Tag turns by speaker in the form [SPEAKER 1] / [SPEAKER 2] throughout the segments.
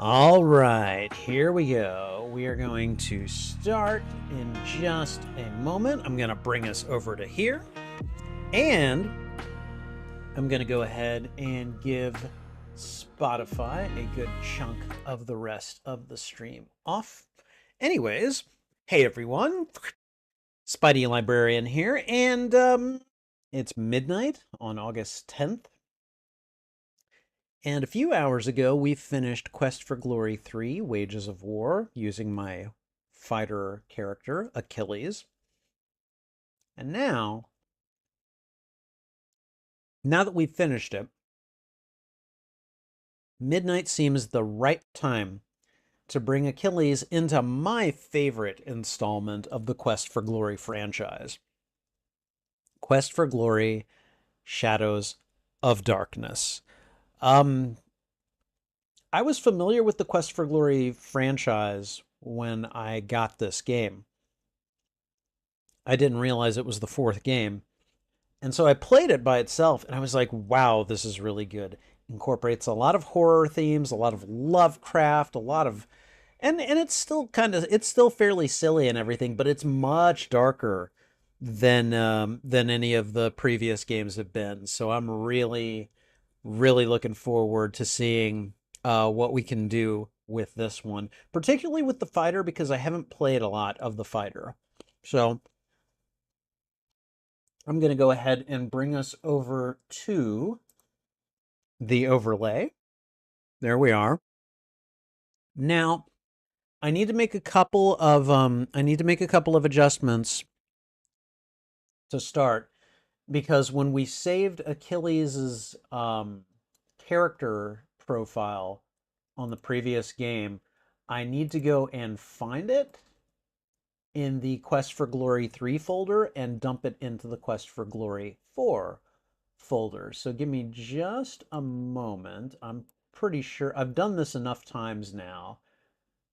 [SPEAKER 1] All right, here we go. We are going to start in just a moment. I'm going to bring us over to here. And I'm going to go ahead and give Spotify a good chunk of the rest of the stream off. Anyways, hey everyone, Spidey Librarian here, and it's midnight on August 10th. And a few hours ago, we finished Quest for Glory 3, Wages of War, using my fighter character, Achilles. And now that we've finished it, midnight seems the right time to bring Achilles into my favorite installment of the Quest for Glory franchise. Quest for Glory, Shadows of Darkness. I was familiar with the Quest for Glory franchise when I got this game. I didn't realize it was the fourth game. And so I played it by itself and I was like, wow, this is really good. Incorporates a lot of horror themes, a lot of Lovecraft, a lot of and it's still it's still fairly silly and everything, but it's much darker than any of the previous games have been. So I'm really looking forward to seeing what we can do with this one, particularly with the fighter, because I haven't played a lot of the fighter. So I'm going to go ahead and bring us over to the overlay. There we are. Now, I need to make a couple of adjustments to start, because when we saved Achilles's character profile on the previous game, I need to go and find it in the Quest for Glory 3 folder and dump it into the Quest for Glory 4 folder. So give me just a moment. I'm pretty sure I've done this enough times now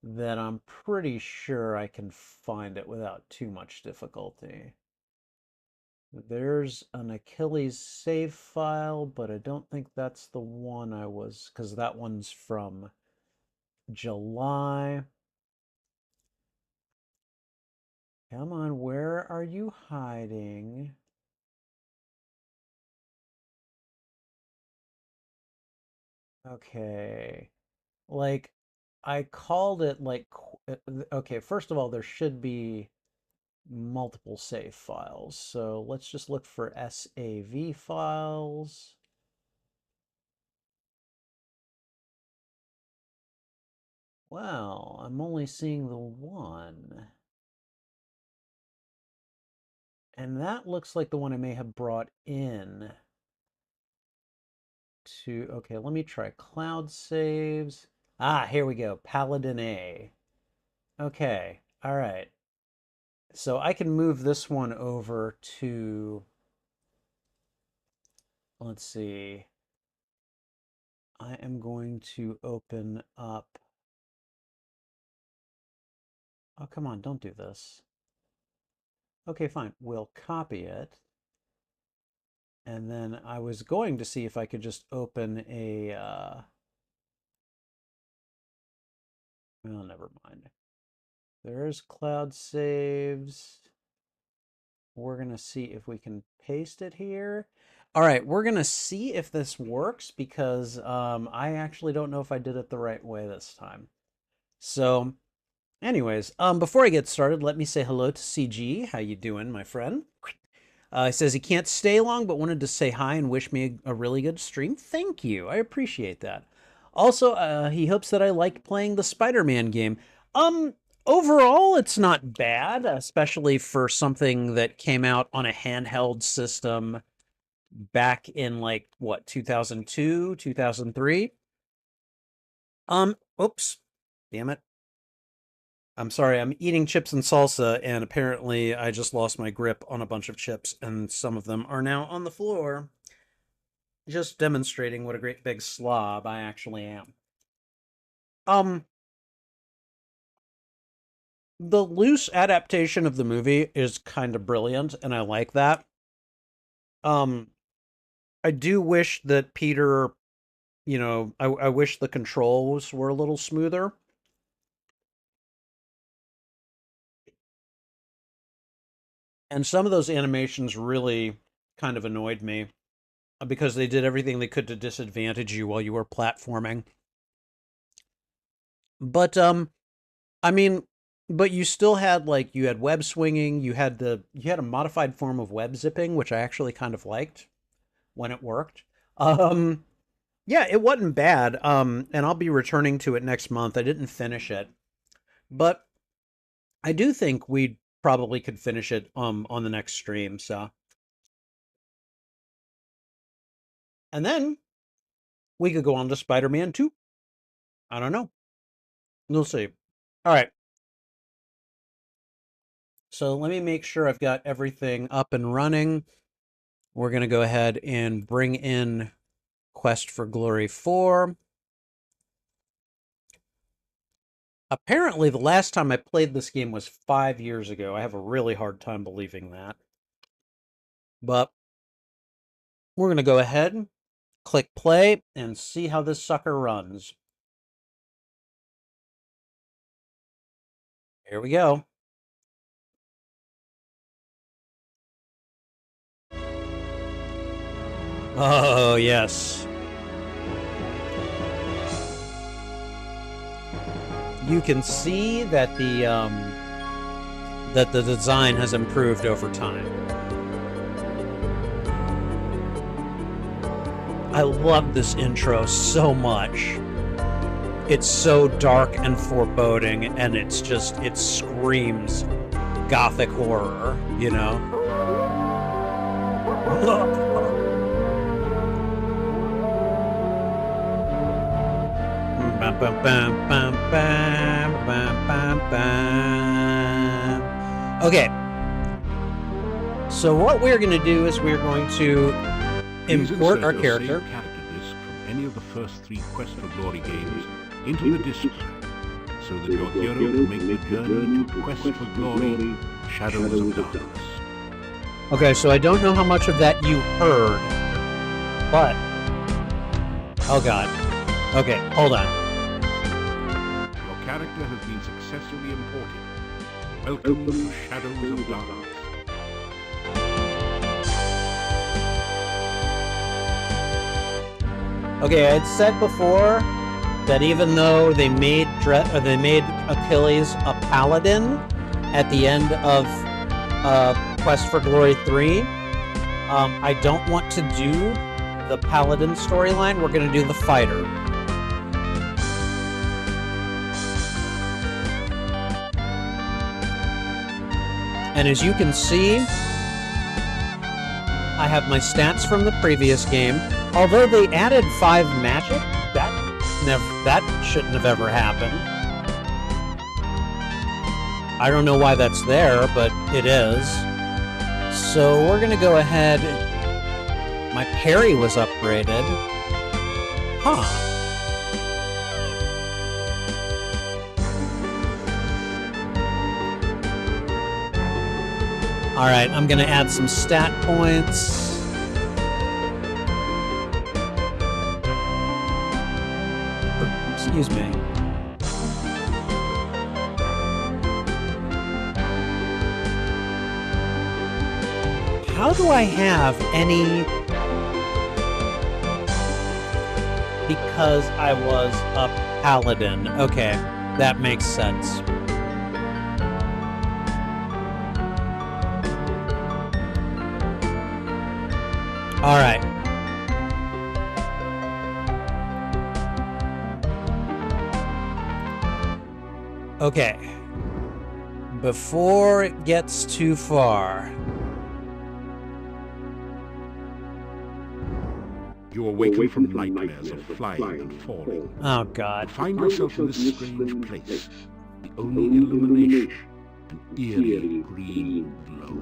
[SPEAKER 1] that I'm pretty sure I can find it without too much difficulty. There's an Achilles save file, but I don't think that's the one I was, because that one's from July. Come on, where are you hiding? Okay. Like, I called it like, okay, first of all, there should be multiple save files. So let's just look for SAV files. Well, I'm only seeing the one. And that looks like the one I may have brought in to, okay, let me try cloud saves. Ah, here we go, Paladin A. Okay, all right. So I can move this one over to, let's see. I am going to open up, oh, come on, don't do this. Okay, fine, we'll copy it. And then I was going to see if I could just open a, well, never mind. There's cloud saves. We're going to see if we can paste it here. All right, we're going to see if this works because I actually don't know if I did it the right way this time. So anyways, before I get started, let me say hello to CG. How you doing, my friend? He says he can't stay long, but wanted to say hi and wish me a really good stream. Thank you. I appreciate that. Also, he hopes that I like playing the Spider-Man game. Overall, it's not bad, especially for something that came out on a handheld system back in, like, what, 2002, 2003? Oops. Damn it. I'm sorry, I'm eating chips and salsa, and apparently I just lost my grip on a bunch of chips, and some of them are now on the floor. Just demonstrating what a great big slob I actually am. The loose adaptation of the movie is kind of brilliant, and I like that. I do wish that Peter, you know, I wish the controls were a little smoother. And some of those animations really kind of annoyed me because they did everything they could to disadvantage you while you were platforming. But I mean, but you still had, like, you had web swinging, you had a modified form of web zipping, which I actually kind of liked when it worked. Yeah, it wasn't bad. And I'll be returning to it next month. I didn't finish it, but I do think we probably could finish it on the next stream. So, and then we could go on to Spider-Man 2. I don't know. We'll see. All right. So let me make sure I've got everything up and running. We're going to go ahead and bring in Quest for Glory 4. Apparently, the last time I played this game was 5 years ago. I have a really hard time believing that. But we're going to go ahead, click play, and see how this sucker runs. Here we go. Oh, yes. You can see that the design has improved over time. I love this intro so much. It's so dark and foreboding, and it screams gothic horror, you know? Okay. So what we're going to do is we're going to import our character.
[SPEAKER 2] From any of the first 3 Quest for Glory games into the disk track, so that your hero can make the journey to Quest for Glory, Shadows of Darkness.
[SPEAKER 1] Okay, so I don't know how much of that you heard, but... Oh god. Okay, hold on.
[SPEAKER 2] Your character has been successfully imported. Welcome to Shadows of Darkness.
[SPEAKER 1] Okay, I had said before that even though they made Achilles a paladin at the end of Quest for Glory 3, I don't want to do the paladin storyline. We're going to do the fighter. And as you can see, I have my stats from the previous game. Although they added 5 magic, that shouldn't have ever happened. I don't know why that's there, but it is. So we're gonna go ahead. My parry was upgraded. Huh. Alright, I'm gonna add some stat points. Excuse me. How do I have any... Because I was a paladin. Okay, that makes sense. All right. Okay. Before it gets too far...
[SPEAKER 2] You awaken from nightmares of flying and falling.
[SPEAKER 1] Oh, God.
[SPEAKER 2] Find yourself in this strange place. The only illumination, an eerie green glow.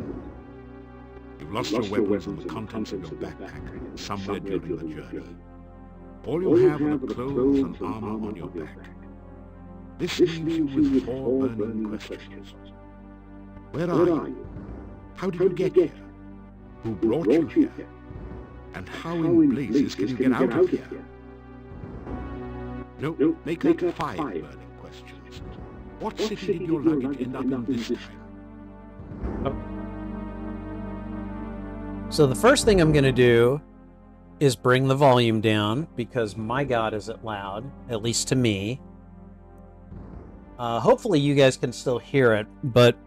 [SPEAKER 2] You've lost your weapons and the contents of your backpack somewhere during the journey. All you have are the clothes and armor on your back. This leaves you with 4 burning questions. Where are you? How did you get here? Who brought you here? And how in blazes can you get out of here? No, make that 5 burning questions. What city did your luggage end up in this time?
[SPEAKER 1] So the first thing I'm going to do is bring the volume down, because my God, is it loud, at least to me. Hopefully you guys can still hear it, but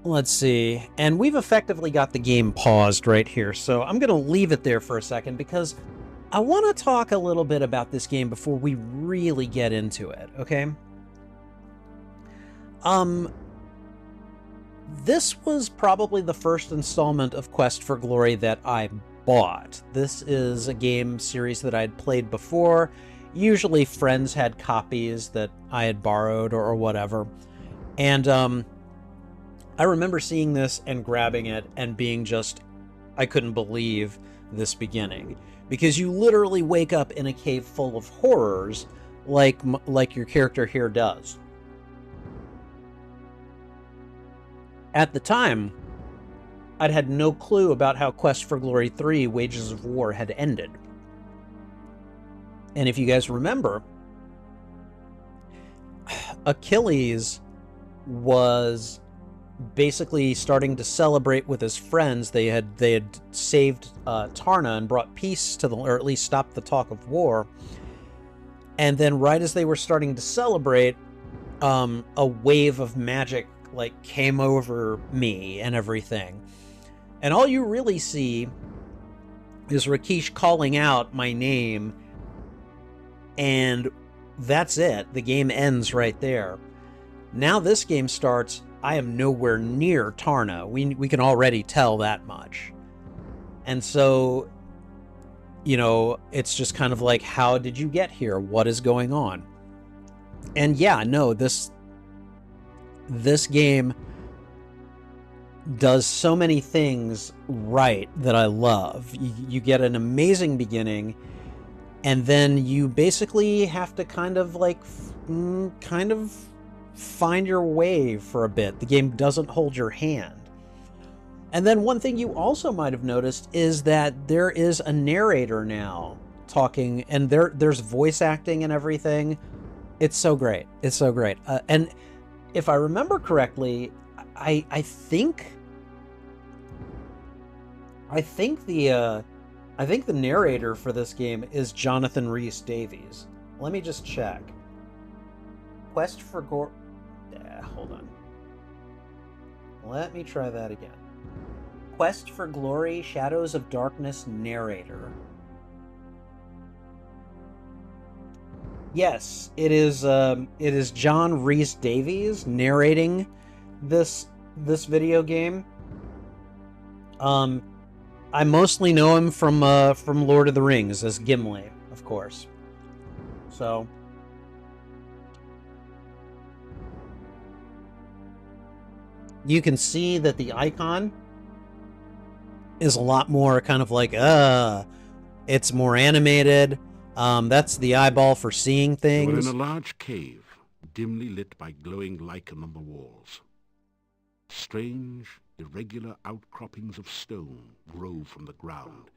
[SPEAKER 1] let's see. And we've effectively got the game paused right here, so I'm going to leave it there for a second because I want to talk a little bit about this game before we really get into it, okay? This was probably the first installment of Quest for Glory that I bought. This is a game series that I had played before. Usually friends had copies that I had borrowed or whatever. And I remember seeing this and grabbing it and being just, I couldn't believe this beginning. Because you literally wake up in a cave full of horrors like your character here does. At the time, I'd had no clue about how Quest for Glory 3 Wages of War had ended. And if you guys remember, Achilles was basically starting to celebrate with his friends. They had saved Tarna and brought peace to or at least stopped the talk of war. And then right as they were starting to celebrate, a wave of magic came over me and everything. And all you really see is Rakeesh calling out my name, and that's it. The game ends right there. Now this game starts. I am nowhere near Tarna. We can already tell that much. And so, you know, it's just kind of like, how did you get here? What is going on? And yeah, no, this game does so many things right that I love. You get an amazing beginning, and then you basically have to kind of find your way for a bit. The game doesn't hold your hand. And then one thing you also might have noticed is that there is a narrator now talking, and there's voice acting and everything. It's so great. It's so great. And if I remember correctly, I think the narrator for this game is Jonathan Rhys Davies. Let me just check. Quest for Gore. Hold on. Let me try that again. Quest for Glory, Shadows of Darkness narrator. Yes, it is John Rhys Davies narrating this video game. I mostly know him from Lord of the Rings as Gimli, of course. So you can see that the icon is a lot more kind of like, it's more animated. That's the eyeball for seeing things.
[SPEAKER 2] We're in a large cave, dimly lit by glowing lichen on the walls. Strange, irregular outcroppings of stone grow from the ground,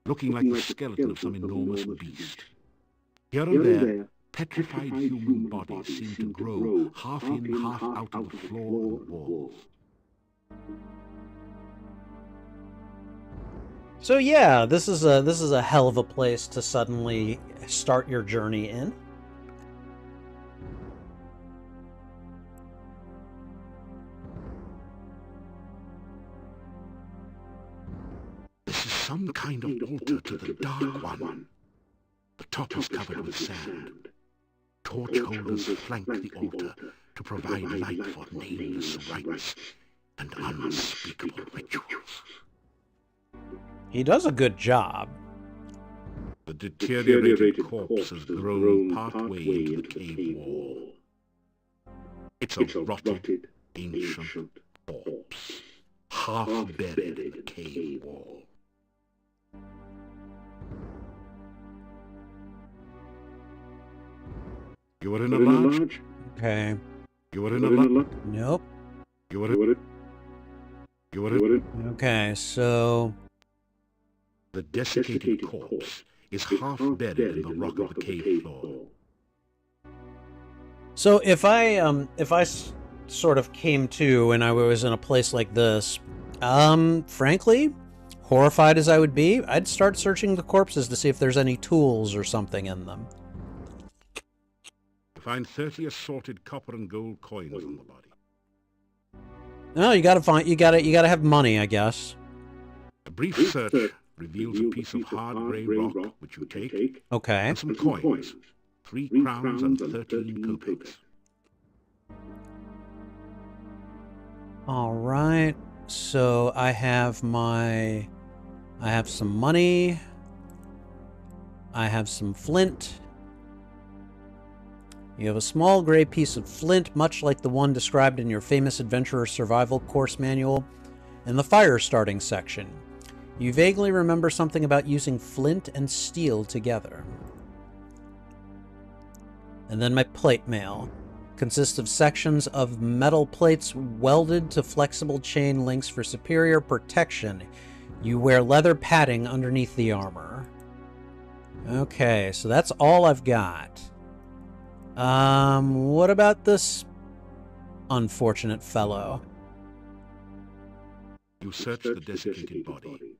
[SPEAKER 2] looking like the skeleton of some enormous beast. Here and there, petrified human bodies seem to grow, half in, half out of the floor and walls.
[SPEAKER 1] So yeah, this is a hell of a place to suddenly start your journey in.
[SPEAKER 2] This is some kind of altar to the Dark One. The top is covered with sand. Torch holders flank the altar to provide light for nameless rites and unspeakable rituals.
[SPEAKER 1] He does a good job.
[SPEAKER 2] The deteriorated corpse has grown partway into the cave wall. It's a rotted, ancient corpse, half buried in the cave wall. You are in a large...
[SPEAKER 1] Okay.
[SPEAKER 2] You are in a large...
[SPEAKER 1] Nope.
[SPEAKER 2] You are in...
[SPEAKER 1] Okay, so...
[SPEAKER 2] The desiccated corpse is half buried in the rock of the cave floor.
[SPEAKER 1] So if I sort of came to and I was in a place like this, frankly, horrified as I would be, I'd start searching the corpses to see if there's any tools or something in them.
[SPEAKER 2] Find 30 assorted copper and gold coins on the body.
[SPEAKER 1] No, you gotta have money, I guess.
[SPEAKER 2] A brief search reveals a piece of hard grey rock, which you take,
[SPEAKER 1] okay,
[SPEAKER 2] and some coins, 3 crowns and 13 kopecks.
[SPEAKER 1] All right. So I have some money. I have some flint. You have a small gray piece of flint, much like the one described in your famous adventurer survival course manual, in the fire starting section. You vaguely remember something about using flint and steel together. And then my plate mail consists of sections of metal plates welded to flexible chain links for superior protection. You wear leather padding underneath the armor. Okay, so that's all I've got. What about this unfortunate fellow?
[SPEAKER 2] You search the desiccated body.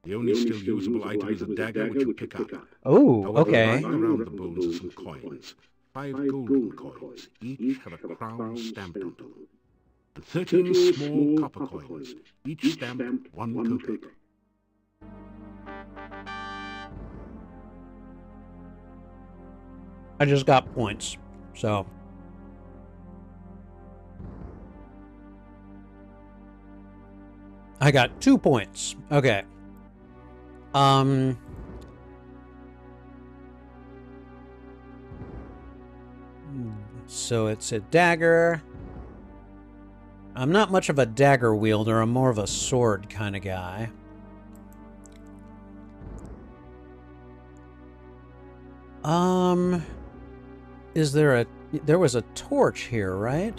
[SPEAKER 2] The only still usable item is a dagger which you pick up.
[SPEAKER 1] Oh,
[SPEAKER 2] However,
[SPEAKER 1] okay.
[SPEAKER 2] lying around the bones are some coins. 5 golden coins, each have a crown stamped onto them. And 13 small copper coins, each stamped 1 kopeck.
[SPEAKER 1] I just got points, so... I got 2 points. Okay. So it's a dagger. I'm not much of a dagger wielder. I'm more of a sword kind of guy. Is there a... There was a torch here, right?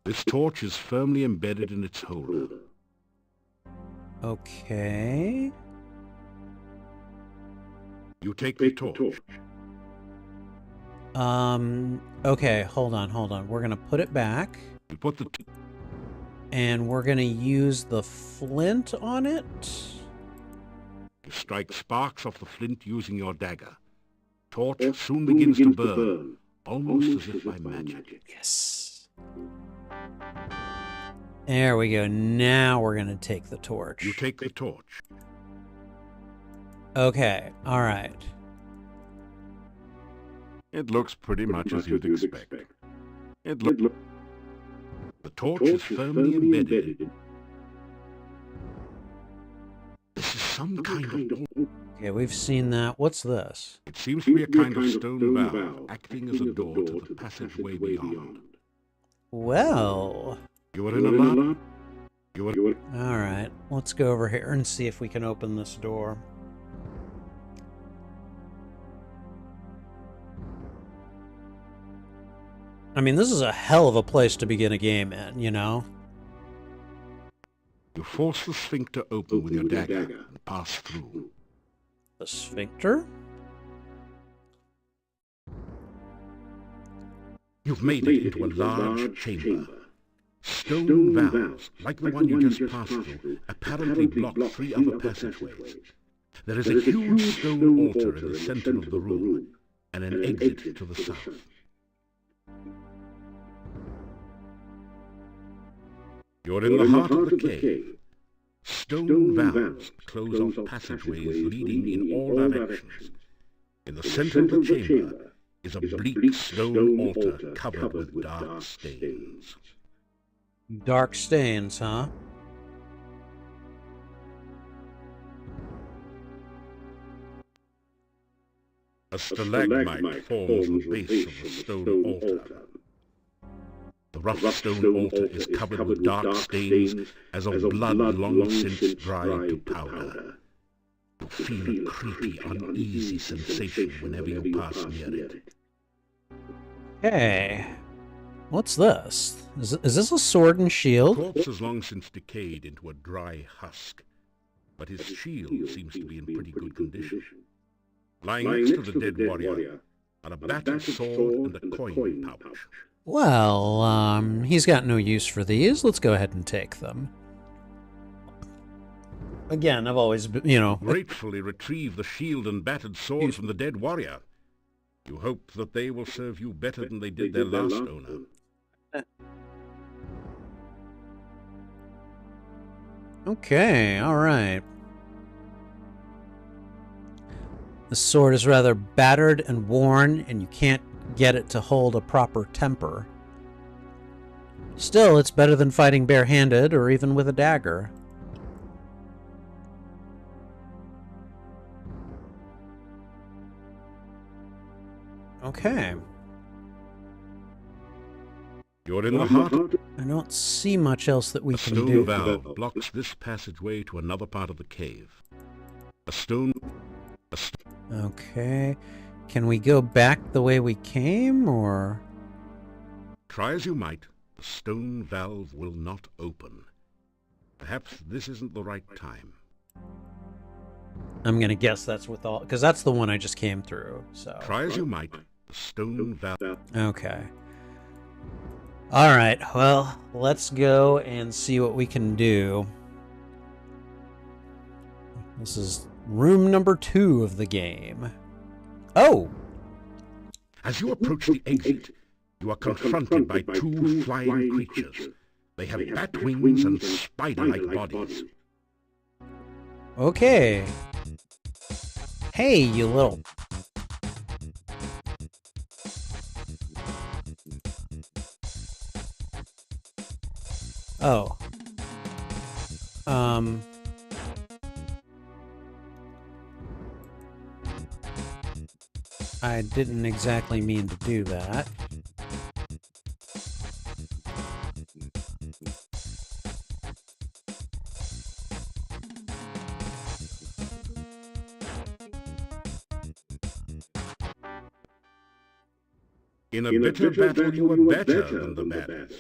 [SPEAKER 2] This torch is firmly embedded in its holder.
[SPEAKER 1] Okay.
[SPEAKER 2] You take the torch.
[SPEAKER 1] Okay, hold on. We're gonna put it back.
[SPEAKER 2] You put the...
[SPEAKER 1] And we're gonna use the flint on it.
[SPEAKER 2] You strike sparks off the flint using your dagger. Torch soon begins to burn, almost as if by magic.
[SPEAKER 1] Yes. There we go. Now we're gonna take the torch.
[SPEAKER 2] You take the torch.
[SPEAKER 1] Okay, alright.
[SPEAKER 2] It looks pretty much as you'd expect. The torch is firmly embedded. This is some kind of...
[SPEAKER 1] Okay, we've seen that. What's this?
[SPEAKER 2] It seems to be a kind of stone valve, acting as a door to the passageway beyond.
[SPEAKER 1] Well...
[SPEAKER 2] You are in a lab? You are...
[SPEAKER 1] Alright, let's go over here and see if we can open this door. I mean, this is a hell of a place to begin a game in, you know?
[SPEAKER 2] You force the sphincter open with your dagger and pass through.
[SPEAKER 1] The sphincter?
[SPEAKER 2] You've made it into a large chamber. Stone valves, like the one you just passed through, apparently block 3 other passageways. There is a huge stone altar in the center of the room, and an exit to the south. You're in the heart of the cave. Stone valves close off passageways leading in all directions. In the center of the chamber is a bleak stone altar covered with dark stains.
[SPEAKER 1] Dark stains, huh?
[SPEAKER 2] A stalagmite forms at the base of the stone altar. The rough stone altar is covered with dark stains as of blood long since dried to powder. You feel a creepy, uneasy sensation whenever you pass near it.
[SPEAKER 1] Hey, what's this? Is this a sword and
[SPEAKER 2] The
[SPEAKER 1] shield?
[SPEAKER 2] corpse has long since decayed into a dry husk, but his shield seems to be in pretty good condition. Lying next to the dead warrior are a battered sword and a coin pouch.
[SPEAKER 1] Well, he's got no use for these. Let's go ahead and take them. Again, I've always been,
[SPEAKER 2] Gratefully retrieve the shield and battered sword from the dead warrior. You hope that they will serve you better than they did their last owner.
[SPEAKER 1] Okay, alright. The sword is rather battered and worn, and you can't get it to hold a proper temper. Still, it's better than fighting barehanded or even with a dagger. Okay.
[SPEAKER 2] You're in the heart.
[SPEAKER 1] I don't see much else that we
[SPEAKER 2] A
[SPEAKER 1] can
[SPEAKER 2] stone
[SPEAKER 1] do.
[SPEAKER 2] valve blocks this passageway to another part of the cave.
[SPEAKER 1] Okay. Can we go back the way we came, or...?
[SPEAKER 2] Try as you might, the stone valve will not open. Perhaps this isn't the right time.
[SPEAKER 1] I'm gonna guess that's with all... because that's the one I just came through, so...
[SPEAKER 2] Try as you might, the stone valve...
[SPEAKER 1] Okay. Alright, well, let's go and see what we can do. This is room number 2 of the game. Oh!
[SPEAKER 2] As you approach the exit, you are confronted by 2 flying creatures. They have bat wings and spider-like bodies.
[SPEAKER 1] Okay. Hey, you little... Oh. I didn't exactly mean to do that.
[SPEAKER 2] In a bitter battle, you were better than the bats.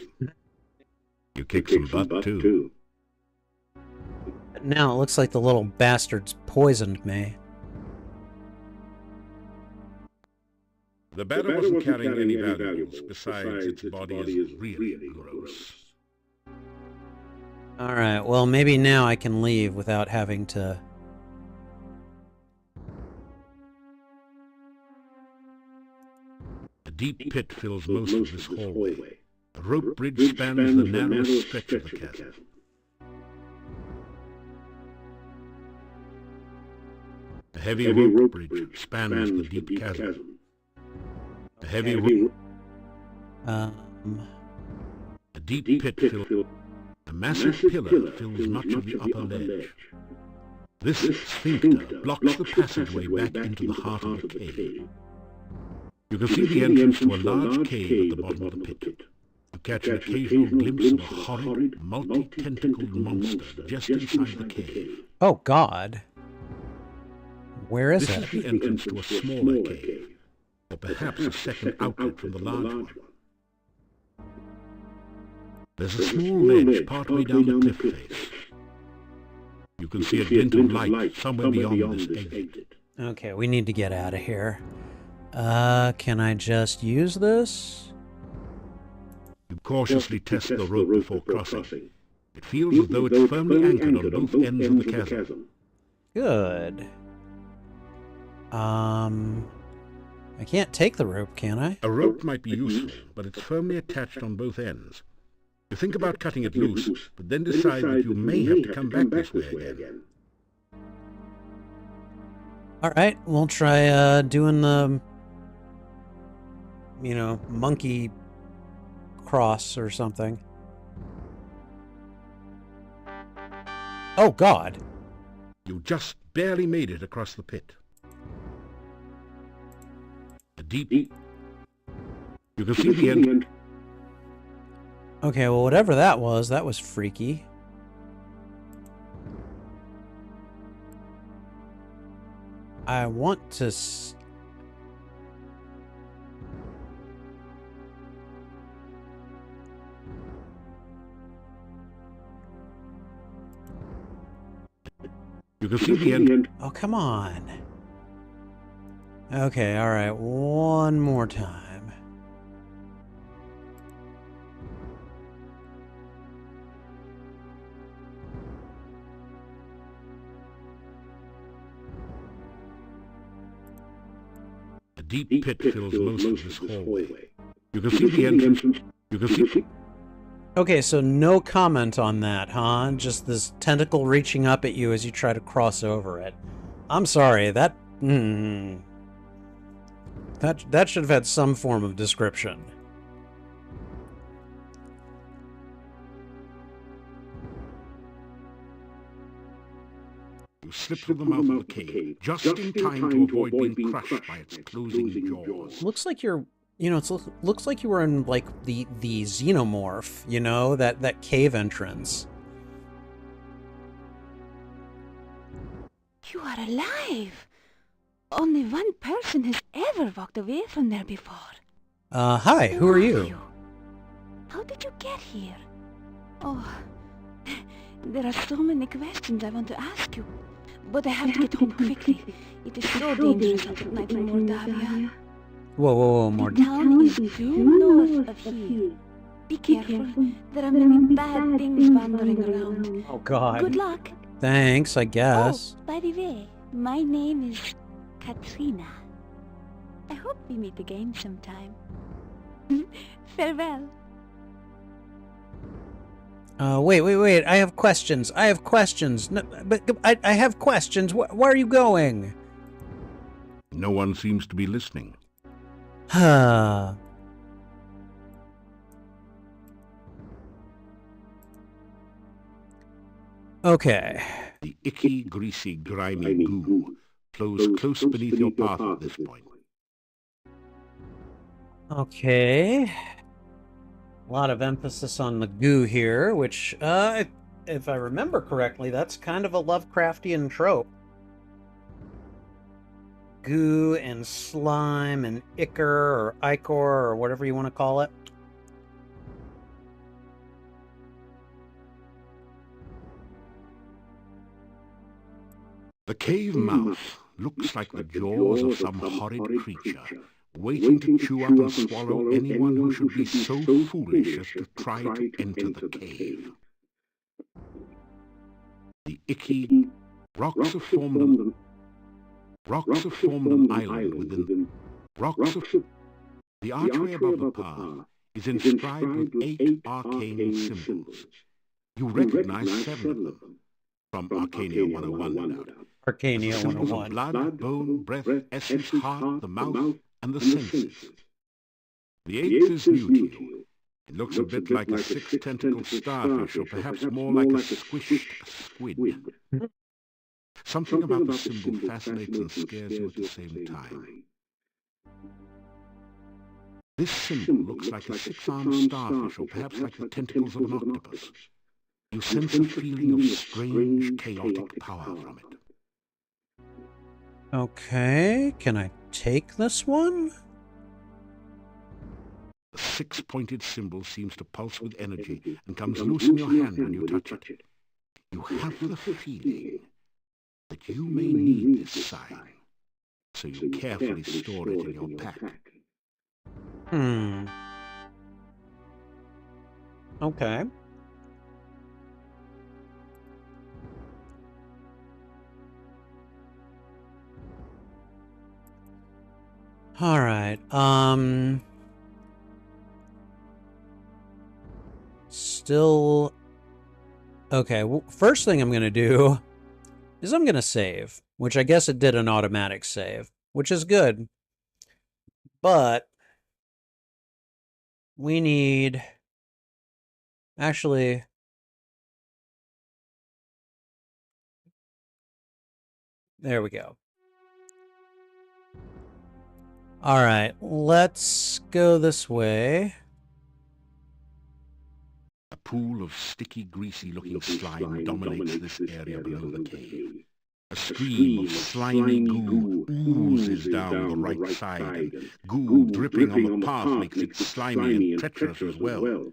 [SPEAKER 2] You kicked some butt, too.
[SPEAKER 1] Now it looks like the little bastards poisoned me.
[SPEAKER 2] The batter wasn't carrying any valuables, besides its body is really gross.
[SPEAKER 1] Alright, well maybe now I can leave without having to...
[SPEAKER 2] A deep pit fills most of this hallway. A rope bridge spans the narrowest stretch of the chasm. A heavy rope bridge spans the deep chasm. A heavy rope... A deep pit fills... A massive pillar fills much of the upper ledge. This sphincter blocks the passageway back into the heart of the cave. You can see the entrance to a large cave at the bottom of the pit. You catch an occasional glimpse of a horrid, multi-tentacled monster just inside the cave.
[SPEAKER 1] Oh, God. Where is
[SPEAKER 2] This
[SPEAKER 1] it?
[SPEAKER 2] is the entrance to a smaller cave, or perhaps a second outlet from the large one. There's a small ledge partway down the cliff face. You can see a glint of light somewhere beyond this exit.
[SPEAKER 1] Okay, we need to get out of here. Can I just use this?
[SPEAKER 2] Cautiously test the rope before crossing. It feels as though it's firmly anchored on both ends of the chasm.
[SPEAKER 1] Good. I can't take the rope, can I?
[SPEAKER 2] A rope might be useful, but it's firmly attached on both ends. You think about cutting it loose, but then decide that you may have to come back this way again.
[SPEAKER 1] Alright, we'll try doing the, you know, monkey cross or something. Oh, God.
[SPEAKER 2] You just barely made it across the pit. A deep... You can see the end.
[SPEAKER 1] Okay, well, whatever that was freaky. I want to...
[SPEAKER 2] You can see the end.
[SPEAKER 1] Oh, come on. Okay, alright, one more time.
[SPEAKER 2] A deep pit fills most of this hallway. You can see the entrance. You can see...
[SPEAKER 1] Okay, so no comment on that, huh? Just this tentacle reaching up at you as you try to cross over it. I'm sorry, that... That should have had some form of description.
[SPEAKER 2] You slip through the mouth of the cave, just in time to avoid being crushed by its closing jaws.
[SPEAKER 1] Looks like you're... You know, it looks like you were in, like, the xenomorph, you know? That cave entrance.
[SPEAKER 3] You are alive! Only one person has ever walked away from there before.
[SPEAKER 1] Hi, who are you?
[SPEAKER 3] How did you get here? Oh, there are so many questions I want to ask you. But I have to get home quickly. It is so dangerous out at night in Moldavia.
[SPEAKER 1] Whoa,
[SPEAKER 3] The town is due north of here. Be careful, there are many bad things wandering around.
[SPEAKER 1] Oh, God.
[SPEAKER 3] Good luck.
[SPEAKER 1] Thanks, I guess.
[SPEAKER 3] Oh, by the way, my name is Katrina. I hope we meet again sometime. Farewell.
[SPEAKER 1] Wait. I have questions. No, but I have questions. Where are you going?
[SPEAKER 2] No one seems to be listening.
[SPEAKER 1] Okay.
[SPEAKER 2] The icky, greasy, grimy goo flows close beneath your path at this point.
[SPEAKER 1] Okay. A lot of emphasis on the goo here, which, if I remember correctly, that's kind of a Lovecraftian trope. Goo and slime and ichor or ichor or whatever you want to call it.
[SPEAKER 2] The cave mouth looks like the jaws of some horrid creature, waiting to chew up and swallow anyone who should be so foolish as to try to enter the cave. The icky rocks have formed an island within the archway above the path is inscribed with 8 arcane symbols. You recognize 7 of them from Arcania 101, no doubt.
[SPEAKER 1] Arcania
[SPEAKER 2] Symbols
[SPEAKER 1] 101.
[SPEAKER 2] of blood, bone, breath, essence, heart, the mouth, and the senses. The 8th is new to you. It looks a bit like a 6-tentacled starfish, or perhaps more like a squished squid. Something about the symbol fascinates and scares you at the same time. This symbol looks like a 6-armed starfish, or perhaps like the tentacles of an octopus. You sense a feeling of strange, chaotic power from it.
[SPEAKER 1] Okay, can I take this one?
[SPEAKER 2] The 6-pointed symbol seems to pulse with energy and comes loose in your hand when you touch it. You have the feeling that you may need this sign, so you carefully store it in your pack.
[SPEAKER 1] Okay. All right. Still. Okay. Well, first thing I'm gonna do is I'm gonna save, which I guess it did an automatic save, which is good. But we need. Actually. There we go. All right. Let's go this way.
[SPEAKER 2] A pool of sticky, greasy-looking slime dominates this area below the cave. A stream of slimy goo oozes down the right side, and goo dripping on the path makes it slimy and treacherous as well.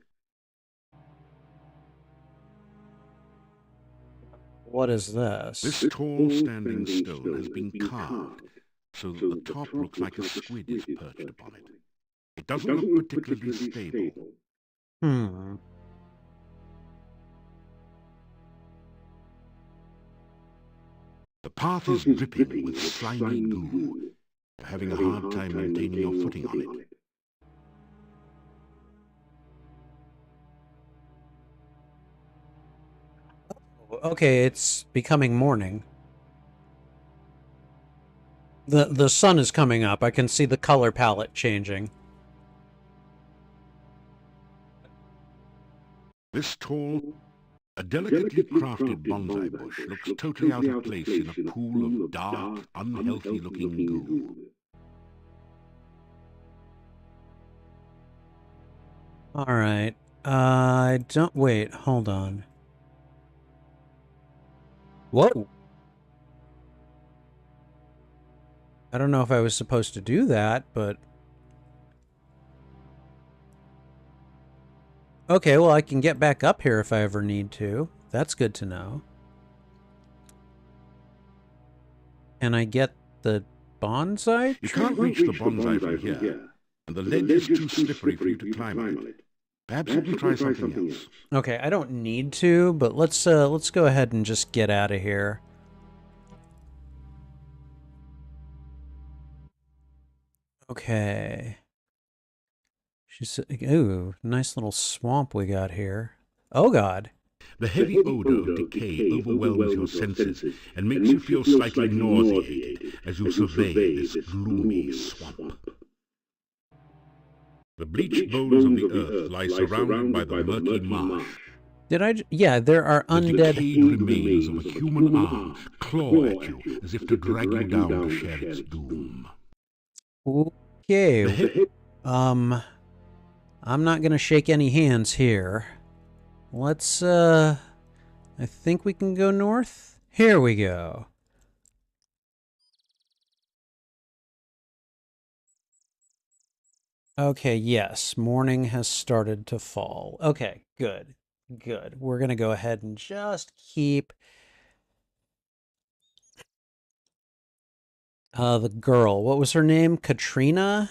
[SPEAKER 1] What is this?
[SPEAKER 2] This tall standing stone has been carved, so that the top looks like a squid is perched upon it. It doesn't look particularly stable.
[SPEAKER 1] Hmm.
[SPEAKER 2] The path is dripping with slimy goo. You're having a hard time maintaining your footing on it.
[SPEAKER 1] Okay, it's becoming morning. The sun is coming up. I can see the color palette changing.
[SPEAKER 2] This tall, a delicately crafted bonsai bush looks totally out of place in a pool of dark, unhealthy-looking goo.
[SPEAKER 1] All right. I don't... Wait, hold on. Whoa! I don't know if I was supposed to do that, but... Okay, well, I can get back up here if I ever need to. That's good to know. Can I get the bonsai tree?
[SPEAKER 2] You can't reach the bonsai from here, and the ledge is too slippery for you to climb on it. Perhaps you can try something else.
[SPEAKER 1] Okay, I don't need to, but let's go ahead and just get out of here. Okay. She said, ooh, nice little swamp we got here. Oh, God.
[SPEAKER 2] The heavy odor of decay overwhelms your senses and makes you feel slightly nauseated as you survey this gloomy swamp. The bleached bones of the earth lie surrounded by the murky marsh.
[SPEAKER 1] Yeah, there are
[SPEAKER 2] The
[SPEAKER 1] undead...
[SPEAKER 2] decayed remains of a human arm claw at you as if to drag you down to share its doom.
[SPEAKER 1] Okay. I'm not gonna shake any hands here. Let's, I think we can go north? Here we go. Okay, yes, morning has started to fall. Okay, good, good. We're gonna go ahead and just keep... the girl, what was her name? Katrina?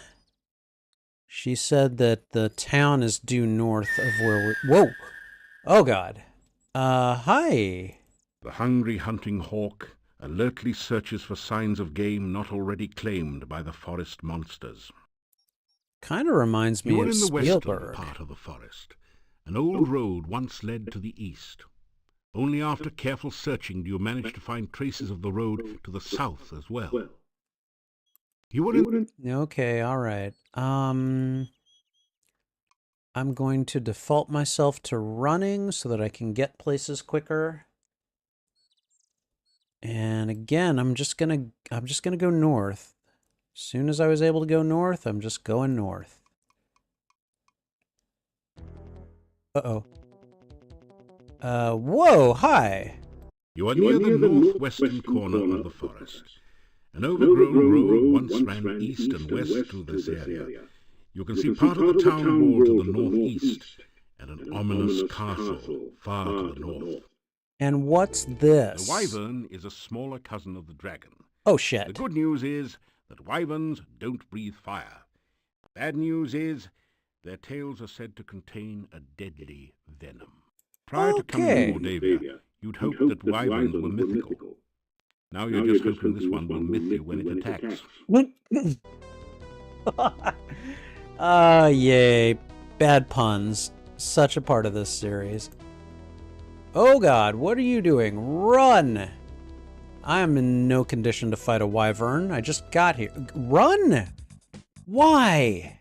[SPEAKER 1] She said that the town is due north of where we're... Whoa! Oh, God. Hi.
[SPEAKER 2] The hungry hunting hawk alertly searches for signs of game not already claimed by the forest monsters.
[SPEAKER 1] Kind of reminds me
[SPEAKER 2] You are
[SPEAKER 1] of
[SPEAKER 2] in the western
[SPEAKER 1] Spielberg.
[SPEAKER 2] part of the forest. An old road once led to the east. Only after careful searching do you manage to find traces of the road to the south as well. You were in...
[SPEAKER 1] Okay, all right. I'm going to default myself to running so that I can get places quicker. And again, I'm just gonna go north. As soon as I was able to go north, I'm just going north. Uh-oh. Whoa, hi.
[SPEAKER 2] You are near the northwestern corner of the forest. An overgrown road once ran east and west through this area. You can see part of the town wall to the northeast, and an ominous castle far to the north.
[SPEAKER 1] And what's this?
[SPEAKER 2] The wyvern is a smaller cousin of the dragon.
[SPEAKER 1] Oh,
[SPEAKER 2] The
[SPEAKER 1] shit.
[SPEAKER 2] good news is that wyverns don't breathe fire. The bad news is Their tails are said to contain a deadly venom. Prior to coming to Mordavia, you'd hoped that wyverns were mythical. Now you're just hoping this one will myth you when it attacks.
[SPEAKER 1] Ah, yay. Bad puns. Such a part of this series. Oh god, what are you doing? Run! I am in no condition to fight a wyvern. I just got here. Run! Why?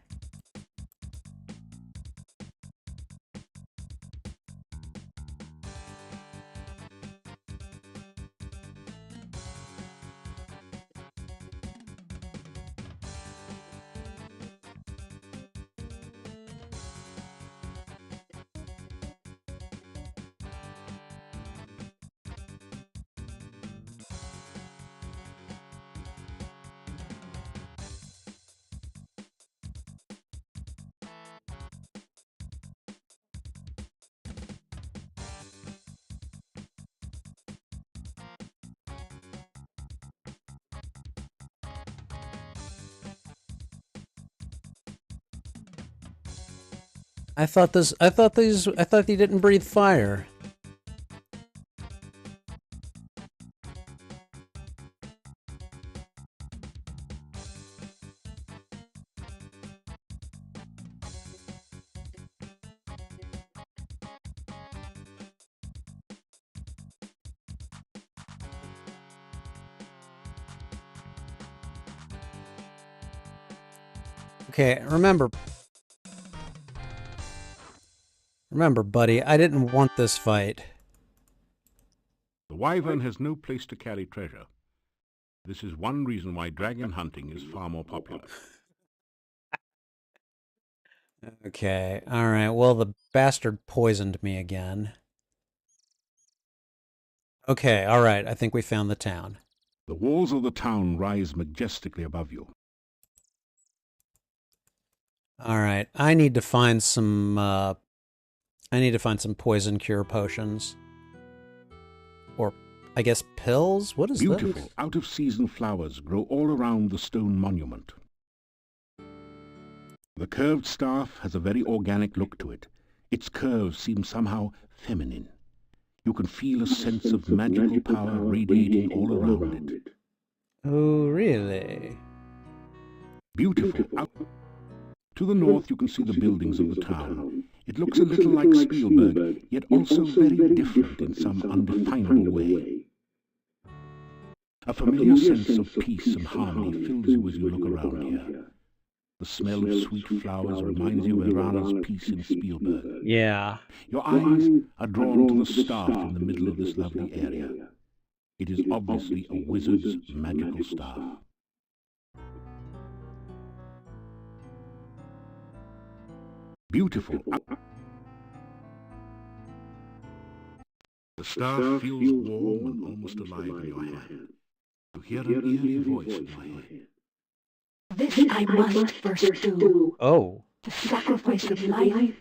[SPEAKER 1] I thought they didn't breathe fire. Okay, remember, buddy, I didn't want this fight.
[SPEAKER 2] The wyvern has no place to carry treasure. This is one reason why dragon hunting is far more popular.
[SPEAKER 1] Okay, alright, well, the bastard poisoned me again. Okay, alright, I think we found the town.
[SPEAKER 2] The walls of the town rise majestically above you.
[SPEAKER 1] Alright, I need to find some poison cure potions. Or, I guess, pills? What is this?
[SPEAKER 2] Beautiful, out-of-season flowers grow all around the stone monument. The curved staff has a very organic look to it. Its curves seem somehow feminine. You can feel a sense of magical power radiating all around it.
[SPEAKER 1] Oh, really?
[SPEAKER 2] Beautiful. To the north you can see the buildings of the town. It looks a little like Spielberg, yet also very different in some undefinable way. A familiar sense of peace and harmony fills you as you look around here. The smell of sweet flowers reminds you of Irana's peace in Spielberg.
[SPEAKER 1] Yeah.
[SPEAKER 2] Your eyes are drawn to the staff in the middle of this lovely area. It is obviously a wizard's magical staff. Beautiful. The staff feels warm and almost alive in your hand. You hear an eerie voice in your head.
[SPEAKER 3] This I must first do.
[SPEAKER 1] Oh.
[SPEAKER 3] The sacrifice of life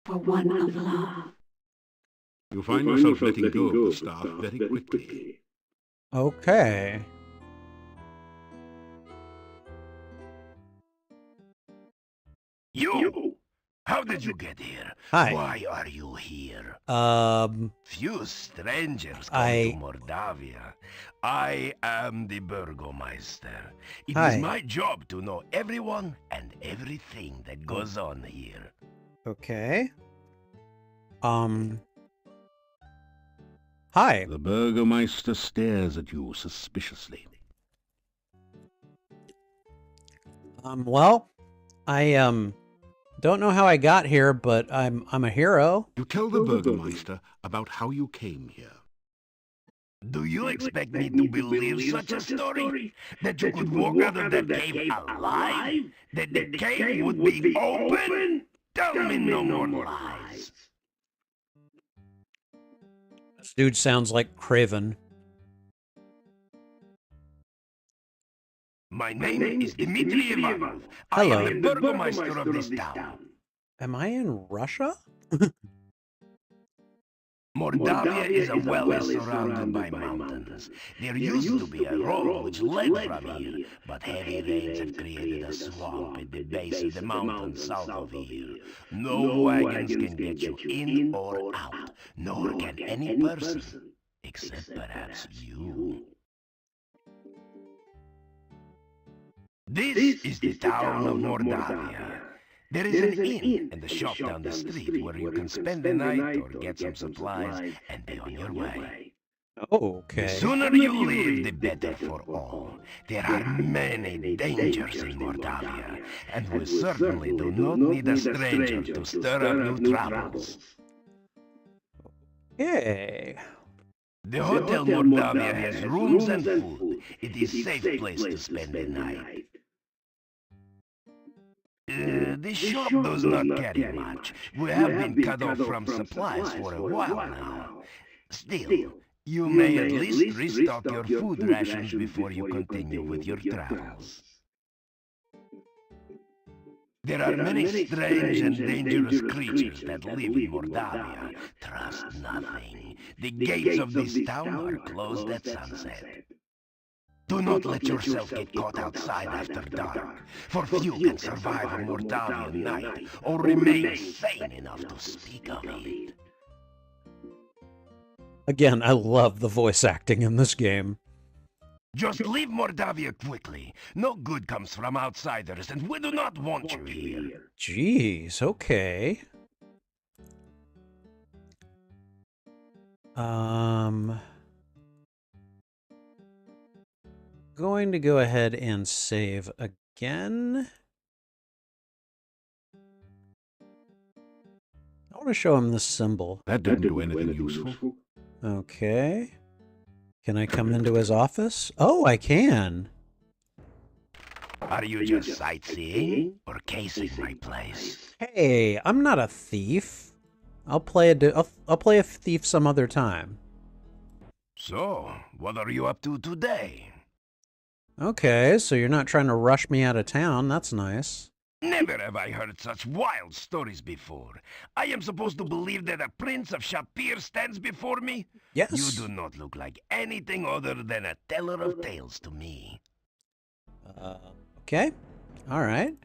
[SPEAKER 3] for one of love.
[SPEAKER 2] You find yourself letting go of the staff very quickly.
[SPEAKER 1] Okay.
[SPEAKER 4] You! How did you get here?
[SPEAKER 1] Hi.
[SPEAKER 4] Why are you here?
[SPEAKER 1] Few
[SPEAKER 4] strangers come to Mordavia. I am the Burgomeister. It is my job to know everyone and everything that goes on here.
[SPEAKER 1] Okay. Hi.
[SPEAKER 2] The Burgomeister stares at you suspiciously.
[SPEAKER 1] Well, I, don't know how I got here, but I'm a hero.
[SPEAKER 2] You tell the Burgomeister about how you came here.
[SPEAKER 4] Do you expect me to believe such a story? That you could walk out of that cave alive? That the cave would be open? Tell me no more lies.
[SPEAKER 1] This dude sounds like Craven.
[SPEAKER 4] My name is Dmitri Ivanov.
[SPEAKER 1] Hello.
[SPEAKER 4] I am the Burgomeister of this town.
[SPEAKER 1] Am I in Russia?
[SPEAKER 4] Mordavia is a well surrounded by mountains. mountains. There used to be a road which led from here, but heavy rains have created a swamp at the base of the mountain south of here. No wagons can get you in or out, nor can any person, except perhaps you. This is the town of Mordavia. There is an inn and a shop down the street where you can spend the night or get some supplies and be on your way.
[SPEAKER 1] Okay.
[SPEAKER 4] The sooner you leave, the better for all. There are many dangers in Mordavia, and we certainly do not need a stranger to stir up new troubles.
[SPEAKER 1] Yay.
[SPEAKER 4] The Hotel Mordavia has rooms and food. It is a safe place to spend the night. The shop does not carry much. We have been cut off from supplies for a while now. Still, you may at least restock your food rations before you continue with your travels. There are many strange and dangerous creatures that live in Mordavia. Trust nothing. The gates of this town are closed at sunset. Do not let yourself get caught outside after dark, for few can survive a Mordavian night or remain sane enough to speak of it.
[SPEAKER 1] Again, I love the voice acting in this game.
[SPEAKER 4] Just leave Mordavia quickly. No good comes from outsiders, and we do not want you here.
[SPEAKER 1] Jeez, okay. Going to go ahead and save again. I want to show him this symbol.
[SPEAKER 2] That didn't do anything useful.
[SPEAKER 1] Okay. Can I come into his office? Oh, I can.
[SPEAKER 4] Are you just sightseeing or casing my place?
[SPEAKER 1] Hey, I'm not a thief. I'll play a thief some other time.
[SPEAKER 4] So, what are you up to today?
[SPEAKER 1] Okay, so you're not trying to rush me out of town. That's nice.
[SPEAKER 4] Never have I heard such wild stories before. I am supposed to believe that a prince of Shapir stands before me?
[SPEAKER 1] Yes.
[SPEAKER 4] You do not look like anything other than a teller of tales to me.
[SPEAKER 1] Okay. All right.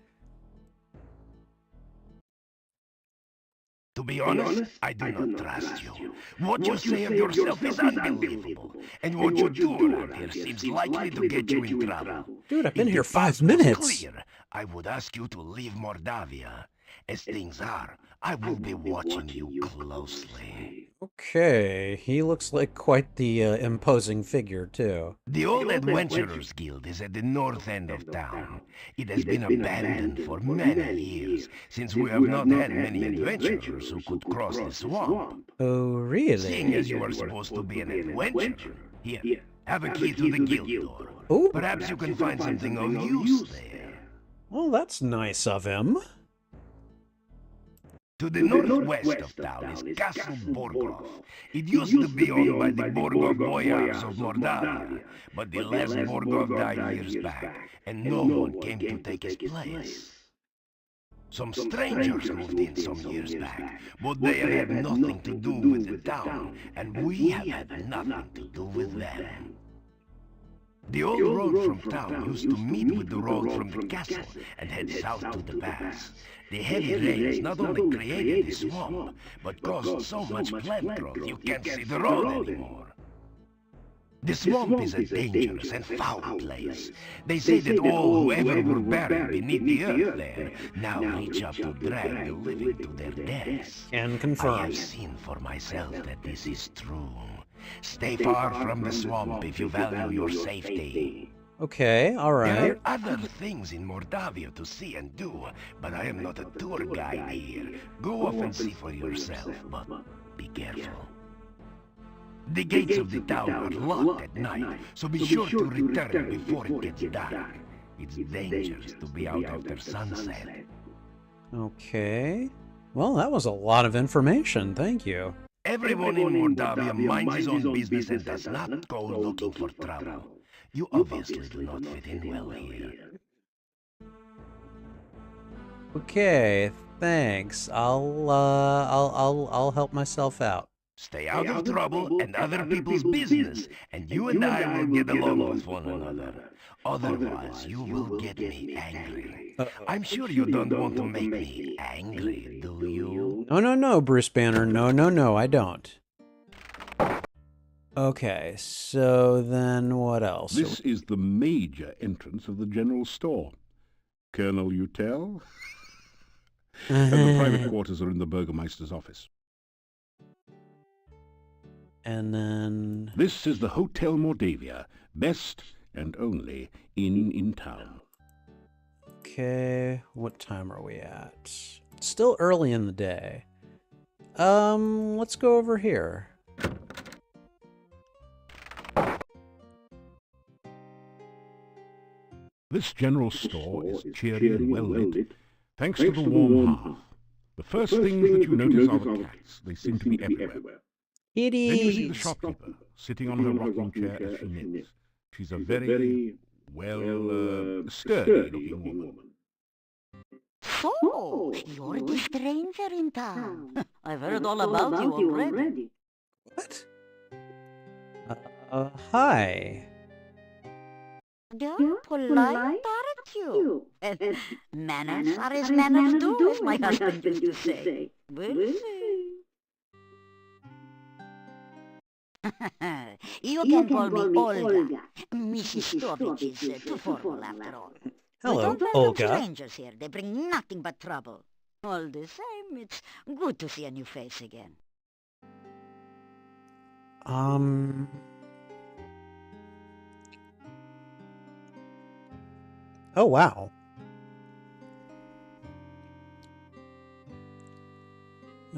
[SPEAKER 4] To be honest, I do not trust you. What you say of yourself is unbelievable, and what you do around here seems likely to get you in trouble.
[SPEAKER 1] Dude, I've been
[SPEAKER 4] If
[SPEAKER 1] here
[SPEAKER 4] the
[SPEAKER 1] 5
[SPEAKER 4] path was
[SPEAKER 1] minutes.
[SPEAKER 4] clear, I would ask you to leave Mordavia. As things are, I will be watching you closely.
[SPEAKER 1] Okay, he looks like quite the imposing figure, too.
[SPEAKER 4] The Old Adventurers Guild is at the north end of town. It has been abandoned for many years, since we have not had many adventurers who could cross the swamp.
[SPEAKER 1] Oh, really?
[SPEAKER 4] Seeing as you are supposed to be an adventurer, here, have a key to the guild door.
[SPEAKER 1] Ooh.
[SPEAKER 4] Perhaps you can find something of use there.
[SPEAKER 1] Well, that's nice of him.
[SPEAKER 4] To the northwest of town is Castle Borgov. It used to be owned by the Borgov boyars of Mordavia, but the last Borgov died years back, and no one came to take his place. Some strangers moved in some years back, but they have had nothing to do with the town, and we have had nothing to do with them. The old road from town used to meet with the road from the castle and head south to the pass. The heavy rains not only created the swamp, but caused so much plant growth you can't see the road anymore. The swamp is a dangerous and foul place. They say that all who ever were buried beneath the earth there now reach up to drag the living to their deaths.
[SPEAKER 1] Can
[SPEAKER 4] I
[SPEAKER 1] confirm.
[SPEAKER 4] have seen for myself that this is true. Stay far from the swamp if you value your safety.
[SPEAKER 1] Okay, all
[SPEAKER 4] There
[SPEAKER 1] right.
[SPEAKER 4] are other things in Mordavia to see and do, but I am not a tour guide here. Go off and see for yourself, but be careful. The gates of the town are locked at night, so be sure to return before it gets dark. It's dangerous to be out after sunset.
[SPEAKER 1] Okay. Well, that was a lot of information. Thank you.
[SPEAKER 4] Everyone in Mordavia minds his own business and does not go looking for trouble. You obviously do not fit in well here.
[SPEAKER 1] Okay, thanks. I'll help myself out.
[SPEAKER 4] Stay out of trouble and other people's business, and you and I will get along with one another. Otherwise, you will get me angry. I'm sure you don't want to make me angry, do you?
[SPEAKER 1] No, no, no, Bruce Banner. No, no, no, I don't. Okay, so then what else?
[SPEAKER 2] This is the major entrance of the general store. Colonel, you tell? And the private quarters are in the Burgermeister's office.
[SPEAKER 1] And then...
[SPEAKER 2] This is the Hotel Mordavia, best and only inn in town.
[SPEAKER 1] Okay, what time are we at? It's still early in the day. Let's go over here.
[SPEAKER 2] This general store is cheery and well lit, thanks to the warm hearth. The first things that you notice are the cats. They seem to be everywhere. Then you see the shopkeeper, sitting on her rocking chair as she knits. She's a very, sturdy-looking woman.
[SPEAKER 5] So, you're the stranger in town. I've heard all about you already.
[SPEAKER 1] What? Hi.
[SPEAKER 5] They're polite, aren't you? Manners are as manners do, as my husband used to say. We'll see. You can call me Olga. Mrs. Storage is too formal after all.
[SPEAKER 1] Hello,
[SPEAKER 5] We don't
[SPEAKER 1] Olga.
[SPEAKER 5] welcome strangers here. They bring nothing but trouble. All the same, it's good to see a new face again.
[SPEAKER 1] Oh, wow.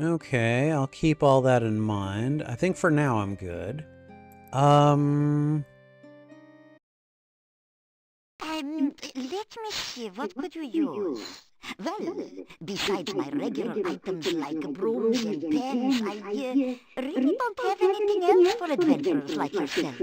[SPEAKER 1] Okay, I'll keep all that in mind. I think for now I'm good.
[SPEAKER 5] Let me see, what could you use? Well, besides my regular items like brooms and pens, I really don't have anything else for adventurers like yourself.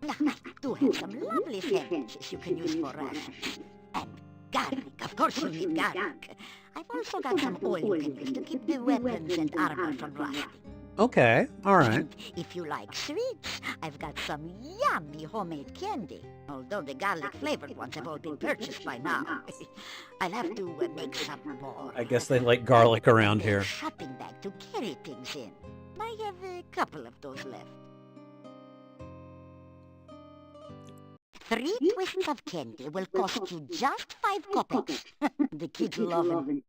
[SPEAKER 5] Now, I do have some lovely sandwiches you can use for rations. And garlic, of course you need garlic. I've also got some oil you can use to keep the weapons and armor from rusting.
[SPEAKER 1] Okay, alright.
[SPEAKER 5] And if you like sweets, I've got some yummy homemade candy. Although the garlic-flavored ones have all been purchased by now. I'll have to make some more.
[SPEAKER 1] I guess they like garlic around
[SPEAKER 5] A
[SPEAKER 1] here.
[SPEAKER 5] shopping bag to carry things in. I have a couple of those left. 3 twists of candy will cost you just 5 kopecks. The kids love it.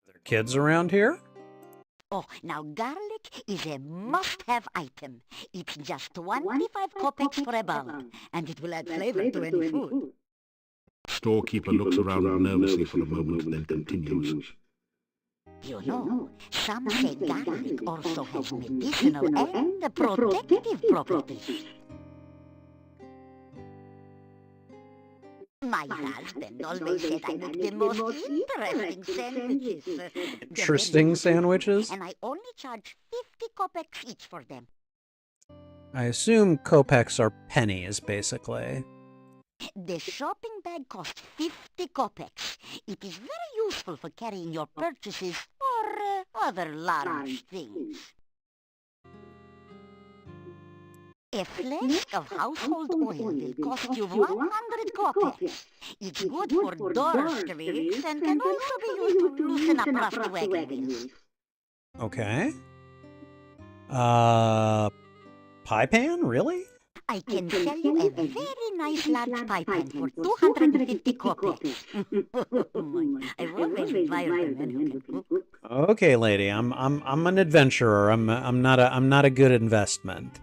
[SPEAKER 1] There are kids around here?
[SPEAKER 5] Oh, now garlic is a must-have item. It's just 25 kopecks for a bulb, and it will add flavor to any food.
[SPEAKER 2] Storekeeper looks around nervously for a moment, then continues.
[SPEAKER 5] You know, some say garlic also has medicinal and protective properties. My husband always said I make the most interesting sandwiches.
[SPEAKER 1] Interesting sandwiches?
[SPEAKER 5] And I only charge 50 kopecks each for them.
[SPEAKER 1] I assume kopecks are pennies, basically.
[SPEAKER 5] The shopping bag costs 50 kopecks. It is very useful for carrying your purchases or other large things. A flask of household oil will cost you 100 kopecks. It's good for door screens and can also be used to loosen up rusty wagon wheels.
[SPEAKER 1] Okay. Pie pan? Really?
[SPEAKER 5] I can sell you a very nice large pie pan for 250 kopecks. I've always admired the men who can cook.
[SPEAKER 1] Okay, lady. I'm an adventurer. I'm not a good investment.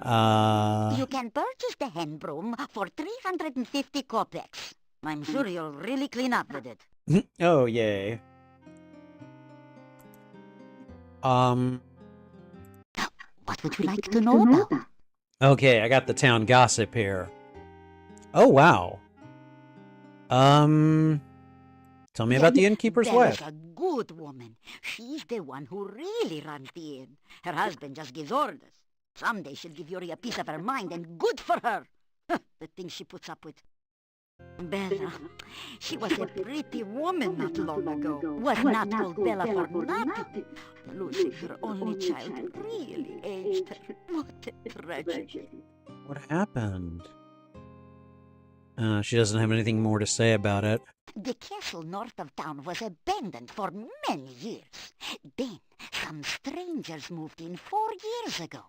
[SPEAKER 5] You can purchase the hen broom for 350 kopecks. I'm sure you'll really clean up with it.
[SPEAKER 1] Oh, yay.
[SPEAKER 5] What would you like to know about?
[SPEAKER 1] Okay, I got the town gossip here. Oh, wow. Tell me about the innkeeper's wife.
[SPEAKER 5] There's a good woman. She's the one who really runs the inn. Her husband just gives orders. Someday she'll give Yuri a piece of her mind, and good for her. The things she puts up with. Bella. She was a pretty woman not long ago. Was not called Bella for nothing. Losing her only child really aged her. What a tragedy.
[SPEAKER 1] What happened? She doesn't have anything more to say about it.
[SPEAKER 5] The castle north of town was abandoned for many years. Then some strangers moved in 4 years ago.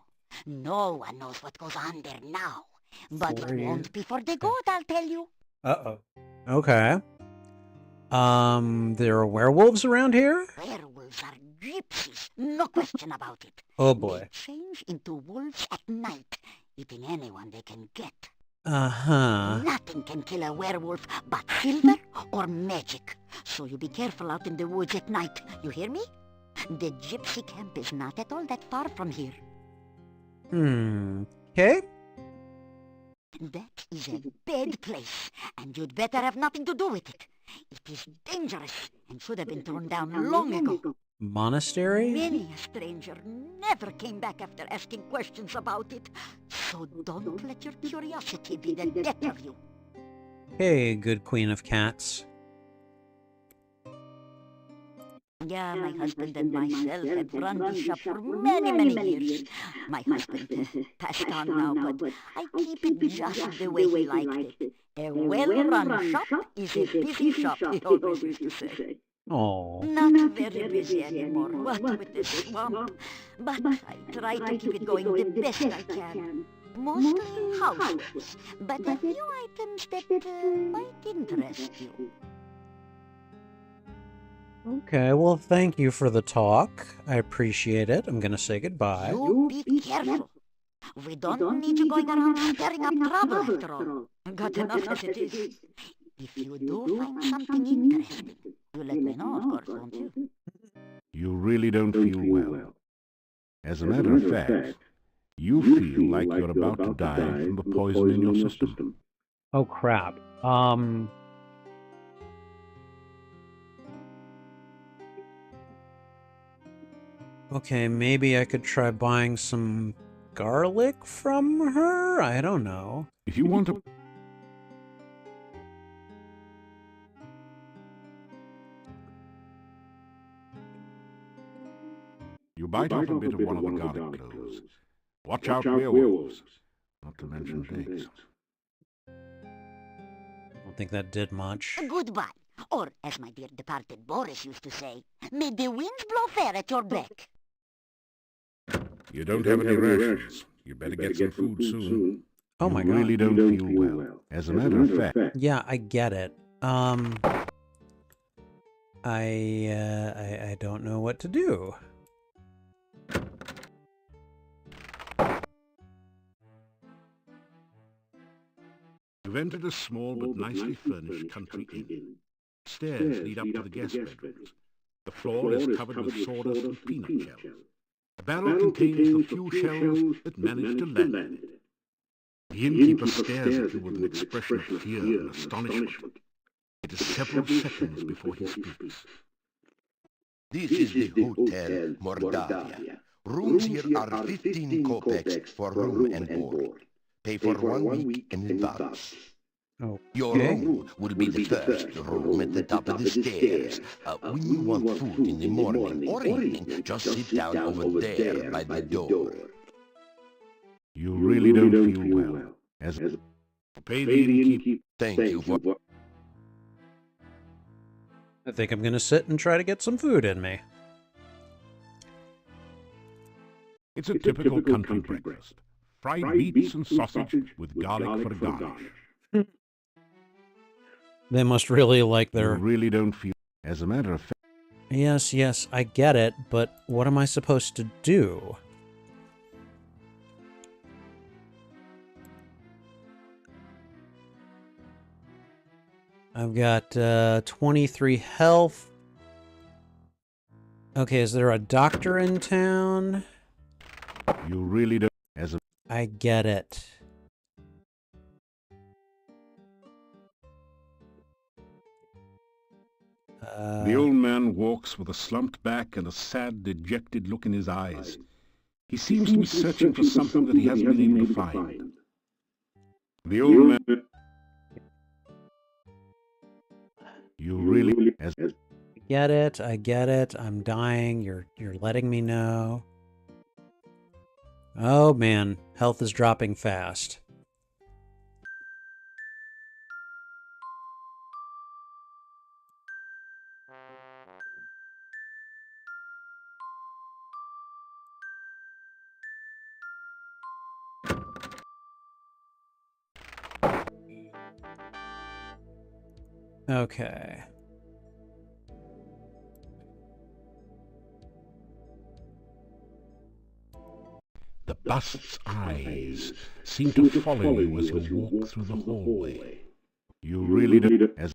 [SPEAKER 5] No one knows what goes on there now. But it won't be for the good, I'll tell you.
[SPEAKER 1] Uh-oh. Okay. There are werewolves around here?
[SPEAKER 5] Werewolves are gypsies, no question about it.
[SPEAKER 1] Oh boy.
[SPEAKER 5] They change into wolves at night, eating anyone they can get.
[SPEAKER 1] Uh-huh.
[SPEAKER 5] Nothing can kill a werewolf but silver or magic. So you be careful out in the woods at night, you hear me? The gypsy camp is not at all that far from here.
[SPEAKER 1] Okay.
[SPEAKER 5] That is a bad place, and you'd better have nothing to do with it. It is dangerous and should have been torn down long ago.
[SPEAKER 1] Monastery?
[SPEAKER 5] Many a stranger never came back after asking questions about it. So don't let your curiosity be the death of you.
[SPEAKER 1] Hey, good queen of cats.
[SPEAKER 5] Yeah, my husband and myself have run this shop for many years. My husband passed on now, but I keep it just the way he liked it. A well-run shop is a busy shop, he always used to say.
[SPEAKER 1] Oh.
[SPEAKER 5] Not very busy anymore, what with the swamp. But I try to keep it going the best I can. Mostly housewares, but a few items that might interest you.
[SPEAKER 1] Okay, well, thank you for the talk. I appreciate it. I'm gonna say goodbye.
[SPEAKER 5] You be careful. We don't need you going around stirring up trouble after all. Got enough as it is. If you do find something interesting, you let me know, of course, won't you?
[SPEAKER 2] You really don't feel well. As a matter of fact, you feel like you're about to die from the poison in your system.
[SPEAKER 1] Oh, crap. Okay, maybe I could try buying some garlic from her? I don't know.
[SPEAKER 2] If you want to... You bite off a bit of one of the garlic cloves. Watch out, werewolves. Not to mention pigs.
[SPEAKER 1] I don't think that did much.
[SPEAKER 5] Goodbye. Or, as my dear departed Boris used to say, may the winds blow fair at your back.
[SPEAKER 2] You don't have any rations. You better get some food soon.
[SPEAKER 1] Oh my
[SPEAKER 2] You
[SPEAKER 1] god.
[SPEAKER 2] really don't feel well. As a matter of fact,
[SPEAKER 1] Yeah, I get it. I don't know what to do.
[SPEAKER 2] you've entered a small but nicely furnished country inn. Stairs lead up to the guest bedrooms. The floor is covered with sawdust and peanut shells. The barrel contains the few shells that manage to land in it. The innkeeper stares at you with an expression of fear and astonishment. It is several seconds before he speaks.
[SPEAKER 4] This is the Hotel Mordavia. Rooms here are 15 kopecks for room and board. Pay for 1 week in advance. Your
[SPEAKER 1] Okay.
[SPEAKER 4] room will be the first room at the top of the stairs. When you want food in the morning or evening, just sit down over there by the door.
[SPEAKER 2] You really don't feel well. As pay the innkeeper.
[SPEAKER 4] Thank you for...
[SPEAKER 1] I think I'm gonna sit and try to get some food in me.
[SPEAKER 2] It's a typical country breakfast. Fried beets and sausage with garlic for a garnish.
[SPEAKER 1] They must really like
[SPEAKER 2] You
[SPEAKER 1] their...
[SPEAKER 2] really don't feel... As a matter of fact,
[SPEAKER 1] Yes, I get it, but what am I supposed to do? I've got 23 health. Okay, is there a doctor in town?
[SPEAKER 2] you really don't... As a...
[SPEAKER 1] I get it.
[SPEAKER 2] The old man walks with a slumped back and a sad, dejected look in his eyes. He seems to be searching for something that he hasn't been able to find. The old man... You really... As
[SPEAKER 1] Get it, I get it. I'm dying. You're letting me know. Oh man, health is dropping fast. Okay.
[SPEAKER 2] the bust's eyes seem to follow you as you walk through the hallway. You really do... As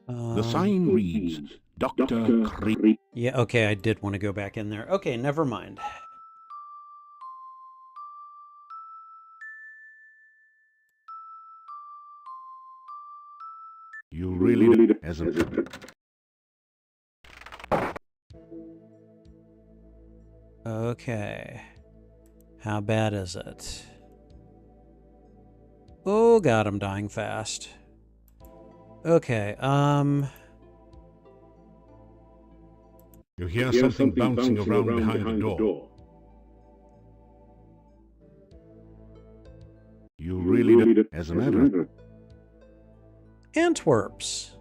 [SPEAKER 2] the sign reads, Dr. Creep.
[SPEAKER 1] Yeah, okay, I did want to go back in there. Okay, never mind.
[SPEAKER 2] You really do... As a...
[SPEAKER 1] Okay. How bad is it? Oh god, I'm dying fast. Okay,
[SPEAKER 2] You hear something bouncing around behind the door. You really do... As a matter of...
[SPEAKER 1] Antwerps.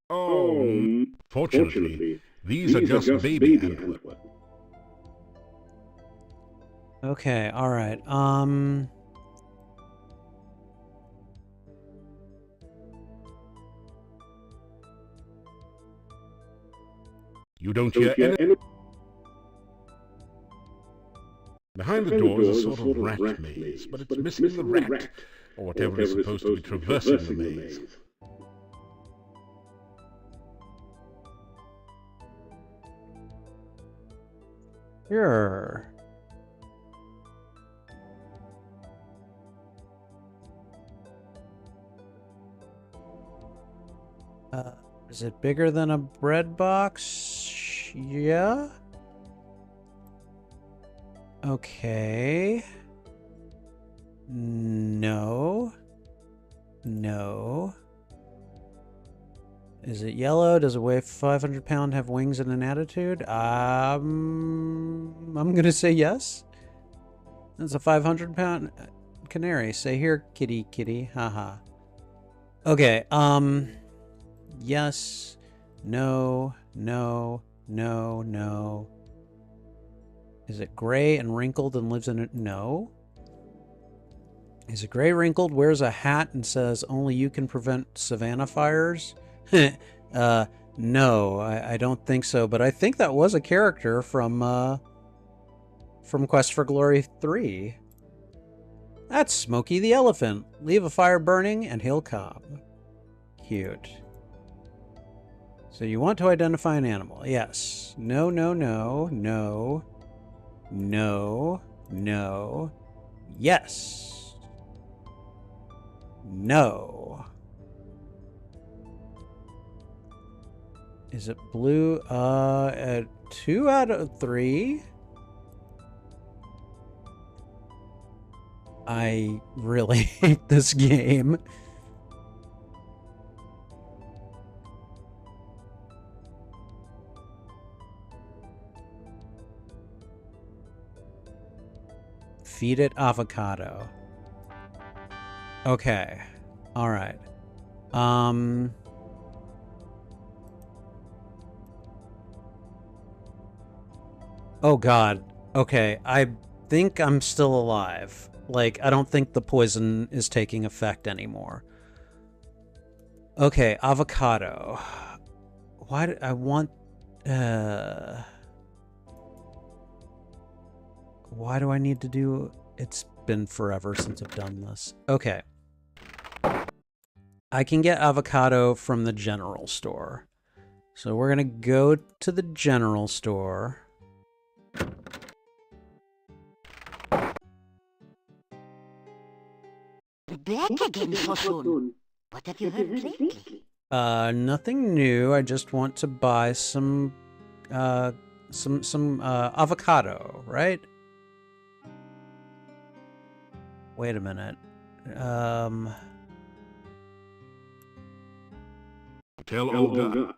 [SPEAKER 2] Oh, fortunately, these are just baby Antwerp.
[SPEAKER 1] Okay, alright,
[SPEAKER 2] You don't hear any... Behind the door is a sort of rat maze, but it's missing the rat, or whatever is supposed to be traversing the maze.
[SPEAKER 1] Sure. Is it bigger than a bread box? Yeah. Okay. No. No. Is it yellow? Does it weigh 500 pounds, have wings and an attitude? I'm gonna say yes. It's a 500-pound canary. Say here, kitty, kitty. Haha. Okay, yes. No. No. No. No. Is it gray and wrinkled and lives in it? No. Is it gray, wrinkled, wears a hat and says, only you can prevent Savannah fires? No, I don't think so, but I think that was a character from Quest for Glory 3. That's Smokey the Elephant. Leave a fire burning and he'll come. Cute. So you want to identify an animal. Yes. No, no, no, no. No. No. Yes. No. Is it blue? 2 out of 3. I really hate this game. Feed it avocado. Okay. All right. Oh god. Okay, I think I'm still alive. Like, I don't think the poison is taking effect anymore. Okay, avocado. Why do I want... Why do I need to do... It's been forever since I've done this. Okay. I can get avocado from the general store. So we're gonna go to the general store.
[SPEAKER 5] Back again so soon. What have you heard lately?
[SPEAKER 1] Nothing new. I just want to buy some avocado, right? Wait a minute.
[SPEAKER 2] Tell Olga.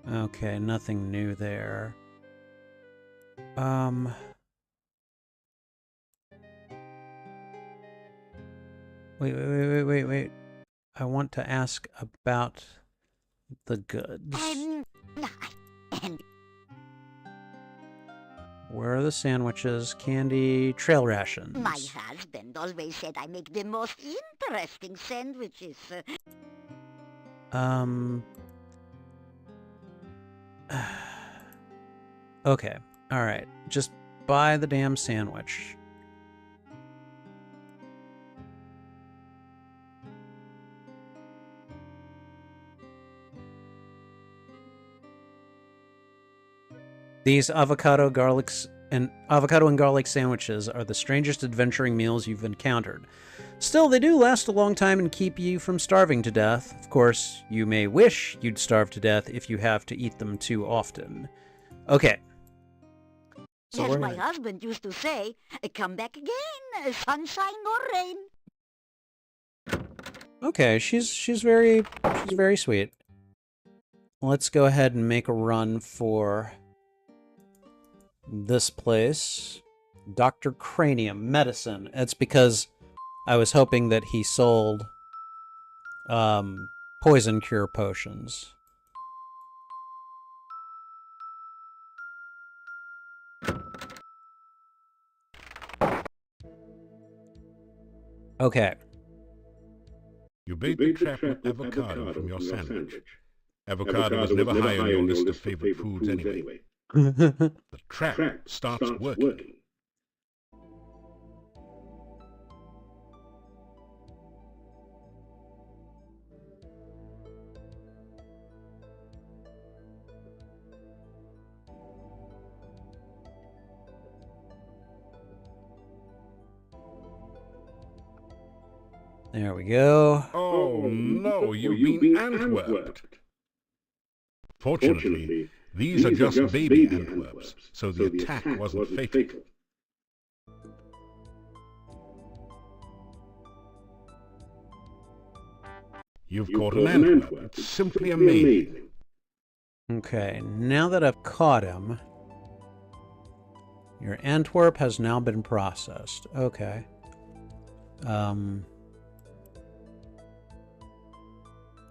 [SPEAKER 1] Okay, nothing new there. Wait. I want to ask about the goods. Where are the sandwiches, candy, trail rations?
[SPEAKER 5] My husband always said I make the most interesting sandwiches.
[SPEAKER 1] Okay, alright. Just buy the damn sandwich. These avocado and garlic sandwiches are the strangest adventuring meals you've encountered. Still, they do last a long time and keep you from starving to death. Of course, you may wish you'd starve to death if you have to eat them too often. Okay.
[SPEAKER 5] So as my husband used to say, come back again, sunshine or rain.
[SPEAKER 1] Okay, she's very sweet. Let's go ahead and make a run for this place. Dr. Cranium, medicine. It's because I was hoping that he sold poison cure potions. Okay.
[SPEAKER 2] You bait the trap with avocado from your sandwich. Avocado was never high on your list of favorite foods anyway. The trap starts working.
[SPEAKER 1] There we go.
[SPEAKER 2] Oh no, you've been Antwerped. Fortunately, these are just baby Antwerps, so the attack wasn't fatal. You've caught an Antwerp. It's simply amazing.
[SPEAKER 1] Okay, now that I've caught him, your Antwerp has now been processed. Okay.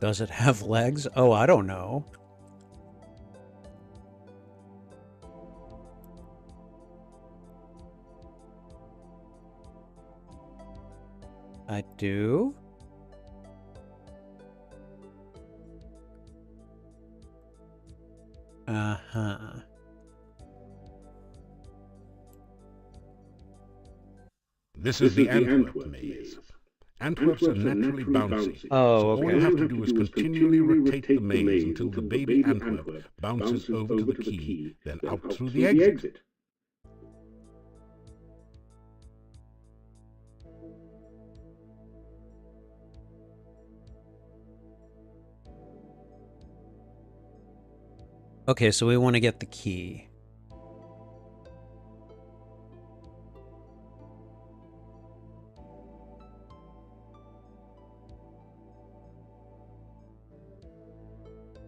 [SPEAKER 1] Does it have legs? Oh, I don't know. I do? Uh-huh.
[SPEAKER 2] This is the Antwerp maze. Antwerps are naturally bouncy.
[SPEAKER 1] Oh,
[SPEAKER 2] so
[SPEAKER 1] okay.
[SPEAKER 2] all you have to do is continually rotate the maze until the baby Antwerp bounces over to the key, then out through the exit.
[SPEAKER 1] Okay, so we want to get the key.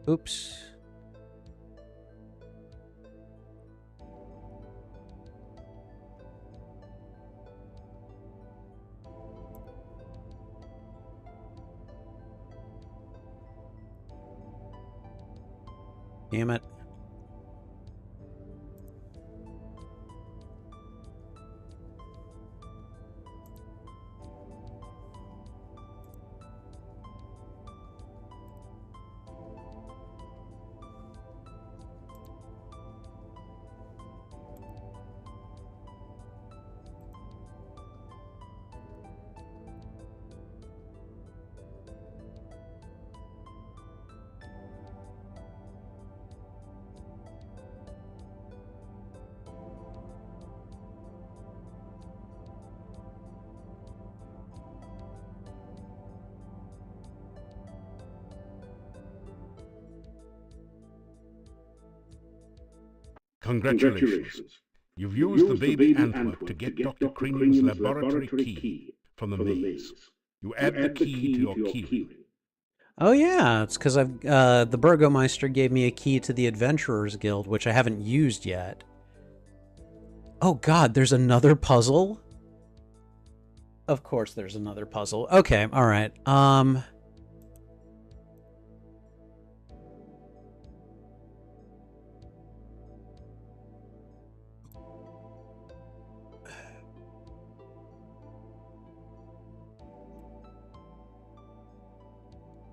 [SPEAKER 1] Oops. Damn it.
[SPEAKER 2] Congratulations. You've used the baby antwerp to get Dr. Cranium's laboratory key from the maze. You add the key to your keyring.
[SPEAKER 1] Oh yeah, it's because I've the Burgomeister gave me a key to the Adventurers Guild, which I haven't used yet. Oh god, there's another puzzle? Of course there's another puzzle. Okay, alright.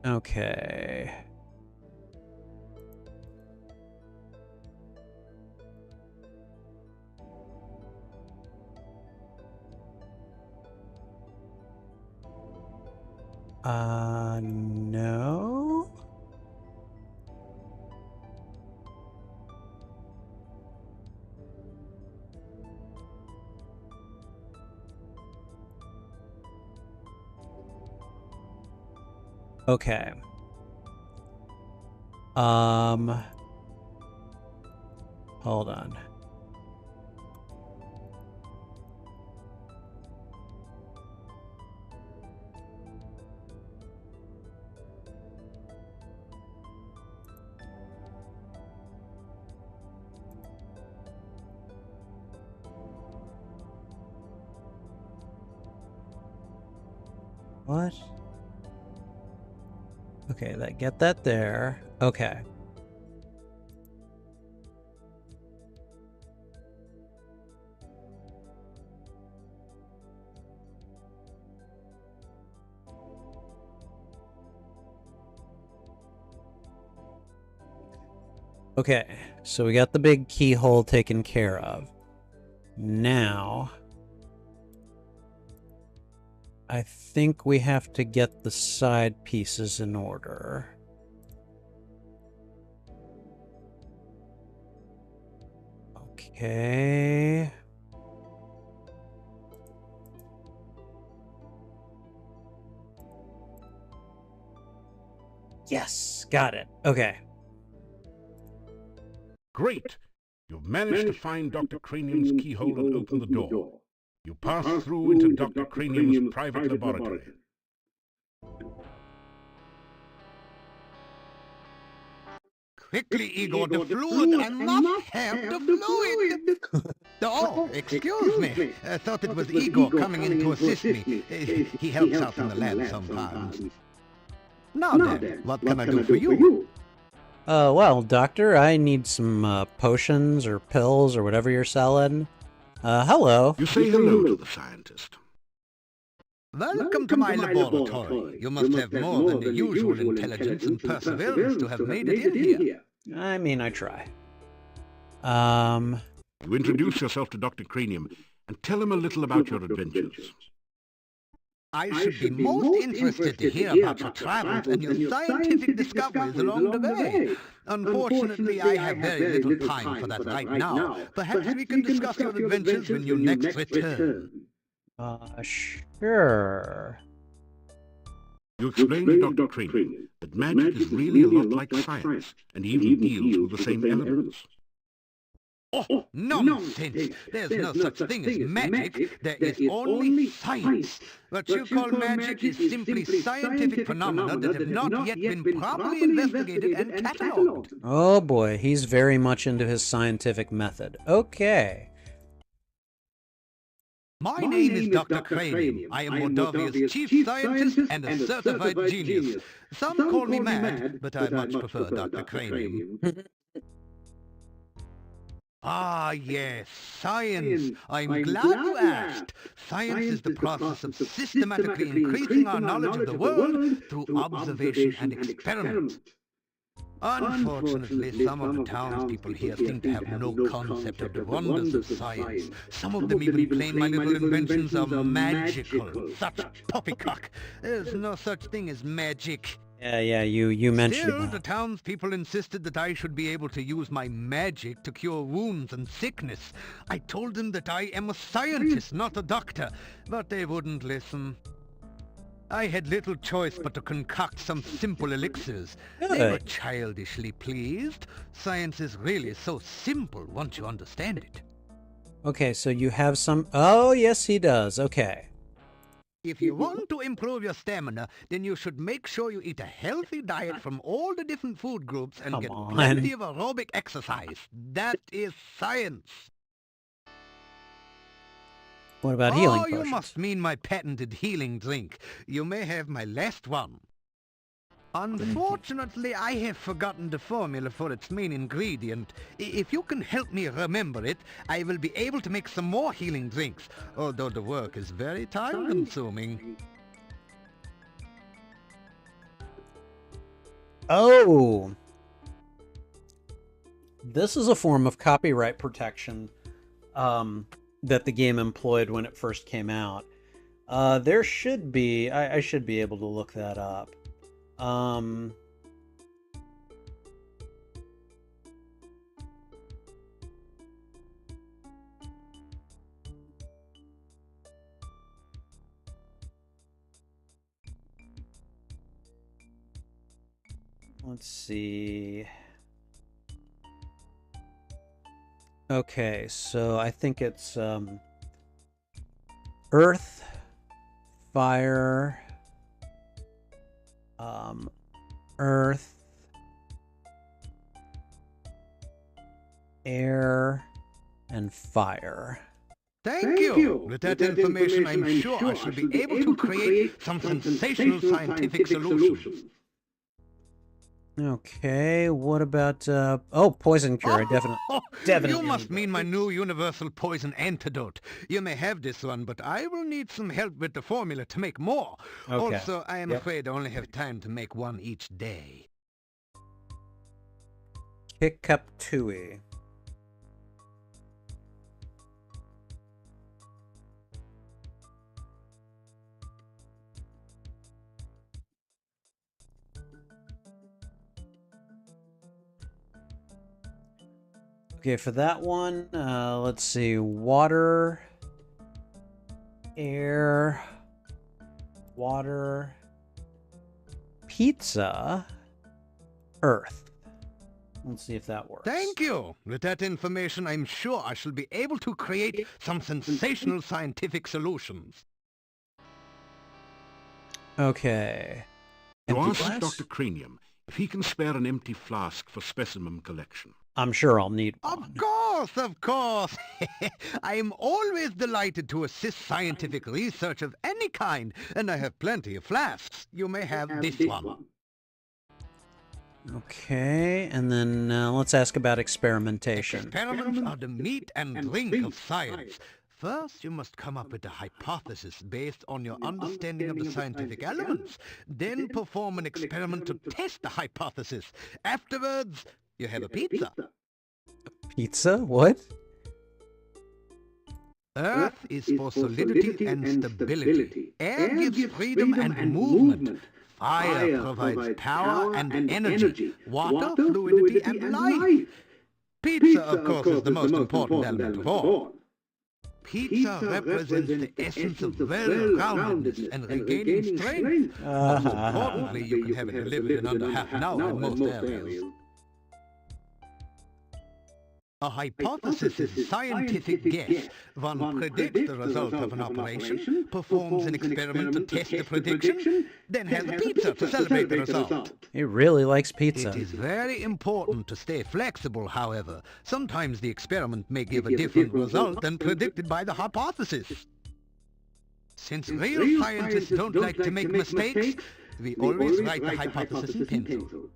[SPEAKER 1] Okay. No? Okay. Hold on. What? Okay, get that there. Okay. Okay, so we got the big keyhole taken care of. Now, I think we have to get the side pieces in order. Okay. Yes, got it. Okay.
[SPEAKER 2] Great! You've managed to find Dr. Cranium's keyhole and open the door. You pass through into Dr. Cranium's private laboratory.
[SPEAKER 4] Quickly, Igor, the fluid! I must have the fluid! Oh, excuse me. I thought it was Igor coming in to assist me. He helps out in the lab sometimes. Now then, what can I do for you?
[SPEAKER 1] Well, Doctor, I need some potions or pills or whatever you're selling. Hello.
[SPEAKER 2] You say hello to the scientist.
[SPEAKER 4] Welcome to my laboratory. You must have more than the usual intelligence and perseverance to have made it in here.
[SPEAKER 1] I mean, I try.
[SPEAKER 2] You introduce yourself to Dr. Cranium and tell him a little about your adventures.
[SPEAKER 4] I should be most interested to hear about your travels and your scientific discoveries along the way. Unfortunately, I have very little time for that right now. Perhaps we can discuss your adventures when you next return.
[SPEAKER 1] Sure.
[SPEAKER 2] You explain to Dr. Cranium that magic is really a lot like science, and even deals with the same elements.
[SPEAKER 4] Oh, nonsense! There's no such thing as magic. There is only science. What you call magic is simply scientific phenomena that have not yet been properly investigated and catalogued.
[SPEAKER 1] Oh boy, he's very much into his scientific method. Okay.
[SPEAKER 4] My name is Dr. Cranium. I am Moldavia's chief scientist and a certified genius. Some call me mad, but I much prefer Dr. Cranium. Ah, yes, science. I'm glad you asked. Science is the process of systematically increasing our knowledge of the world through observation and experiment. Unfortunately, some of the townspeople here seem to have no concept of the wonders of science. Some of them even claim my little inventions are magical. Such poppycock. There's no such thing as magic.
[SPEAKER 1] Yeah, you mentioned
[SPEAKER 4] Still,
[SPEAKER 1] that.
[SPEAKER 4] the townspeople insisted that I should be able to use my magic to cure wounds and sickness. I told them that I am a scientist, not a doctor, but they wouldn't listen. I had little choice but to concoct some simple elixirs. They were childishly pleased. Science is really so simple once you understand it.
[SPEAKER 1] Okay, so you have some... Oh, yes, he does. Okay.
[SPEAKER 4] If you want to improve your stamina, then you should make sure you eat a healthy diet from all the different food groups and
[SPEAKER 1] Come
[SPEAKER 4] get
[SPEAKER 1] on.
[SPEAKER 4] plenty of aerobic exercise. That is science.
[SPEAKER 1] What about healing
[SPEAKER 4] Oh,
[SPEAKER 1] potions?
[SPEAKER 4] you must mean my patented healing drink. You may have my last one. Unfortunately, I have forgotten the formula for its main ingredient. If you can help me remember it, I will be able to make some more healing drinks, although the work is very time-consuming.
[SPEAKER 1] Oh! This is a form of copyright protection that the game employed when it first came out. There should be... I should be able to look that up. Let's see. Okay, so I think it's earth, fire, earth, air, and fire.
[SPEAKER 4] Thank you. With that information, I'm sure I shall be able to create some sensational scientific solutions.
[SPEAKER 1] Okay, what about, oh, poison cure, definitely.
[SPEAKER 4] You must mean my new universal poison antidote. You may have this one, but I will need some help with the formula to make more.
[SPEAKER 1] Okay.
[SPEAKER 4] Also, I am afraid I only have time to make one each day.
[SPEAKER 1] Kick up Tui. Okay, for that one, let's see. Water, air, water, pizza, earth. Let's see if that works.
[SPEAKER 4] Thank you. With that information, I'm sure I shall be able to create some sensational scientific solutions.
[SPEAKER 1] Okay.
[SPEAKER 2] You
[SPEAKER 1] Empty
[SPEAKER 2] ask
[SPEAKER 1] glass?
[SPEAKER 2] Dr. Cranium if he can spare an empty flask for specimen collection.
[SPEAKER 1] I'm sure I'll need one.
[SPEAKER 4] Of course, of course. I am always delighted to assist scientific research of any kind, and I have plenty of flasks. You may have this one.
[SPEAKER 1] Okay, and then let's ask about experimentation.
[SPEAKER 4] Experiments are the meat and drink of science. First, you must come up with a hypothesis based on your understanding of the scientific elements. Then perform an experiment to test the hypothesis. Afterwards, you have a pizza.
[SPEAKER 1] Pizza? What?
[SPEAKER 4] Earth is for solidity and stability. Air gives freedom and movement. Fire provides power and energy. Water, fluidity and life. Pizza, of course, is the most important element of all. Pizza represents the essence of well-roundedness and regaining strength. Most importantly, you can have it delivered in under half an hour in most areas. A hypothesis is a scientific guess. One predicts the result of an operation, performs an experiment to test the prediction, then has a pizza to celebrate the result.
[SPEAKER 1] He really likes pizza.
[SPEAKER 4] It is very important to stay flexible, however. Sometimes the experiment may give a different result than predicted by the hypothesis. Since real scientists don't like to make mistakes, we always write the hypothesis in pencil.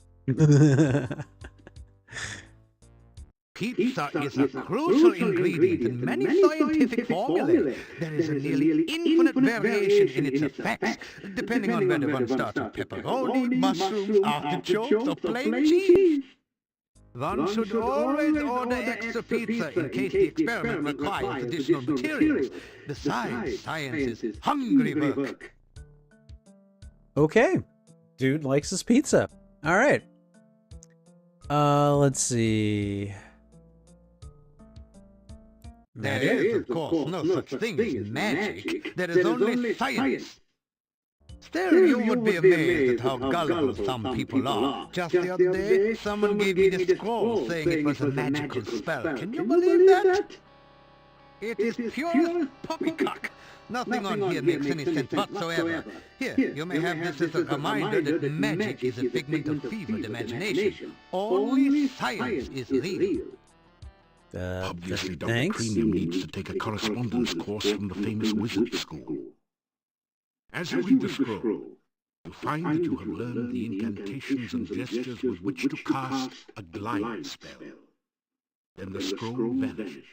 [SPEAKER 4] Pizza is a crucial ingredient in many scientific formulae. There is a nearly infinite variation in its effects, depending on whether one starts with pepperoni, mushrooms, artichokes, or plain cheese. One should always order extra pizza in case the experiment requires additional materials. Besides, science is hungry work.
[SPEAKER 1] Okay. Dude likes his pizza. All right. Let's see.
[SPEAKER 4] There is, of course, no such thing as magic. There is only science. Still, you would be amazed at how gullible some people are. Just the other day, someone gave me this scroll saying it was a magical spell. Can you believe that? It is pure poppycock. Nothing on here makes any sense whatsoever. Here, you may have this as a reminder that magic is a figment of fevered imagination. Only science is real.
[SPEAKER 2] Obviously, Dr.
[SPEAKER 1] Thanks.
[SPEAKER 2] Cranium needs to take a correspondence course from the famous wizard school. As you read the scroll, you find that you have learned the incantations and gestures with which to cast a glide spell. Then the scroll vanishes.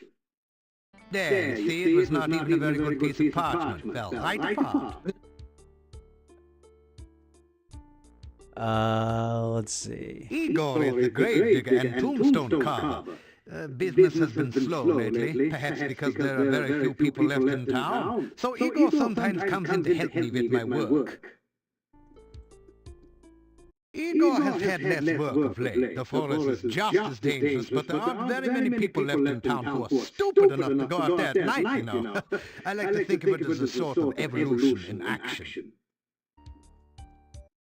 [SPEAKER 4] There, you see, it was not even a very good piece of parchment. Fell right apart.
[SPEAKER 1] Let's see.
[SPEAKER 4] Igor is the gravedigger and tombstone carver. Business has been slow lately, perhaps because there are very few people left in town. So Igor sometimes comes in to help me with my work. Igor has had less work of late. The forest is just as dangerous, but there aren't very many people left in town who are stupid enough to go out there at night, you know. I like to think of it as a sort of evolution in action.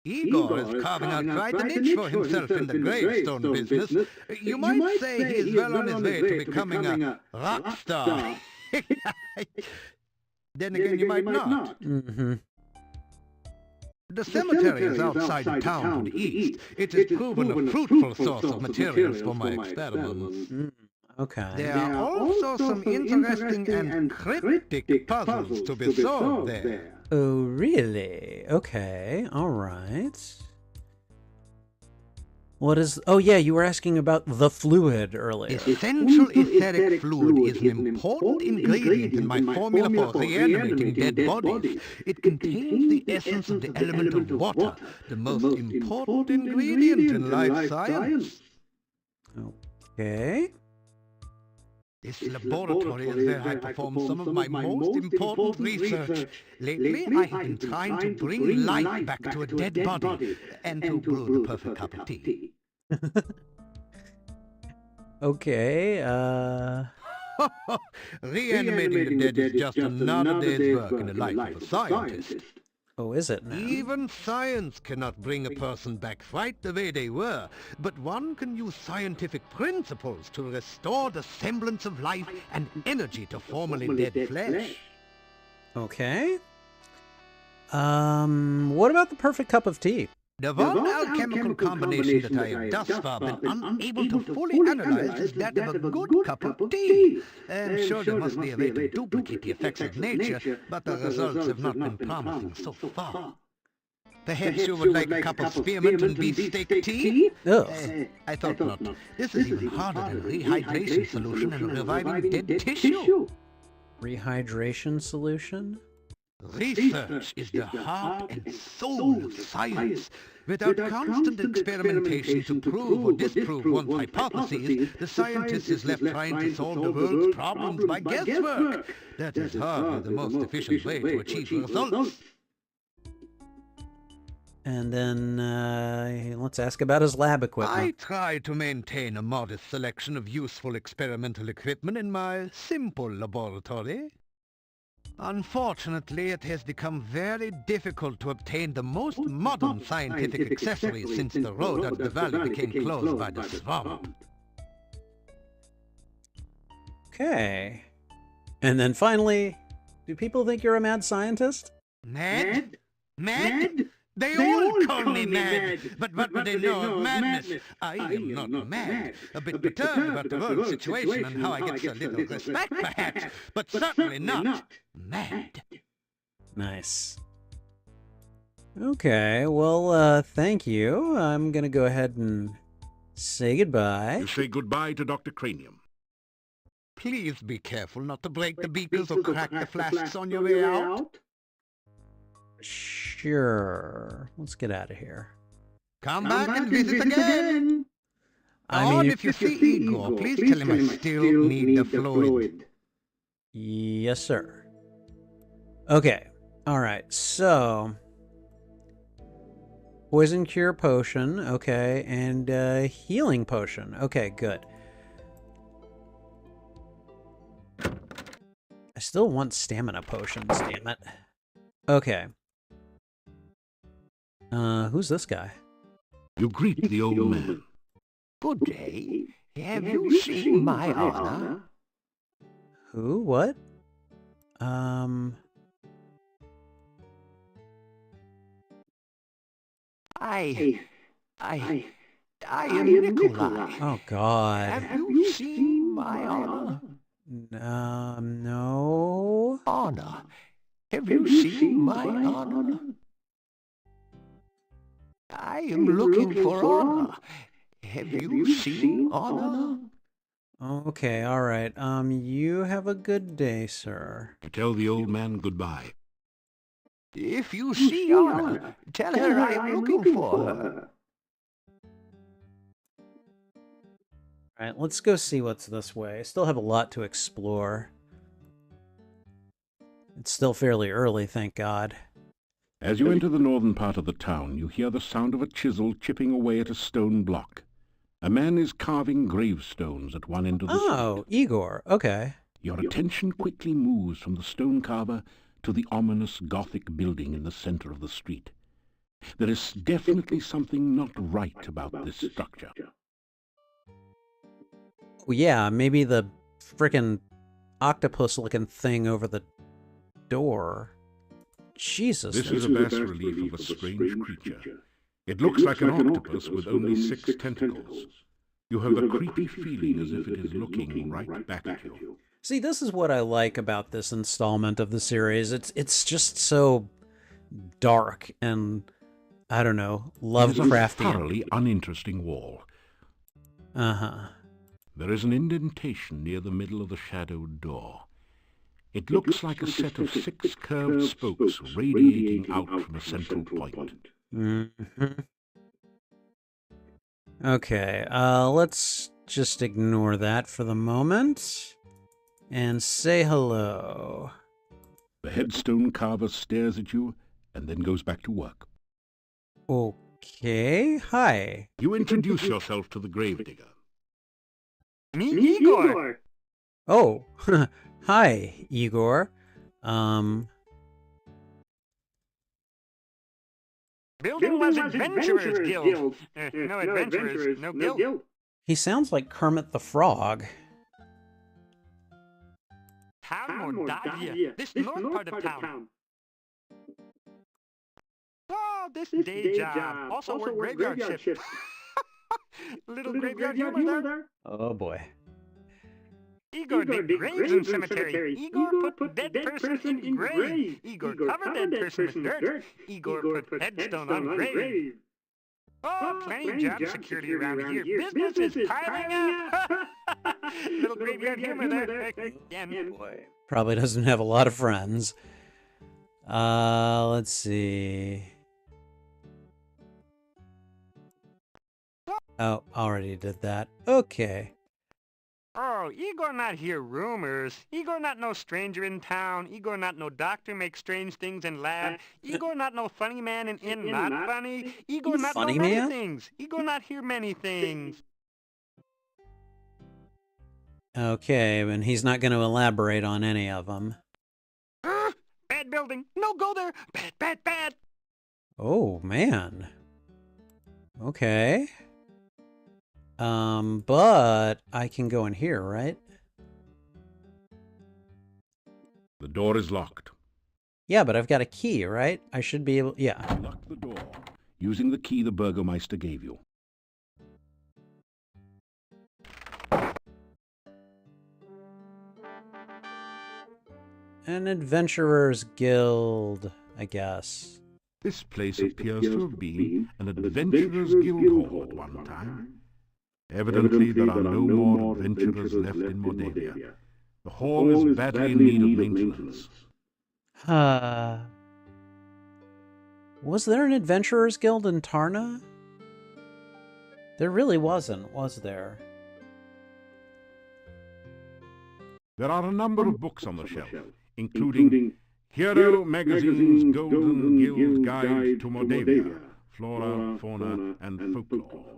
[SPEAKER 4] Igor is carving out quite a niche for himself in the gravestone business. You might say he is well on his way to becoming a rock star. Then again, you might not. The cemetery is outside the town to the east. It has proven a fruitful source of materials for my experiments.
[SPEAKER 1] Okay.
[SPEAKER 4] There are also some interesting and cryptic puzzles to be solved there.
[SPEAKER 1] Oh, really? Okay, all right. What is... Oh, yeah, you were asking about the fluid earlier.
[SPEAKER 4] Essential etheric fluid is an important ingredient in my formula for reanimating dead bodies. It contains the essence of the element of water, the most important ingredient in life science.
[SPEAKER 1] Okay.
[SPEAKER 4] This laboratory is where I perform some of my most important research. Lately, I have been trying to bring life back to a dead body and to brew the perfect cup of tea.
[SPEAKER 1] Okay,
[SPEAKER 4] Reanimating the dead is just another day's work in the life of a scientist.
[SPEAKER 1] Oh, is it now?
[SPEAKER 4] Even science cannot bring a person back right the way they were, but one can use scientific principles to restore the semblance of life and energy to formerly dead flesh.
[SPEAKER 1] Okay. What about the perfect cup of tea?
[SPEAKER 4] The one alchemical combination that I have thus far been unable to fully analyze is that of a good cup of tea. I'm sure there must be a way to duplicate the effects of nature, but the results have not been promising so far. Perhaps you would like a cup of spearmint and beefsteak tea? I thought not. This is even harder than rehydration solution and reviving dead tissue.
[SPEAKER 1] Rehydration solution?
[SPEAKER 4] Research is the heart and soul of science. Without constant experimentation to prove or disprove one's hypotheses, the scientist is left trying to solve the world's problems by guesswork. That is hardly the most efficient way to achieve results.
[SPEAKER 1] And then, let's ask about his lab
[SPEAKER 4] I
[SPEAKER 1] equipment.
[SPEAKER 4] try to maintain a modest selection of useful experimental equipment in my simple laboratory. Unfortunately, it has become very difficult to obtain the most modern scientific accessories since the road out of the valley became closed by the swamp.
[SPEAKER 1] Okay. And then finally, do people think you're a mad scientist?
[SPEAKER 4] Mad? Mad? They all call me mad, but what do they know of madness? I am not mad. A bit perturbed about the world situation and how I get so little respect, perhaps, but certainly not mad.
[SPEAKER 1] Nice. Okay, well, thank you. I'm gonna go ahead and say goodbye.
[SPEAKER 2] You say goodbye to Dr. Cranium.
[SPEAKER 4] Please be careful not to break the beakers or crack the flasks on your way out.
[SPEAKER 1] Sure. Let's get out of here.
[SPEAKER 4] Come back and visit again.
[SPEAKER 1] I mean,
[SPEAKER 4] If you see Igor, please tell him I still need the fluid.
[SPEAKER 1] Yes, sir. Okay. All right. So, poison cure potion. Okay. And healing potion. Okay, good. I still want stamina potions, damn it. Okay. Who's this guy?
[SPEAKER 2] You greet the old man.
[SPEAKER 4] Good day. Have you seen my honor?
[SPEAKER 1] Who? What?
[SPEAKER 4] I am Nikolai.
[SPEAKER 1] Oh, God.
[SPEAKER 4] Have you seen my honor?
[SPEAKER 1] No.
[SPEAKER 4] Honor. Have you seen my honor? I am looking for honor. Have you seen honor?
[SPEAKER 1] Okay, all right. You have a good day, sir.
[SPEAKER 2] Tell the old man goodbye.
[SPEAKER 4] If you see honor, tell her I am looking for her.
[SPEAKER 1] All right, let's go see what's this way. I still have a lot to explore. It's still fairly early, thank God.
[SPEAKER 2] As you enter the northern part of the town, you hear the sound of a chisel chipping away at a stone block. A man is carving gravestones at one end of the street.
[SPEAKER 1] Oh, Igor. Okay.
[SPEAKER 2] Your attention quickly moves from the stone carver to the ominous Gothic building in the center of the street. There is definitely something not right about this structure.
[SPEAKER 1] Oh, yeah, maybe the frickin' octopus-looking thing over the door. Jesus.
[SPEAKER 2] This is a bas-relief of a strange creature. It looks like an octopus with only 6 tentacles. You have a creepy feeling as if it is looking right back at you.
[SPEAKER 1] See, this is what I like about this installment of the series. It's just so dark and, I don't know, Lovecraftian.
[SPEAKER 2] It is a thoroughly uninteresting wall.
[SPEAKER 1] Uh-huh.
[SPEAKER 2] There is an indentation near the middle of the shadowed door. It looks like a set of 6 curved spokes radiating out from a central point.
[SPEAKER 1] Mm-hmm. Okay, let's just ignore that for the moment and say hello.
[SPEAKER 2] The headstone carver stares at you and then goes back to work.
[SPEAKER 1] Okay, hi.
[SPEAKER 2] You introduce yourself to the gravedigger.
[SPEAKER 4] Me, Igor.
[SPEAKER 1] Oh, hi, Igor.
[SPEAKER 4] Building was Adventurers Guild. No adventurers, no guild.
[SPEAKER 1] He sounds like Kermit the Frog.
[SPEAKER 4] Town Mordadia, this north part of town. Oh, this day job. Also work graveyard shift. Little graveyard humor there.
[SPEAKER 1] Oh boy.
[SPEAKER 4] Igor did graves in cemetery. Igor put dead person in grave. Igor covered dead person with dirt. Igor put headstone on grave. Oh, plenty of job security around here. Business is piling up. Little graveyard humor there. Again.
[SPEAKER 1] Boy. Probably doesn't have a lot of friends. Let's see. Oh, already did that. Okay.
[SPEAKER 4] Oh, Igor not hear rumors. Igor not no stranger in town. Igor not no doctor make strange things in lab. Igor not no funny man in not funny. Igor not
[SPEAKER 1] funny
[SPEAKER 4] know many
[SPEAKER 1] man?
[SPEAKER 4] things. Igor not hear many things.
[SPEAKER 1] Okay, and he's not going to elaborate on any of them.
[SPEAKER 4] Bad building. No go there. Bad, bad, bad.
[SPEAKER 1] Oh, man. Okay. But I can go in here, right?
[SPEAKER 2] The door is locked.
[SPEAKER 1] Yeah, but I've got a key, right? I should be able... Yeah.
[SPEAKER 2] Lock the door using the key the Burgomeister gave you.
[SPEAKER 1] An adventurer's guild, I guess.
[SPEAKER 2] This place appears to have been an adventurer's guild hall at one time. Evidently, there are no more adventurers left in Mordavia. The hall is badly in need of maintenance.
[SPEAKER 1] Was there an adventurer's guild in Tarna? There really wasn't, was there?
[SPEAKER 2] There are a number of books on the shelf, including Hero Magazine's Golden Guild Guide to Mordavia, Flora, Fauna, and Folklore.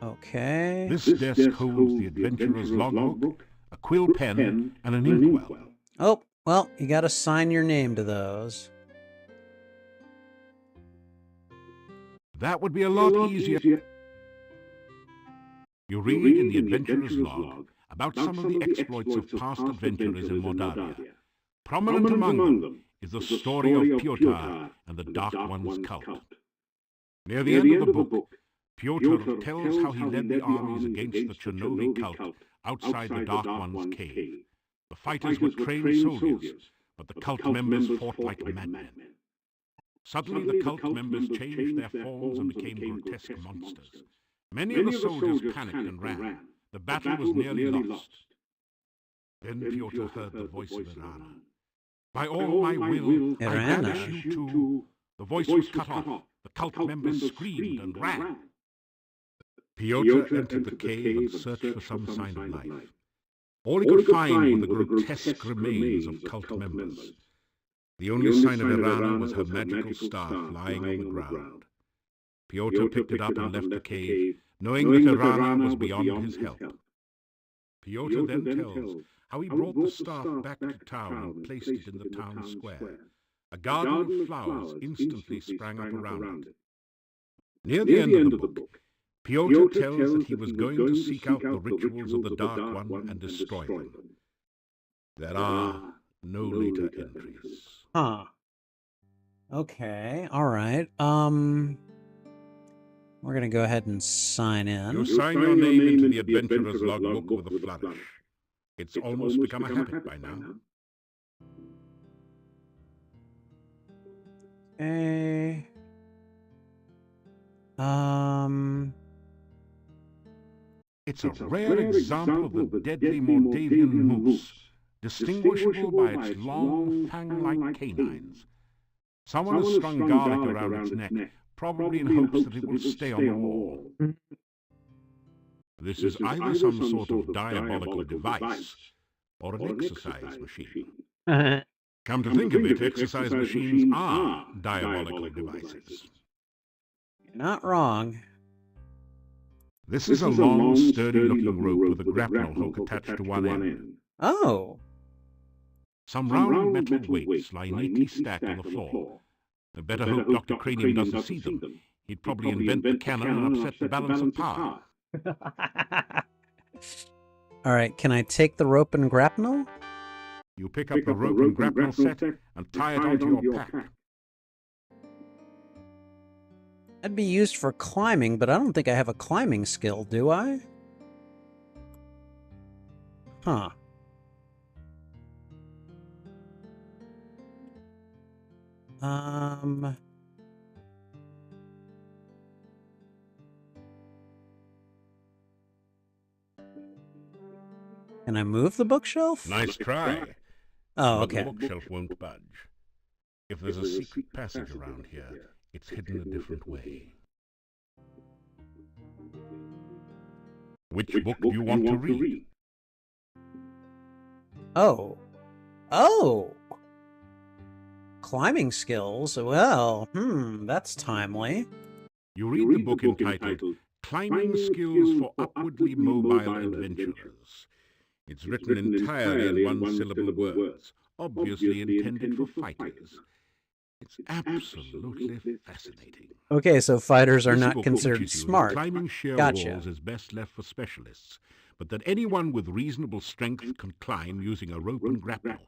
[SPEAKER 1] Okay.
[SPEAKER 2] This desk holds the adventurer's logbook, a quill pen, and an inkwell.
[SPEAKER 1] Oh, well, you gotta sign your name to those.
[SPEAKER 2] That would be a lot easier You read in the adventurer's log about some of the exploits of past adventurers in Mordavia. Prominent among them is the story of Pyotr and the Dark One's cult. Near the end of the book, Pyotr tells how he led the armies against the Chernovi cult outside the Dark One's cave. The fighters were trained soldiers, but the cult members fought like madmen. Suddenly the cult members changed their forms and became grotesque monsters. Many of the soldiers panicked and ran. The battle was nearly lost. Then Pyotr heard the voice of Irana. By all my will, I banish you two. The voice was cut off. The cult members screamed and ran. Pyotr entered the cave and searched for some sign of life. All he could find were the grotesque remains of cult members. The only sign of Irana was her magical staff lying on the ground. Pyotr picked it up and left the cave, knowing that Irana was beyond his help. Pyotr then tells how he brought the staff back to town and placed it in the town square. A garden of flowers instantly sprang up around it. Near the end of the book, Pyotr tells that he was going to seek out the rituals of the Dark One and destroy them. There are no later entries.
[SPEAKER 1] Huh. Okay, alright. We're gonna go ahead and sign in.
[SPEAKER 2] You sign your name into the adventurer's logbook with a flourish. It's almost become a habit by now.
[SPEAKER 1] Okay.
[SPEAKER 2] It's a rare example of the deadly Moldavian moose, distinguishable by its long, fang-like canines. Someone has strung garlic around its neck, probably in hopes that it will stay on the wall. This is either some sort of diabolical device or an exercise machine. Come to think of it, exercise machines are diabolical devices.
[SPEAKER 1] You're not wrong.
[SPEAKER 2] This is a long, sturdy-looking rope with a grapnel hook attached to one end.
[SPEAKER 1] Oh.
[SPEAKER 2] Some round metal weights lie neatly stacked on the floor. I better hope Dr. Cranium doesn't see them. He'd probably invent the cannon and upset the balance of power.
[SPEAKER 1] Alright, can I take the rope and grapnel?
[SPEAKER 2] You pick up the rope and grapnel set and tie it onto your pack.
[SPEAKER 1] That'd be used for climbing, but I don't think I have a climbing skill, do I? Huh. Can I move the bookshelf?
[SPEAKER 2] Nice try.
[SPEAKER 1] Oh,
[SPEAKER 2] But
[SPEAKER 1] okay.
[SPEAKER 2] the bookshelf won't budge. If there's a secret passage around here, it's hidden a different way. Which book do you want to read?
[SPEAKER 1] Oh. Oh! Climbing skills? Well, that's timely.
[SPEAKER 2] You read the book entitled Climbing Skills for Upwardly Mobile Adventurers. It's written entirely in one-syllable words, obviously intended for fighters. It's absolutely fascinating.
[SPEAKER 1] Okay, so fighters are
[SPEAKER 2] This
[SPEAKER 1] not
[SPEAKER 2] book
[SPEAKER 1] considered
[SPEAKER 2] teaches you that
[SPEAKER 1] smart.
[SPEAKER 2] climbing sheer
[SPEAKER 1] Gotcha.
[SPEAKER 2] walls is best left for specialists, but that anyone with reasonable strength can climb using a rope and grapnel.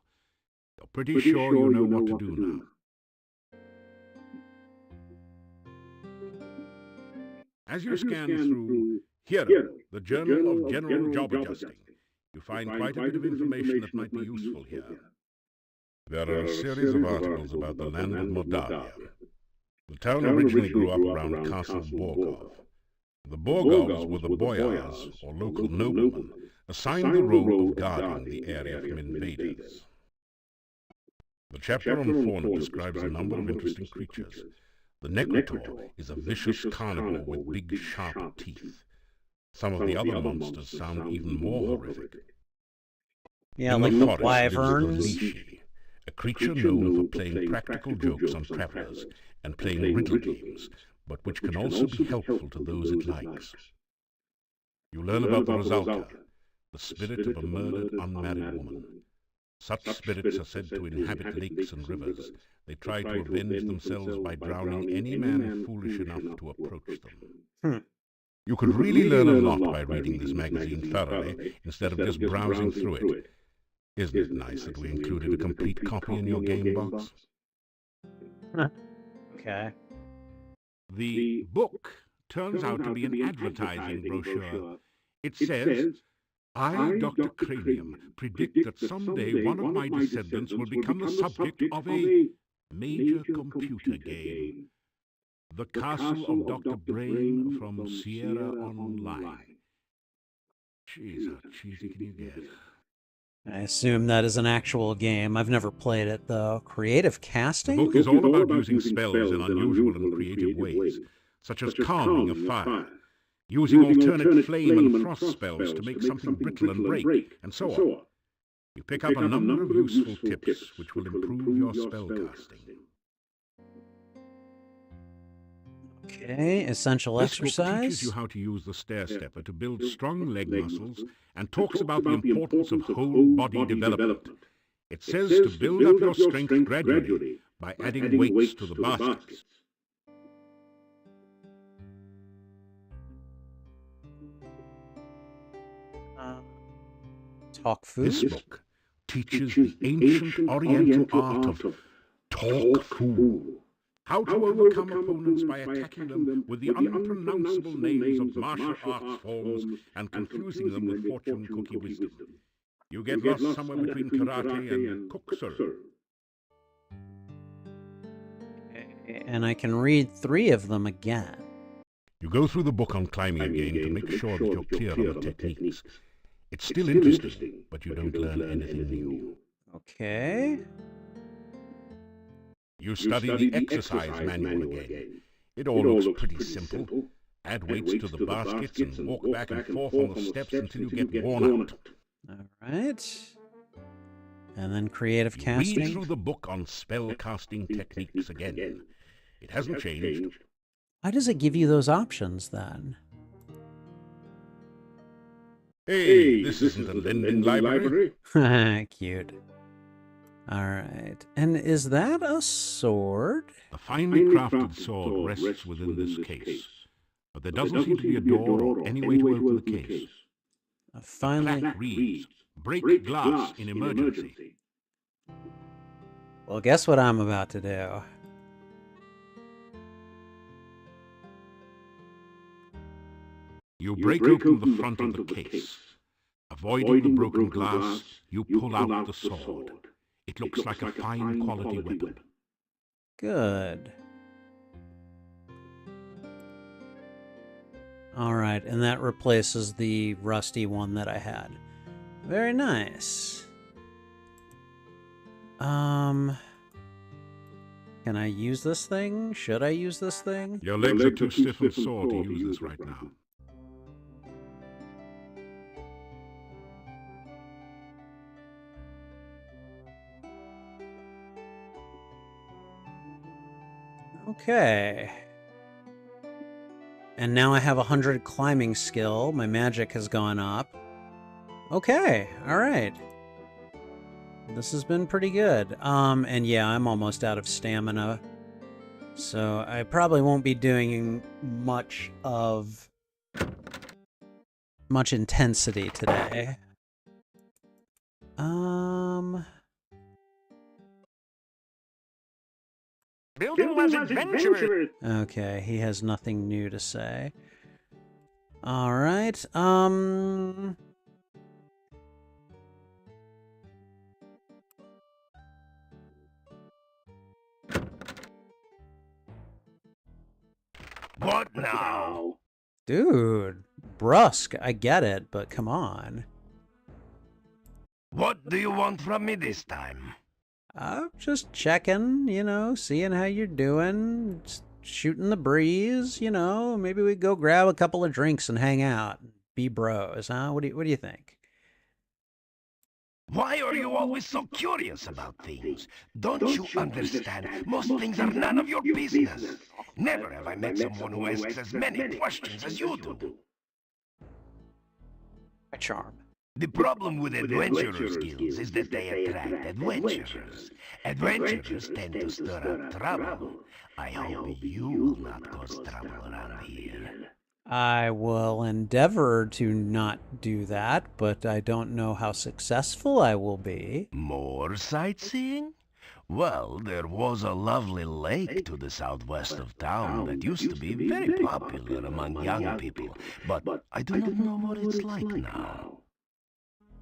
[SPEAKER 2] You're pretty sure you know what to do now. As you scan through Hero, the Journal of General Job Adjusting, you find quite a bit of information that might be useful here. There are a series of articles about the land of Moldavia. The town originally grew up around Castle Borgov. The Borgovs were the boyars, or local noblemen, assigned the role of guarding the area from invaders. The chapter on fauna describes a number of interesting creatures. The Negrotor is a vicious carnivore with big, sharp teeth. Some of the other monsters sound even more horrific.
[SPEAKER 1] Yeah,
[SPEAKER 2] In
[SPEAKER 1] like
[SPEAKER 2] the
[SPEAKER 1] the
[SPEAKER 2] forest
[SPEAKER 1] wyverns.
[SPEAKER 2] lives the Bluesky, a creature known for playing practical jokes on travelers and playing riddle games, but which can also be helpful to those it likes. You learn about the Rosalka, the spirit of a murdered, unmarried woman. Such spirits are said to inhabit lakes and rivers. They try to avenge themselves by drowning any man foolish enough to approach them. You could really learn a lot by reading this magazine thoroughly instead of just browsing through it. Isn't it nice that we included a complete copy in your game box?
[SPEAKER 1] Okay.
[SPEAKER 2] The book turns out to be an advertising brochure. It says, I, Dr. Cranium, predict that someday one of my descendants will become the subject of a major computer game. The Castle of Dr. Brain from Sierra Online. Jeez, how cheesy can you get?
[SPEAKER 1] I assume that is an actual game. I've never played it, though. Creative casting?
[SPEAKER 2] The book is all about using spells in unusual and creative ways, such as calming of fire, using alternate flame and frost spells to make something brittle and break, and so on. You pick up a number of useful tips which will improve your spellcasting.
[SPEAKER 1] Okay, essential
[SPEAKER 2] This book
[SPEAKER 1] exercise.
[SPEAKER 2] teaches you how to use the stair stepper to build strong leg muscles and talks about the importance of whole body development. It says to build up your strength gradually by adding weights to the baskets.
[SPEAKER 1] Talk food.
[SPEAKER 2] This book teaches the ancient Oriental art of talk fool. How to overcome opponents by attacking them with the unpronounceable names of martial arts forms and confusing them with fortune cookie wisdom. You get lost somewhere between karate and kuksu.
[SPEAKER 1] And I can read 3 of them again.
[SPEAKER 2] You go through the book on climbing again to make sure that you're clear on the techniques. It's still interesting, but you don't learn anything new.
[SPEAKER 1] Okay.
[SPEAKER 2] You study the exercise manual again. It all looks pretty simple. Add weights to the baskets and walk back and forth on the steps until you get worn out.
[SPEAKER 1] All right. And then creative
[SPEAKER 2] You read
[SPEAKER 1] casting.
[SPEAKER 2] through the book on spell casting techniques again. It hasn't changed.
[SPEAKER 1] Why does it give you those options then?
[SPEAKER 2] Hey, this isn't a lending library.
[SPEAKER 1] Cute. All right. And is that a sword?
[SPEAKER 2] A finely crafted sword rests within this case, but there doesn't seem to be a door or any way to open the case.
[SPEAKER 1] A
[SPEAKER 2] The
[SPEAKER 1] finely...
[SPEAKER 2] plaque reads, break glass in emergency.
[SPEAKER 1] Well, guess what I'm about to do.
[SPEAKER 2] You break open the front of the case. Avoiding the broken glass, you pull out the sword. It looks like a fine quality weapon.
[SPEAKER 1] Good. All right, and that replaces the rusty one that I had. Very nice. Can I use this thing? Should I use this thing?
[SPEAKER 2] Your legs are too stiff and sore to use this right now.
[SPEAKER 1] Okay. And now I have 100 climbing skill. My magic has gone up. Okay, all right. This has been pretty good. And yeah, I'm almost out of stamina. So I probably won't be doing much intensity today.
[SPEAKER 4] Building was adventurous.
[SPEAKER 1] Okay, he has nothing new to say. All right.
[SPEAKER 4] What now?
[SPEAKER 1] Dude, brusque, I get it, but come on.
[SPEAKER 4] What do you want from me this time?
[SPEAKER 1] Just checking, you know, seeing how you're doing, shooting the breeze, you know. Maybe we go grab a couple of drinks and hang out, be bros, huh? What do you think?
[SPEAKER 4] Why are you always so curious about things? Don't you understand? Most things are none of your business. Never have I met someone who asks as many questions as you do.
[SPEAKER 1] My charm.
[SPEAKER 4] The problem with adventurer skills is that they attract adventurers. Adventurers tend to stir up trouble. I hope you will not cause trouble around here.
[SPEAKER 1] I will endeavor to not do that, but I don't know how successful I will be.
[SPEAKER 4] More sightseeing? Well, there was a lovely lake to the southwest of town that used to be very popular among young people, but I do not know what it's like now.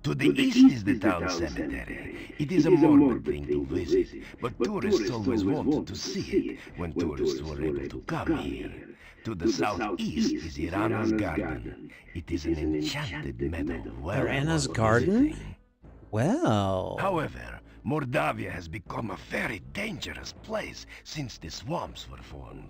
[SPEAKER 4] To the east is the town cemetery. It is a morbid thing to visit, but tourists always wanted to see it when tourists were able to come here. To the southeast is Irana's garden. It is an enchanted meadow well
[SPEAKER 1] Irana's
[SPEAKER 4] worth
[SPEAKER 1] garden?
[SPEAKER 4] visiting.
[SPEAKER 1] Well...
[SPEAKER 4] However, Mordavia has become a very dangerous place since the swamps were formed.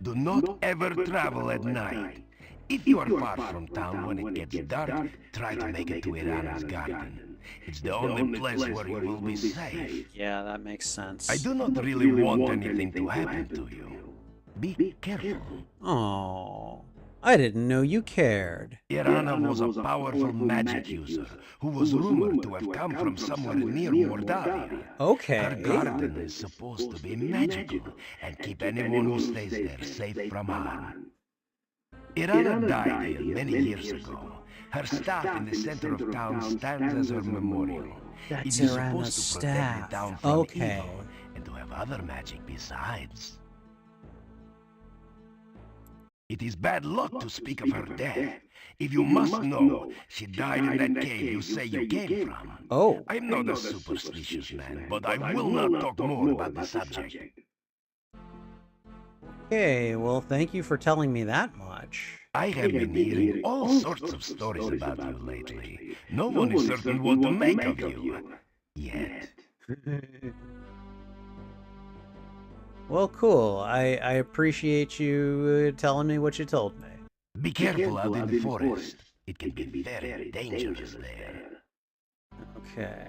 [SPEAKER 4] Do not ever travel at night. If you are far from town when it gets dark, try to make it to Irana's garden. It's the only place where you will be safe.
[SPEAKER 1] Yeah, that makes sense.
[SPEAKER 4] I do not really want anything to happen to you. Be careful.
[SPEAKER 1] Oh, I didn't know you cared.
[SPEAKER 4] Irana was a powerful magic user who was rumored to have come from somewhere near Mordavia.
[SPEAKER 1] Okay.
[SPEAKER 4] Her garden is supposed to be magical and keep anyone who stays there safe from harm. Irana died here many years ago. Her staff in the center of town stands as her memorial.
[SPEAKER 1] That's
[SPEAKER 4] It is
[SPEAKER 1] Irana's
[SPEAKER 4] supposed to protect
[SPEAKER 1] staff.
[SPEAKER 4] the town from
[SPEAKER 1] Okay.
[SPEAKER 4] evil and to have other magic besides. It is bad luck to speak of her death. If you must know, she died in that cave you say you came from.
[SPEAKER 1] Oh.
[SPEAKER 4] I'm not a superstitious man, but I will not talk more about the subject.
[SPEAKER 1] Okay, well, thank you for telling me that much.
[SPEAKER 4] I have been hearing all sorts of stories about you lately. No one is certain what to make of you. Yet.
[SPEAKER 1] Well, cool. I appreciate you telling me what you told me.
[SPEAKER 4] Be careful out in the forest. It can be very dangerous there.
[SPEAKER 1] Okay.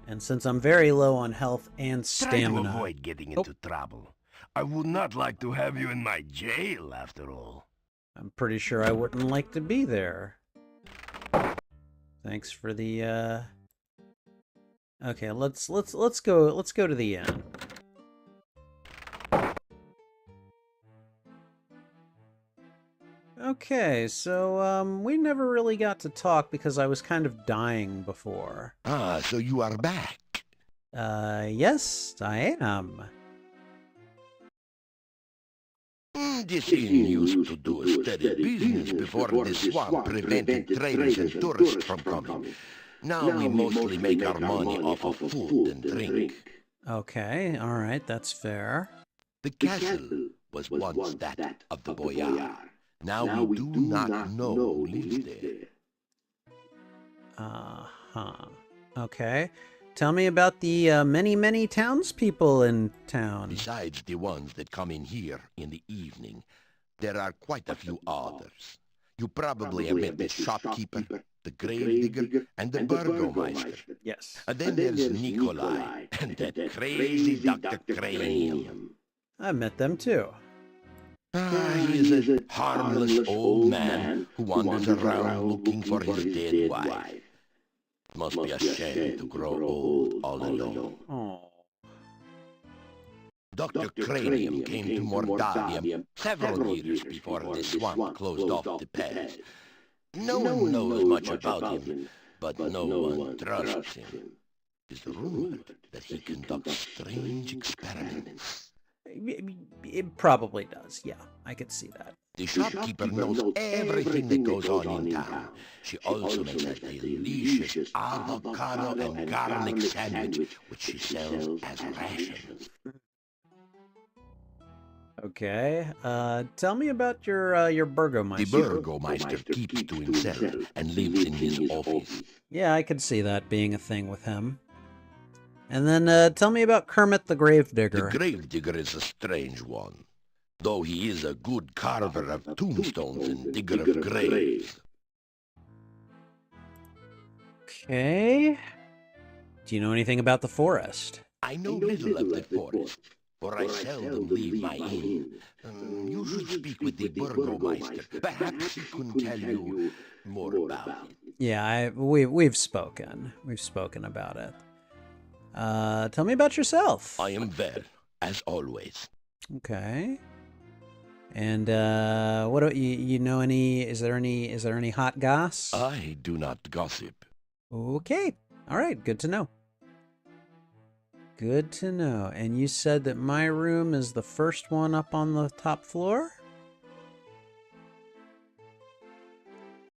[SPEAKER 1] And since I'm very low on health and
[SPEAKER 4] Try
[SPEAKER 1] stamina...
[SPEAKER 4] to avoid getting into trouble. I would not like to have you in my jail, after all.
[SPEAKER 1] I'm pretty sure I wouldn't like to be there. Thanks for the, Okay, let's go to the inn. Okay, so, we never really got to talk because I was kind of dying before.
[SPEAKER 6] Ah, so you are back.
[SPEAKER 1] Yes, I am.
[SPEAKER 6] This inn used to do a steady business before the swamp prevented traders and tourists from coming. Now we mostly make our money off of food and drink.
[SPEAKER 1] Okay, alright, that's fair.
[SPEAKER 6] The castle was once that of the boyar. Now we do not know who lives there.
[SPEAKER 1] Uh-huh. Okay. Tell me about the many townspeople in town.
[SPEAKER 6] Besides the ones that come in here in the evening, there are quite a few others. You probably have met the shopkeeper, the grave digger, and the burgomeister.
[SPEAKER 1] Yes.
[SPEAKER 6] And then there's Nikolai and that crazy Dr. Cranium.
[SPEAKER 1] I've met them too.
[SPEAKER 6] He is a harmless old man who wanders around looking for his dead wife. Must be a shame to grow old all alone.
[SPEAKER 1] Oh.
[SPEAKER 6] Dr. Cranium came to Mordavia several years before the swamp closed off the pass. No one knows much about him, but no one trusts him. It's rumored that he conducts strange experiments.
[SPEAKER 1] It probably does, yeah. I could see that.
[SPEAKER 6] The shopkeeper knows everything that goes on in town. She also makes a delicious avocado and garlic sandwich, which she sells as rations.
[SPEAKER 1] Okay. Tell me about your burgomeister.
[SPEAKER 6] The burgomeister keeps to himself and lives in his office.
[SPEAKER 1] Yeah, I could see that being a thing with him. And then tell me about Kermit the Gravedigger.
[SPEAKER 6] The gravedigger is a strange one, though he is a good carver of tombstones and digger of graves.
[SPEAKER 1] Okay. Do you know anything about the forest?
[SPEAKER 6] I know little of the forest, for I seldom leave my inn. You should speak with the burgomeister. Perhaps he can tell you more about it.
[SPEAKER 1] Yeah, we've spoken. We've spoken about it. Tell me about yourself.
[SPEAKER 6] I am well, as always.
[SPEAKER 1] Okay. And what do you know any? Is there any hot goss?
[SPEAKER 6] I do not gossip.
[SPEAKER 1] Okay. All right. Good to know. Good to know. And you said that my room is the first one up on the top floor?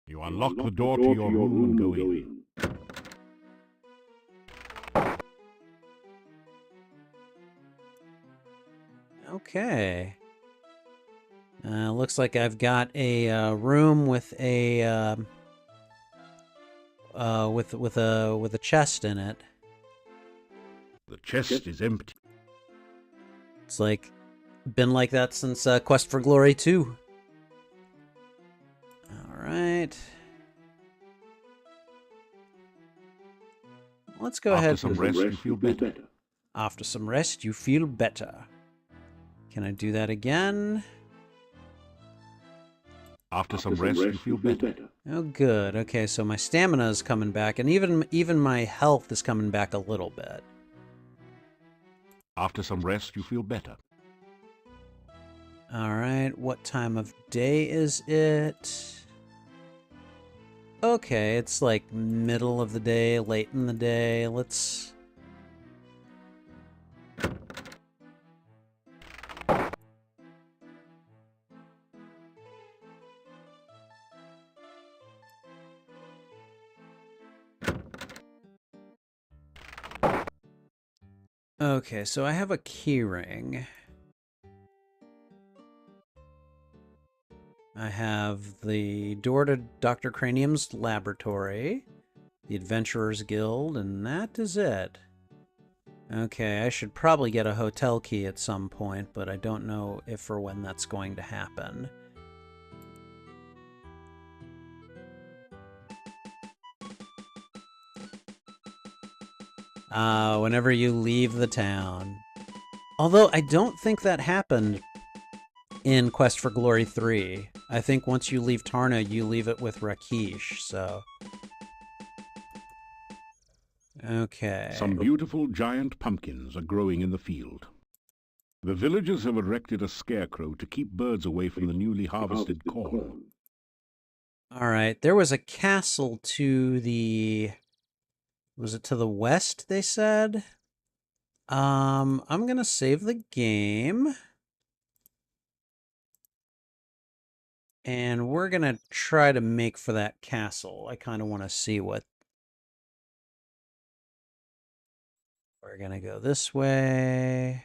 [SPEAKER 2] You unlock the door to your room and go in.
[SPEAKER 1] Okay. Looks like I've got a room with a with a chest in it.
[SPEAKER 2] The chest is empty.
[SPEAKER 1] It's like been like that since Quest for Glory 2. All right. Let's go ahead.
[SPEAKER 2] After some rest, you feel better.
[SPEAKER 1] After some rest, you feel better. Can I do that again?
[SPEAKER 2] After some rest, you feel better.
[SPEAKER 1] Oh, good. Okay, so my stamina is coming back, and even my health is coming back a little bit.
[SPEAKER 2] After some rest, you feel better.
[SPEAKER 1] All right, what time of day is it? Okay, it's like middle of the day, late in the day. Let's... Okay, so I have a key ring. I have the door to Dr. Cranium's laboratory, the Adventurers Guild, and that is it. Okay, I should probably get a hotel key at some point, but I don't know if or when that's going to happen. Whenever you leave the town. Although I don't think that happened in Quest for Glory 3. I think once you leave Tarna, you leave it with Rakeesh, so... Okay.
[SPEAKER 2] Some beautiful giant pumpkins are growing in the field. The villagers have erected a scarecrow to keep birds away from the newly harvested corn.
[SPEAKER 1] Alright, there was a castle to the... Was it to the west, they said? I'm gonna save the game. And we're gonna try to make for that castle. I kind of want to see what... We're gonna go this way.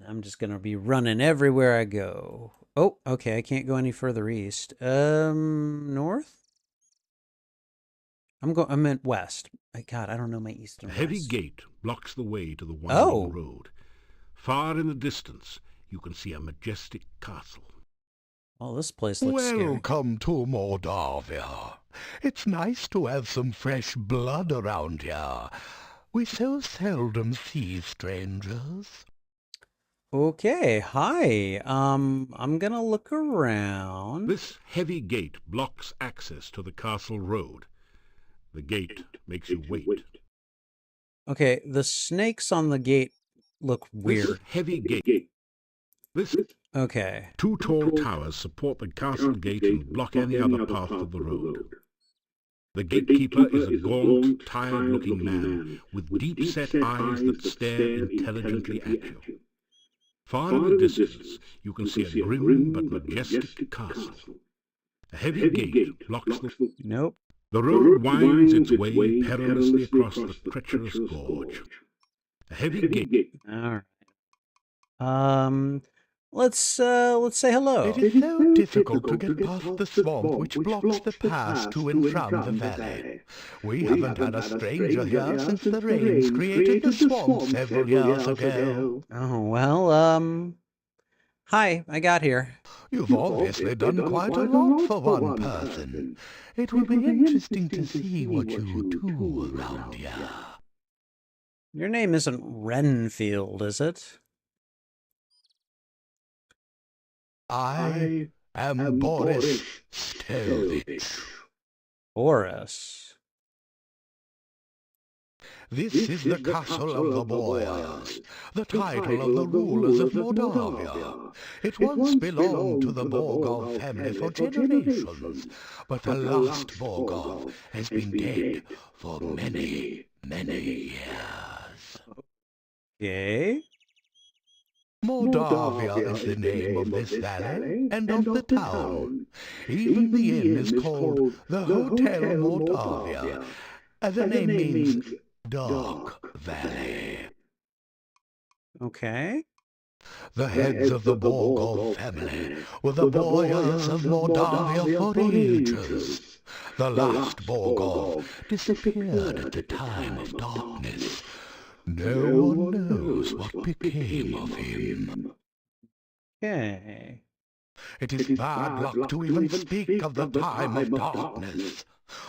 [SPEAKER 1] I'm just gonna be running everywhere I go. Oh, okay, I can't go any further east. North? I meant west. God, I don't know my east and
[SPEAKER 2] A
[SPEAKER 1] west.
[SPEAKER 2] heavy gate blocks the way to the winding road. Far in the distance, you can see a majestic castle.
[SPEAKER 1] Oh, this place looks scary.
[SPEAKER 4] Welcome to Moldavia. It's nice to have some fresh blood around here. We so seldom see strangers.
[SPEAKER 1] Okay, hi. I'm gonna look around.
[SPEAKER 2] This heavy gate blocks access to the castle road. The gate makes you wait.
[SPEAKER 1] Okay, the snakes on the gate look weird.
[SPEAKER 2] This heavy gate.
[SPEAKER 1] Okay.
[SPEAKER 2] Two tall towers support the castle gate and block any other path to the road. The gatekeeper is a gaunt, tired-looking man with deep-set eyes that stare intelligently at you. Far in the distance, you can see a grim but majestic castle. A heavy gate blocks the...
[SPEAKER 1] Nope.
[SPEAKER 2] The road winds its way perilously across the treacherous gorge. A heavy gate...
[SPEAKER 1] All right. Let's say hello.
[SPEAKER 4] It is so difficult to get past the swamp which blocks the pass to and from the valley. We haven't had a stranger here since the rains created the swamp several years ago.
[SPEAKER 1] Oh, well, hi, I got here.
[SPEAKER 4] You've obviously done quite a lot for one person. It will be interesting to see what you do around here.
[SPEAKER 1] Your name isn't Renfield, is it?
[SPEAKER 4] I am Boris Stelvich.
[SPEAKER 1] Boris.
[SPEAKER 4] This is the castle of the Boyars, the title of the rulers of Moldavia. It once belonged to the Borgov family for generations, but the last Borgov has been dead for many, many years.
[SPEAKER 1] Okay.
[SPEAKER 4] Moldavia is the name of this valley and of the town. Even the inn is called the Hotel Moldavia. The name means Dark Valley.
[SPEAKER 1] Okay.
[SPEAKER 4] The heads of the Borgov family were the Boyars of Moldavia for ages. The last Borgov disappeared at the time of darkness. No one knows what became of him.
[SPEAKER 1] Okay.
[SPEAKER 4] It is bad luck to even speak of the time of darkness.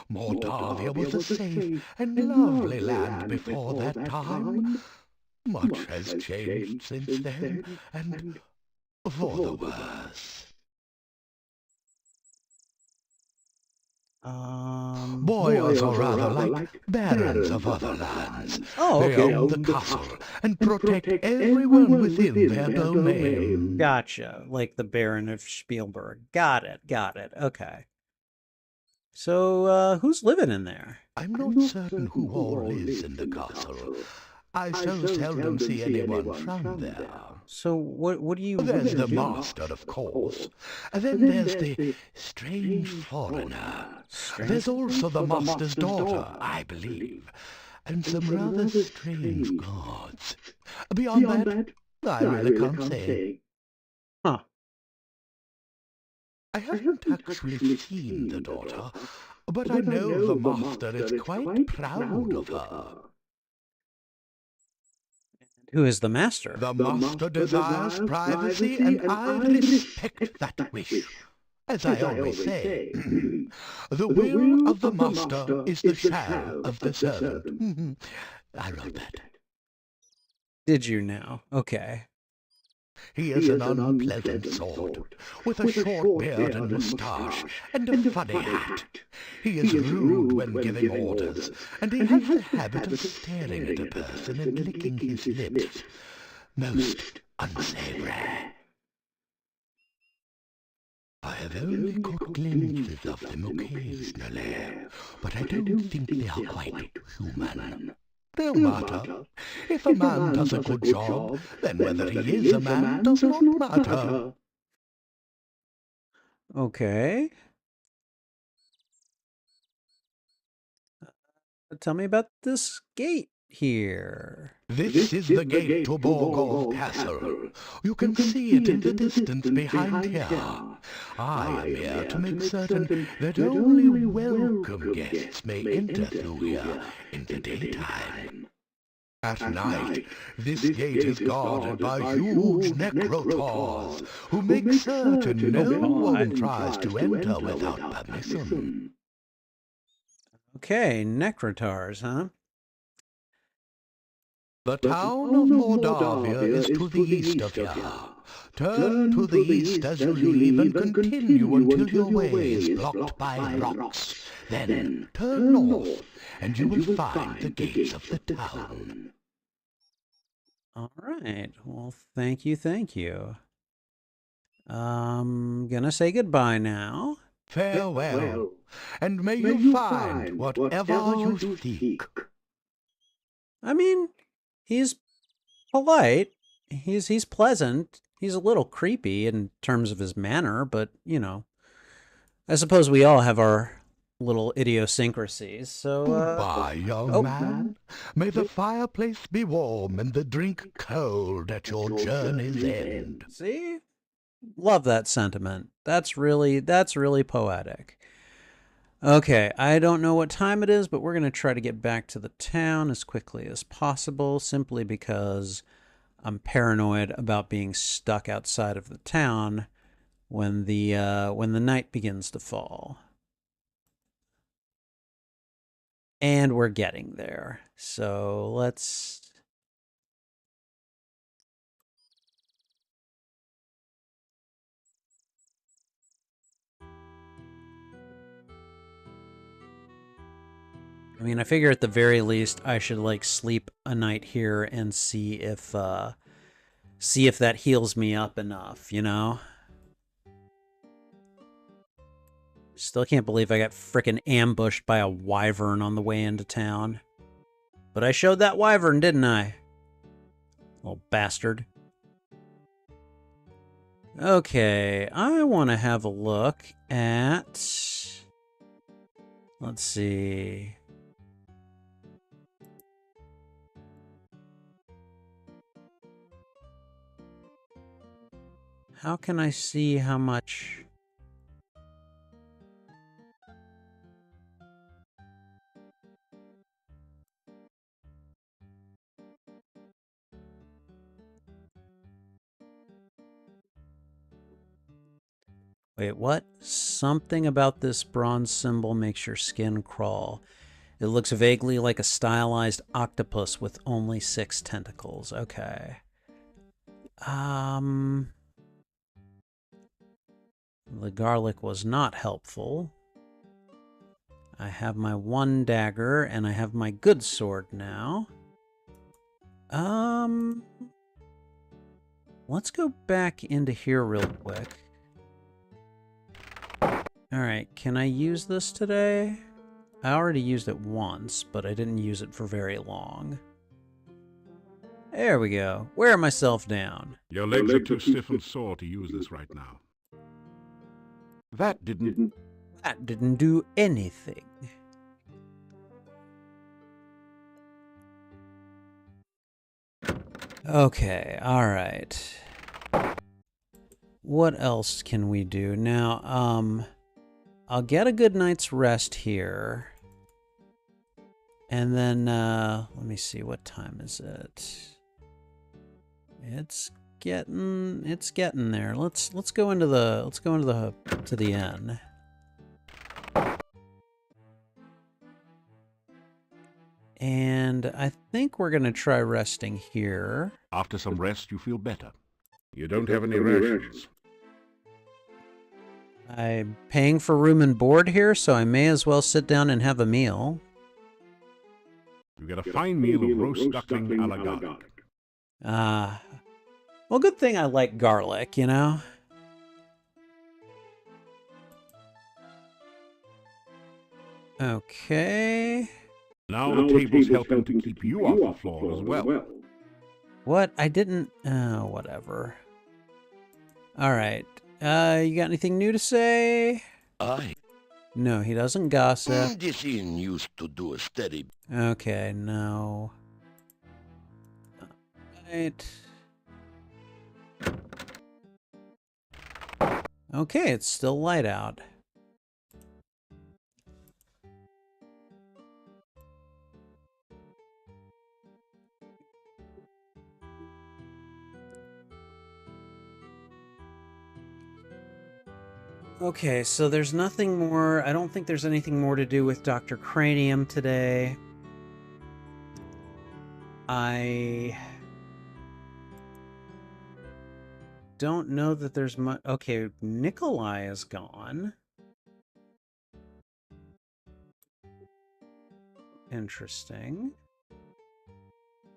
[SPEAKER 4] Moldavia was a safe and lovely land before that time. Much has changed since then, and for the worse. Boyars are rather like barons of other lands.
[SPEAKER 1] Oh,
[SPEAKER 4] They
[SPEAKER 1] okay.
[SPEAKER 4] own the castle and protect everyone within their domain.
[SPEAKER 1] Gotcha. Like the Baron of Spielberg. Got it. Got it. Okay. So, who's living in there?
[SPEAKER 4] I'm not certain who all lives in the castle. I so seldom see anyone from there.
[SPEAKER 1] So, what do you...
[SPEAKER 4] There's the master, of course. Then there's the strange foreigner. There's also the master's daughter, I believe. And some rather strange gods. Beyond that, I really can't say.
[SPEAKER 1] Huh.
[SPEAKER 4] I haven't actually seen the daughter, but I know the master is quite proud of her.
[SPEAKER 1] Who is the master?
[SPEAKER 4] The master desires privacy, and I respect that wish. As I always say, the will of the master is the shall of the servant. I wrote that.
[SPEAKER 1] Did you now? Okay.
[SPEAKER 4] He is an unpleasant sort, with a short beard and moustache, and a funny hat. He is rude when giving orders, and he has the habit of staring at a person and licking his lips. Most unsavory. I have only caught glimpses of them occasionally, but I don't think they are quite human. No matter. If a man does a good job, then whether he is a man does not matter.
[SPEAKER 1] Okay. Tell me about this gate here.
[SPEAKER 4] This is the gate to Borgov Castle. You can see it in the distance behind here. I am here to make certain that only welcome guests may enter through here in the daytime. At night, this gate is guarded by huge necrotors, who make certain no one tries to enter without permission.
[SPEAKER 1] Okay, necrotars, huh?
[SPEAKER 4] The town of Moldavia is to the east of here. Turn to the east as you leave and continue until your way is blocked by rocks. Then turn north, and you will find the gates of the town.
[SPEAKER 1] All right. Well, thank you, thank you. Gonna say goodbye now.
[SPEAKER 4] Farewell, and may you find whatever you seek.
[SPEAKER 1] I mean, he's polite. He's pleasant. He's a little creepy in terms of his manner, but, you know, I suppose we all have our little idiosyncrasies, so,
[SPEAKER 4] Goodbye, young man. May the fireplace be warm and the drink cold at your journey's end.
[SPEAKER 1] See? Love that sentiment. That's really poetic. Okay, I don't know what time it is, but we're going to try to get back to the town as quickly as possible, simply because I'm paranoid about being stuck outside of the town when the night begins to fall. And we're getting there. So let's... I mean, I figure at the very least I should, like, sleep a night here and see if that heals me up enough, you know? Still can't believe I got frickin' ambushed by a wyvern on the way into town. But I showed that wyvern, didn't I? Little bastard. Okay, I want to have a look at... Let's see... How can I see how much... Wait, what? Something about this bronze symbol makes your skin crawl. It looks vaguely like a stylized octopus with only 6 tentacles. Okay. The garlic was not helpful. I have my 1 dagger, and I have my good sword now. Let's go back into here real quick. Alright, can I use this today? I already used it once, but I didn't use it for very long. There we go. Wear myself down.
[SPEAKER 2] Your legs are too stiff and sore to use this right now. That didn't
[SPEAKER 1] do anything. Okay, alright. What else can we do? Now, I'll get a good night's rest here. And then, let me see, what time is it? It's getting there. Let's go into the inn. And I think we're gonna try resting here.
[SPEAKER 2] After some rest, you feel better. You don't have any rations.
[SPEAKER 1] I'm paying for room and board here, so I may as well sit down and have a meal.
[SPEAKER 2] You get a fine meal of roast duckling a la garlic.
[SPEAKER 1] Well, good thing I like garlic, you know? Okay.
[SPEAKER 2] Now the table's helping to keep you off the floor as well.
[SPEAKER 1] What? I didn't... whatever. Alright. You got anything new to say? No, he doesn't gossip.
[SPEAKER 6] This inn used to do a steady...
[SPEAKER 1] Okay, no. Alright. Okay, it's still light out. Okay, so there's nothing more. I don't think there's anything more to do with Dr. Cranium today. I don't know that there's much. Okay, Nikolai is gone. Interesting.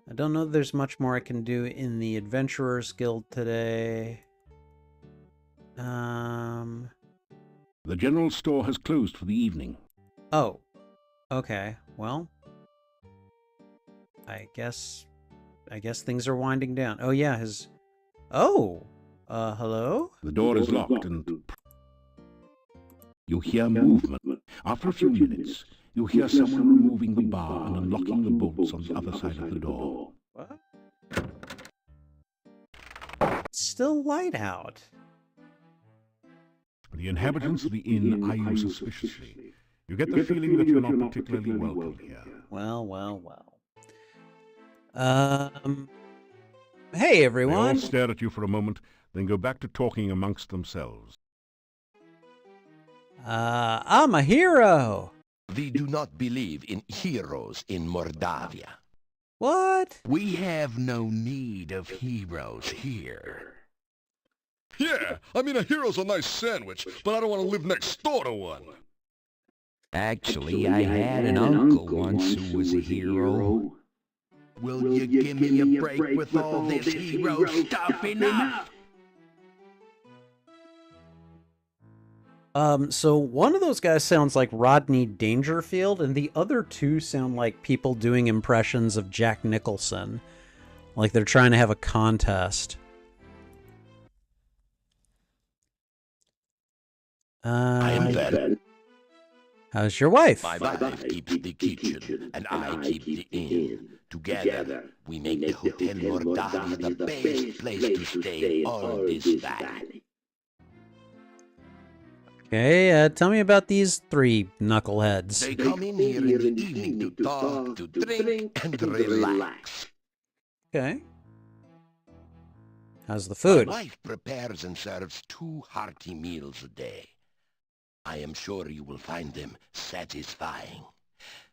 [SPEAKER 1] I don't know that there's much more I can do in the Adventurers Guild today.
[SPEAKER 2] The general store has closed for the evening.
[SPEAKER 1] Oh. Okay. Well, I guess things are winding down. Oh yeah, his... Oh! Hello?
[SPEAKER 2] The door is locked and... You hear movement. After a few minutes, you hear someone removing the bar and unlocking the bolts on the other side of the door.
[SPEAKER 1] What? It's still light out.
[SPEAKER 2] The inhabitants of the inn eye you suspiciously. You get the feeling that you're not particularly welcome here.
[SPEAKER 1] Well, well, well. Hey, everyone.
[SPEAKER 2] They all stare at you for a moment, then go back to talking amongst themselves.
[SPEAKER 1] I'm a hero.
[SPEAKER 6] We do not believe in heroes in Mordavia.
[SPEAKER 1] What?
[SPEAKER 4] We have no need of heroes here.
[SPEAKER 7] Yeah, I mean, a hero's a nice sandwich, but I don't want to live next door to one.
[SPEAKER 4] Actually, I had an uncle once who was a hero. Will you give me a break with all this hero stuff? Enough!
[SPEAKER 1] So one of those guys sounds like Rodney Dangerfield, and the other two sound like people doing impressions of Jack Nicholson. Like they're trying to have a contest.
[SPEAKER 6] I am fed.
[SPEAKER 1] How's your wife?
[SPEAKER 6] My wife keeps the kitchen, and I keep the inn. Together, we make the Hotel Mordavia the best place to stay all this valley.
[SPEAKER 1] Okay, tell me about these three knuckleheads.
[SPEAKER 6] They come in here in the evening to talk, to drink, and relax.
[SPEAKER 1] Okay. How's the food?
[SPEAKER 6] My wife prepares and serves 2 hearty meals a day. I am sure you will find them satisfying.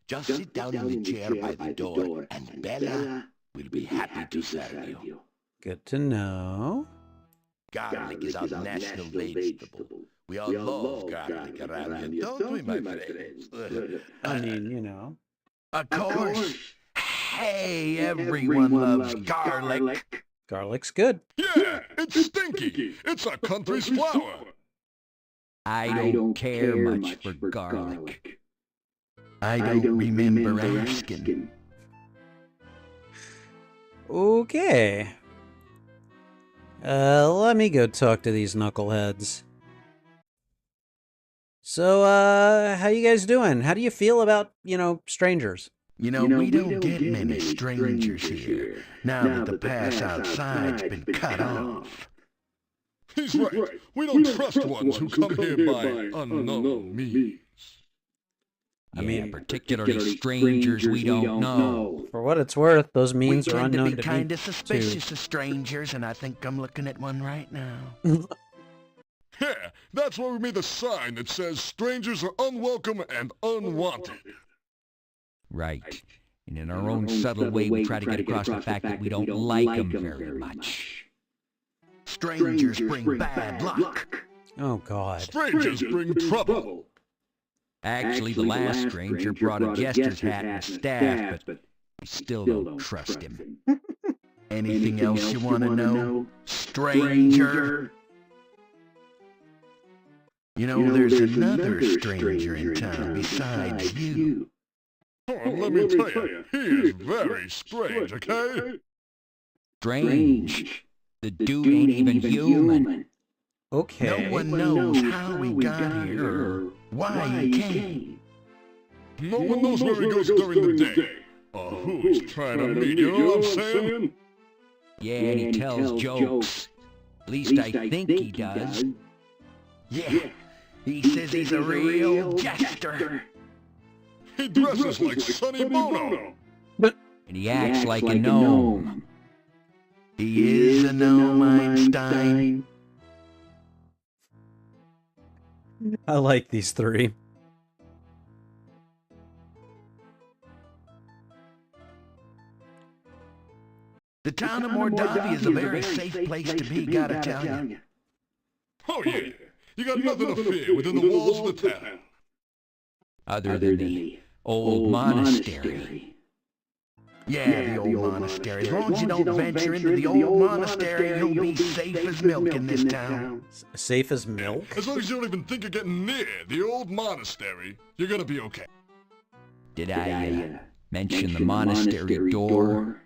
[SPEAKER 6] Just sit down in the chair by the door, and Bella will be happy to serve you.
[SPEAKER 1] Good to know.
[SPEAKER 6] Garlic is our national vegetable. We all love garlic around here, don't we, my friends?
[SPEAKER 1] I mean, you know.
[SPEAKER 4] Of course. Hey, everyone loves garlic.
[SPEAKER 1] Garlic's good.
[SPEAKER 2] Yeah, it's stinky. It's our country's flower.
[SPEAKER 4] I don't care much for garlic. I don't remember asking.
[SPEAKER 1] Okay. Let me go talk to these knuckleheads. So, how you guys doing? How do you feel about, strangers?
[SPEAKER 4] You know, we don't get many strangers here, now that the pass outside's been cut off.
[SPEAKER 2] He's right. We don't trust ones who come here by unknown means.
[SPEAKER 1] I mean,
[SPEAKER 4] particularly strangers we don't know.
[SPEAKER 1] For what it's worth, those means are
[SPEAKER 4] We tend to
[SPEAKER 1] unknown
[SPEAKER 4] be
[SPEAKER 1] to
[SPEAKER 4] kind
[SPEAKER 1] me,
[SPEAKER 4] of suspicious of strangers, and I think I'm looking at one right now.
[SPEAKER 2] Yeah, that's why we made the sign that says strangers are unwelcome and unwanted.
[SPEAKER 4] Right. And in our own subtle way, we try to get across the fact that we don't like them very much. Strangers bring bad luck.
[SPEAKER 1] Oh, God.
[SPEAKER 2] Strangers bring trouble.
[SPEAKER 4] Actually, the last stranger brought a jester's hat and a staff, but we still don't trust him. Anything else you want to know, stranger? You know, there's another stranger in town besides you.
[SPEAKER 2] Oh, let me tell you, he is very strange, okay?
[SPEAKER 4] Strange. The dude ain't even human.
[SPEAKER 1] Okay.
[SPEAKER 4] No one knows how we got here or why he came.
[SPEAKER 2] No one knows where he goes during the day. Or who he's trying to meet, you know what I'm saying?
[SPEAKER 4] Yeah, and he tells jokes. At least I think he does. Yeah, he says he's a real jester.
[SPEAKER 2] He dresses like Sonny Bono.
[SPEAKER 4] And he acts like a gnome. He is a gnome, Einstein.
[SPEAKER 1] I like these three.
[SPEAKER 4] The town of Mordavia is a very safe place to be, gotta tell you.
[SPEAKER 2] Oh yeah, you got nothing to fear within the walls of the town.
[SPEAKER 4] Other than the old monastery. Yeah, the old monastery. As long as you don't venture into the old monastery, you'll be safe as milk in this town.
[SPEAKER 1] Safe as milk?
[SPEAKER 2] As long as you don't even think of getting near the old monastery, you're gonna be okay.
[SPEAKER 4] Did I mention the monastery door?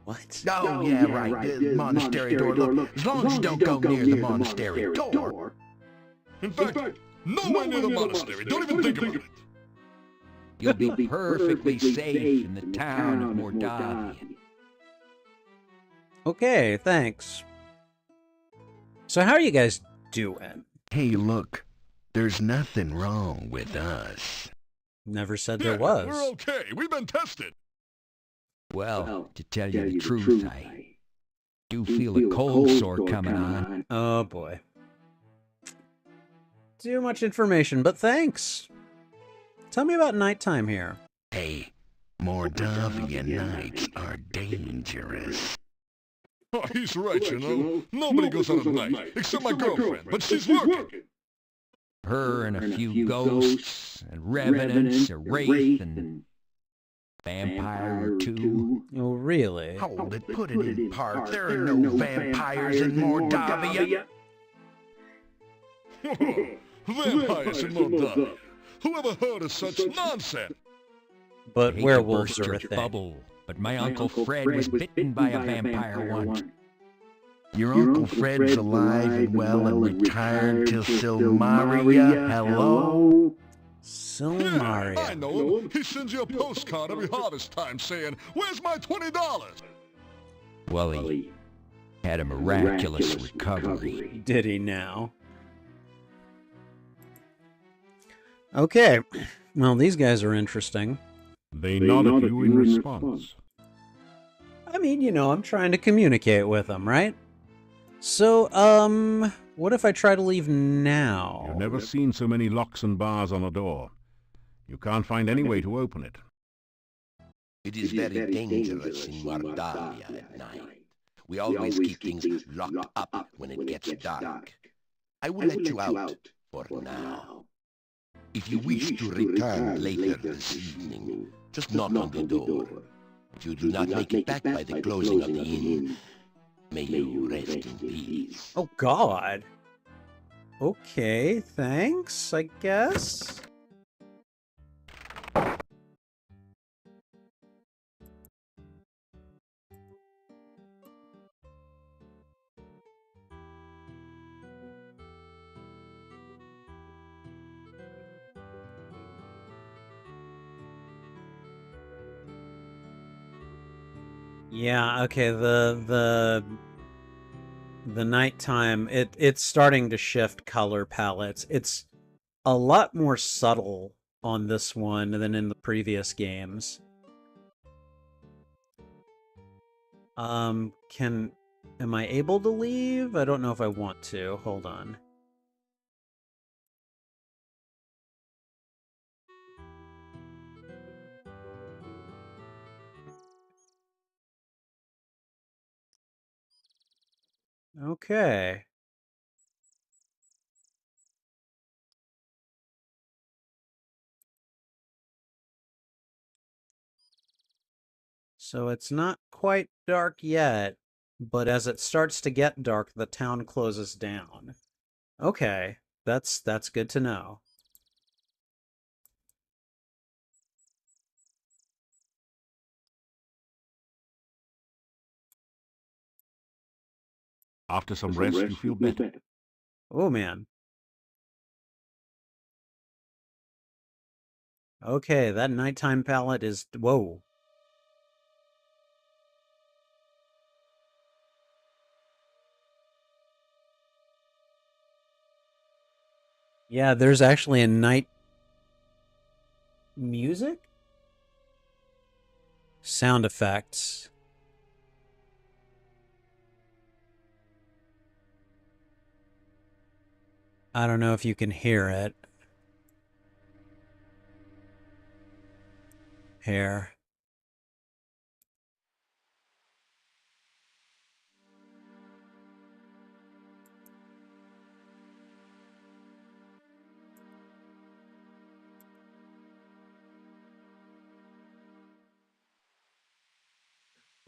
[SPEAKER 1] What?
[SPEAKER 4] Oh, yeah, right. The monastery door. Look, as long as you don't go near the monastery door.
[SPEAKER 2] In fact, nowhere near the monastery. Don't even think about it.
[SPEAKER 4] You'll be perfectly safe in the town of Mordavia.
[SPEAKER 1] Okay, thanks. So how are you guys doing?
[SPEAKER 4] Hey, look. There's nothing wrong with us.
[SPEAKER 1] Never said
[SPEAKER 2] Yeah,
[SPEAKER 1] there was.
[SPEAKER 2] we're okay. We've been tested.
[SPEAKER 4] Well, to tell you the truth, I do feel a cold sore coming on.
[SPEAKER 1] Oh, boy. Too much information, but thanks. Tell me about nighttime here.
[SPEAKER 4] Hey, Mordavia nights are dangerous.
[SPEAKER 2] Oh, he's right, you know. Nobody goes out at night, except my girlfriend, but she's working.
[SPEAKER 4] Her and a few ghosts, and revenants, a wraith, and vampire or two.
[SPEAKER 1] Oh, really?
[SPEAKER 4] Hold it, put it in part. There are no vampires in Mordavia.
[SPEAKER 2] Vampires in Moldavia. Whoever heard of such nonsense?
[SPEAKER 1] But
[SPEAKER 4] Hate to
[SPEAKER 1] werewolves
[SPEAKER 4] burst
[SPEAKER 1] are a
[SPEAKER 4] your
[SPEAKER 1] thing.
[SPEAKER 4] bubble, but my Uncle Fred was bitten by a vampire once. Your Uncle Fred's alive and well and retired till Silmaria. Hello?
[SPEAKER 1] Silmaria.
[SPEAKER 2] I know him. He sends you a postcard every harvest time saying, "Where's my $20?"
[SPEAKER 4] Well, he had a miraculous recovery.
[SPEAKER 1] Did he now? Okay. Well, these guys are interesting.
[SPEAKER 2] They nod at you in response.
[SPEAKER 1] I mean, you know, I'm trying to communicate with them, right? So, what if I try to leave now?
[SPEAKER 2] You've never seen so many locks and bars on a door. You can't find any way to open it.
[SPEAKER 6] It is very dangerous in Mordavia at night. We always keep things locked up when it gets dark. I will let you out for now. If you wish to return later this evening, just knock on the door. If you do not make it back by the closing of the inn, may you rest in peace.
[SPEAKER 1] Oh, God. Okay, thanks, I guess. Yeah, okay, the nighttime, it's starting to shift color palettes. It's a lot more subtle on this one than in the previous games. Am I able to leave? I don't know if I want to. Hold on. Okay. So it's not quite dark yet, but as it starts to get dark, the town closes down. Okay, that's good to know.
[SPEAKER 2] After some rest, you feel better.
[SPEAKER 1] Oh, man. Okay, that nighttime palette is... Whoa. Yeah, there's actually a night... music? Sound effects. I don't know if you can hear it. Here.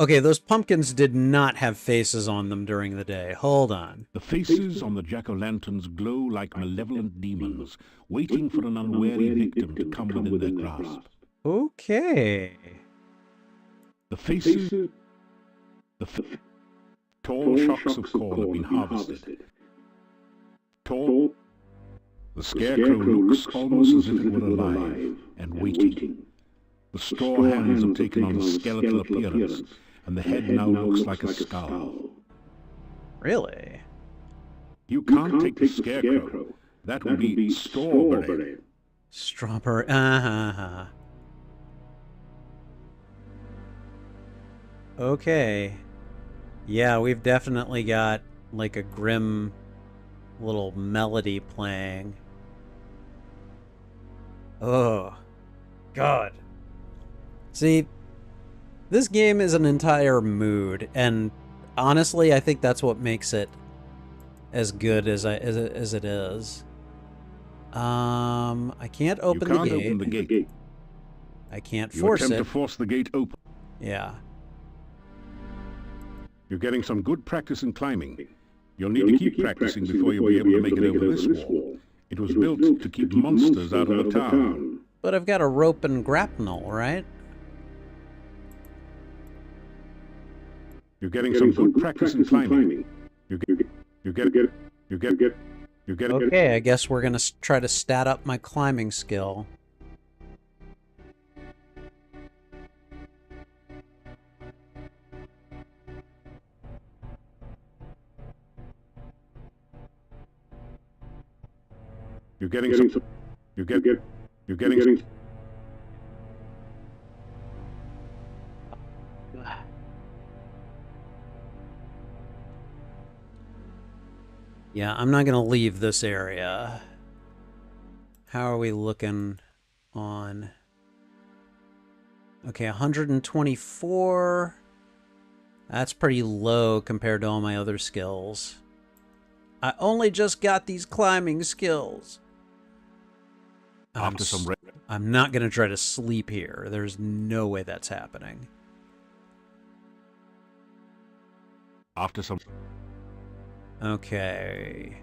[SPEAKER 1] Okay, those pumpkins did not have faces on them during the day. Hold on.
[SPEAKER 2] The faces on the jack-o'-lanterns glow like malevolent demons, waiting for an unwary victim to come within their grasp.
[SPEAKER 1] Okay.
[SPEAKER 2] The faces... Tall shocks of corn have been harvested. Tall... The scarecrow looks almost as if it were alive and waiting. The straw hands have taken on a skeletal appearance, and the head now looks like a skull.
[SPEAKER 1] Really?
[SPEAKER 2] You can't take the scarecrow. That would be strawberry.
[SPEAKER 1] Strawberry. Okay. Yeah, we've definitely got like a grim little melody playing. Oh, God. See, this game is an entire mood, and honestly, I think that's what makes it as good as it is. I can't open
[SPEAKER 2] You
[SPEAKER 1] the
[SPEAKER 2] can't
[SPEAKER 1] gate.
[SPEAKER 2] open the gate.
[SPEAKER 1] I can't
[SPEAKER 2] You
[SPEAKER 1] force
[SPEAKER 2] attempt
[SPEAKER 1] it.
[SPEAKER 2] to force the gate open.
[SPEAKER 1] Yeah.
[SPEAKER 2] You're getting some good practice in climbing. You'll need to keep practicing before you'll be able to make it over this wall. It was built to keep monsters out of the town.
[SPEAKER 1] But I've got a rope and grapnel, right?
[SPEAKER 2] You're getting some good practice in climbing.
[SPEAKER 1] Okay, I guess we're gonna try to stat up my climbing skill.
[SPEAKER 2] You're getting some. You're getting.
[SPEAKER 1] Yeah, I'm not gonna leave this area. How are we looking on? Okay, 124. That's pretty low compared to all my other skills. I only just got these climbing skills. I'm not going to try to sleep here. There's no way that's happening.
[SPEAKER 2] After some.
[SPEAKER 1] Okay.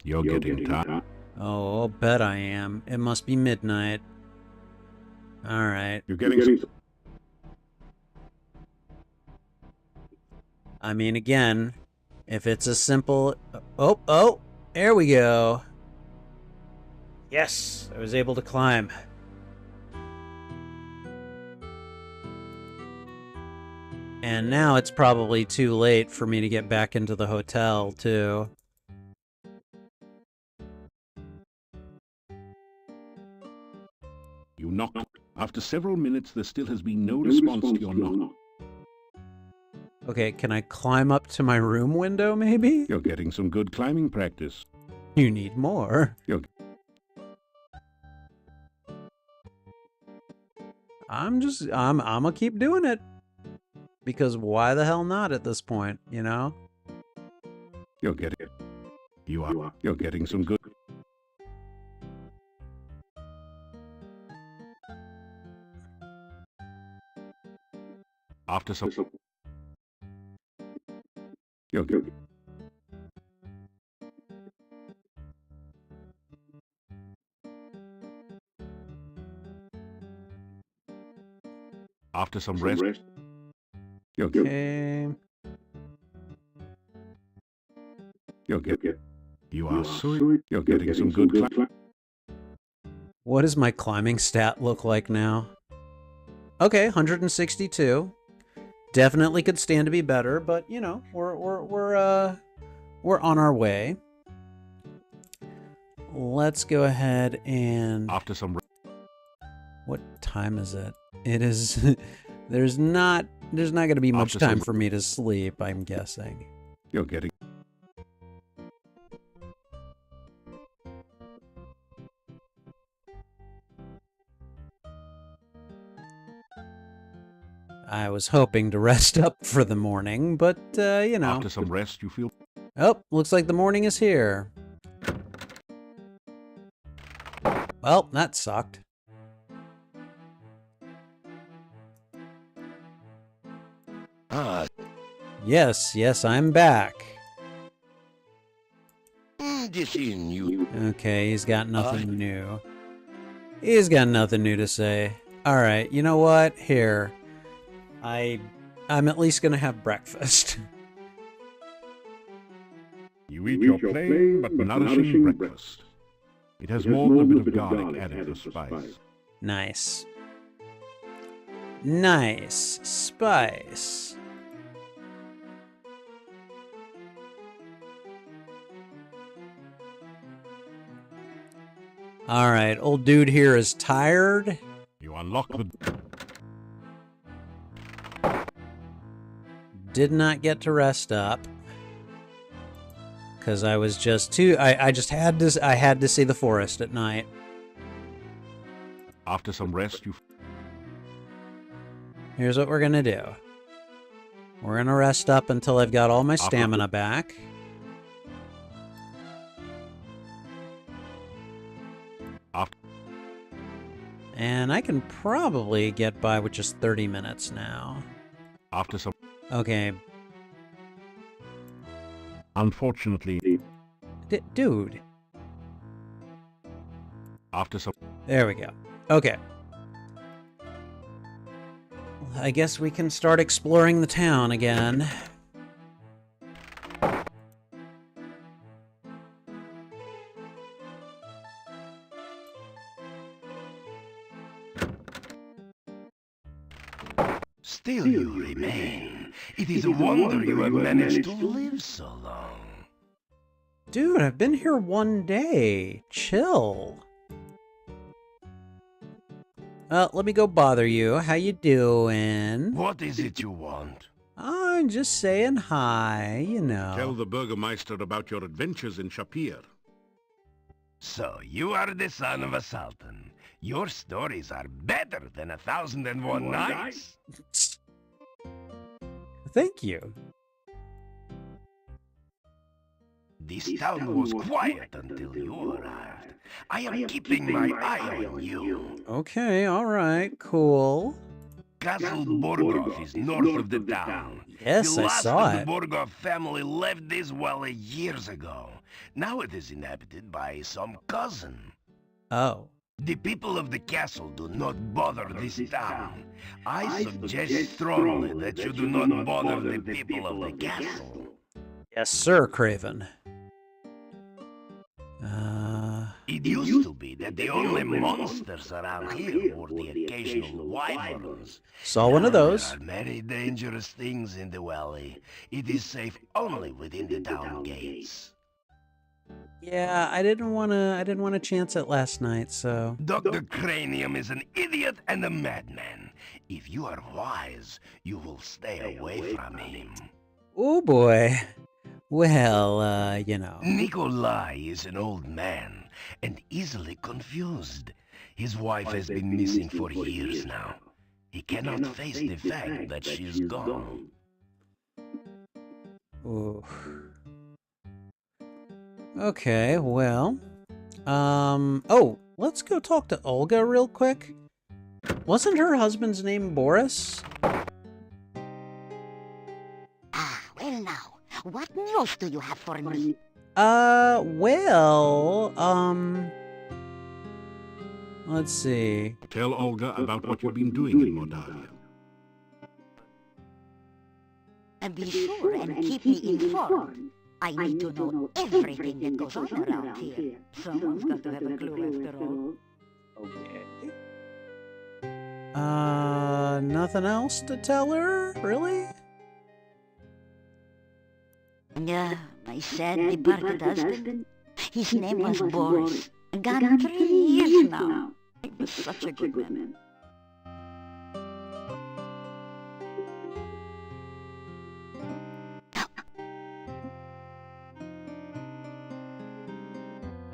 [SPEAKER 2] You're getting tired.
[SPEAKER 1] Oh, I'll bet I am. It must be midnight. All right.
[SPEAKER 2] You're getting.
[SPEAKER 1] I mean, again, if it's a simple... Oh, there we go. Yes, I was able to climb. And now it's probably too late for me to get back into the hotel, too.
[SPEAKER 2] You knocked. After several minutes, there still has been no response to your knock.
[SPEAKER 1] Okay, can I climb up to my room window, maybe?
[SPEAKER 2] You're getting some good climbing practice.
[SPEAKER 1] You need more. I'm gonna keep doing it. Because why the hell not at this point, you know?
[SPEAKER 2] You're getting. You're getting some good. After some. You're good. After some rest. You're good.
[SPEAKER 1] Okay.
[SPEAKER 2] You're good. You are so. You're getting some good climb.
[SPEAKER 1] What does my climbing stat look like now? Okay, 162. Definitely could stand to be better, but you know, we're on our way. Let's go ahead and
[SPEAKER 2] After some.
[SPEAKER 1] What time is it? It is there's not going to be much time for me to sleep, I'm guessing.
[SPEAKER 2] You're getting.
[SPEAKER 1] I was hoping to rest up for the morning, but, you know.
[SPEAKER 2] After some rest, you feel.
[SPEAKER 1] Oh, looks like the morning is here. Well, that sucked.
[SPEAKER 6] Ah,
[SPEAKER 1] Yes, I'm back.
[SPEAKER 6] this is new.
[SPEAKER 1] Okay, he's got nothing new. He's got nothing new to say. Alright, you know what? Here. I'm at least gonna have breakfast.
[SPEAKER 2] You eat your plain but nourishing breakfast. It has more than a bit of garlic added for spice.
[SPEAKER 1] Nice. Nice. Spice. Alright, old dude here is tired.
[SPEAKER 2] You unlock the.
[SPEAKER 1] Did not get to rest up. Because I was just too... I had to see the forest at night.
[SPEAKER 2] After some rest, you.
[SPEAKER 1] Here's what we're gonna do. We're gonna rest up until I've got all my stamina back. And I can probably get by with just 30 minutes now.
[SPEAKER 2] After some...
[SPEAKER 1] Okay.
[SPEAKER 2] Unfortunately...
[SPEAKER 1] Dude.
[SPEAKER 2] After some...
[SPEAKER 1] There we go. Okay. I guess we can start exploring the town again.
[SPEAKER 4] Still you remain. It is a wonder you have managed to live so long.
[SPEAKER 1] Dude, I've been here one day. Chill. Let me go bother you. How you doing?
[SPEAKER 4] What is it you want?
[SPEAKER 1] I'm just saying hi, you know.
[SPEAKER 2] Tell the Burgermeister about your adventures in Shapir.
[SPEAKER 4] So, you are the son of a sultan. Your stories are better than 1001 Nights.
[SPEAKER 1] Thank you.
[SPEAKER 4] This town was quiet until you arrived. I am keeping my eye on you.
[SPEAKER 1] Okay, alright, cool.
[SPEAKER 4] Castle Borgov is north of the town.
[SPEAKER 1] Yes,
[SPEAKER 4] the
[SPEAKER 1] I
[SPEAKER 4] last
[SPEAKER 1] saw
[SPEAKER 4] of
[SPEAKER 1] it.
[SPEAKER 4] the Borgov family left this valley years ago. Now it is inhabited by some cousin.
[SPEAKER 1] Oh.
[SPEAKER 4] The people of the castle do not bother this town. I suggest strongly that you do not bother the people of the castle.
[SPEAKER 1] Yes, sir, Craven.
[SPEAKER 4] It used to be that the only monsters around here were the occasional wyverns.
[SPEAKER 1] Saw one of those.
[SPEAKER 4] There are many dangerous things in the valley. It is safe only within the town gates.
[SPEAKER 1] Yeah, I didn't wanna chance it last night, so.
[SPEAKER 4] Dr. Cranium is an idiot and a madman. If you are wise, you will stay away from him.
[SPEAKER 1] Oh boy. Well, you know.
[SPEAKER 4] Nikolai is an old man and easily confused. His wife has been missing for years now. He cannot face the fact that she is gone.
[SPEAKER 1] Ooh. Okay, well. Oh, let's go talk to Olga real quick. Wasn't her husband's name Boris?
[SPEAKER 5] Ah, well now, what news do you have for me?
[SPEAKER 1] Let's see.
[SPEAKER 2] Tell Olga about what you've been doing in Moldavia.
[SPEAKER 5] And be sure and keep me informed. I need to know everything that goes on around here. Someone's got to have a clue after all.
[SPEAKER 1] Okay. Nothing else to tell her, really?
[SPEAKER 5] Yeah, my sad departed husband. His name was Boris. Gone 3 years now. He was such a good man.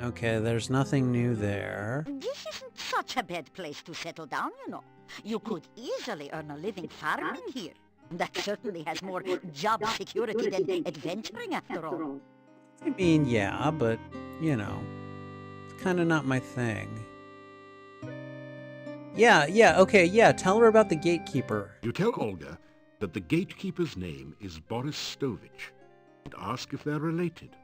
[SPEAKER 1] Okay, there's nothing new there.
[SPEAKER 5] This isn't such a bad place to settle down, you know. You could easily earn a living farming here. That certainly has more job security than adventuring after all.
[SPEAKER 1] I mean, yeah, but, you know, it's kind of not my thing. Yeah, okay, yeah, tell her about the gatekeeper.
[SPEAKER 2] You tell Olga that the gatekeeper's name is Boris Stovich, and ask if they're related.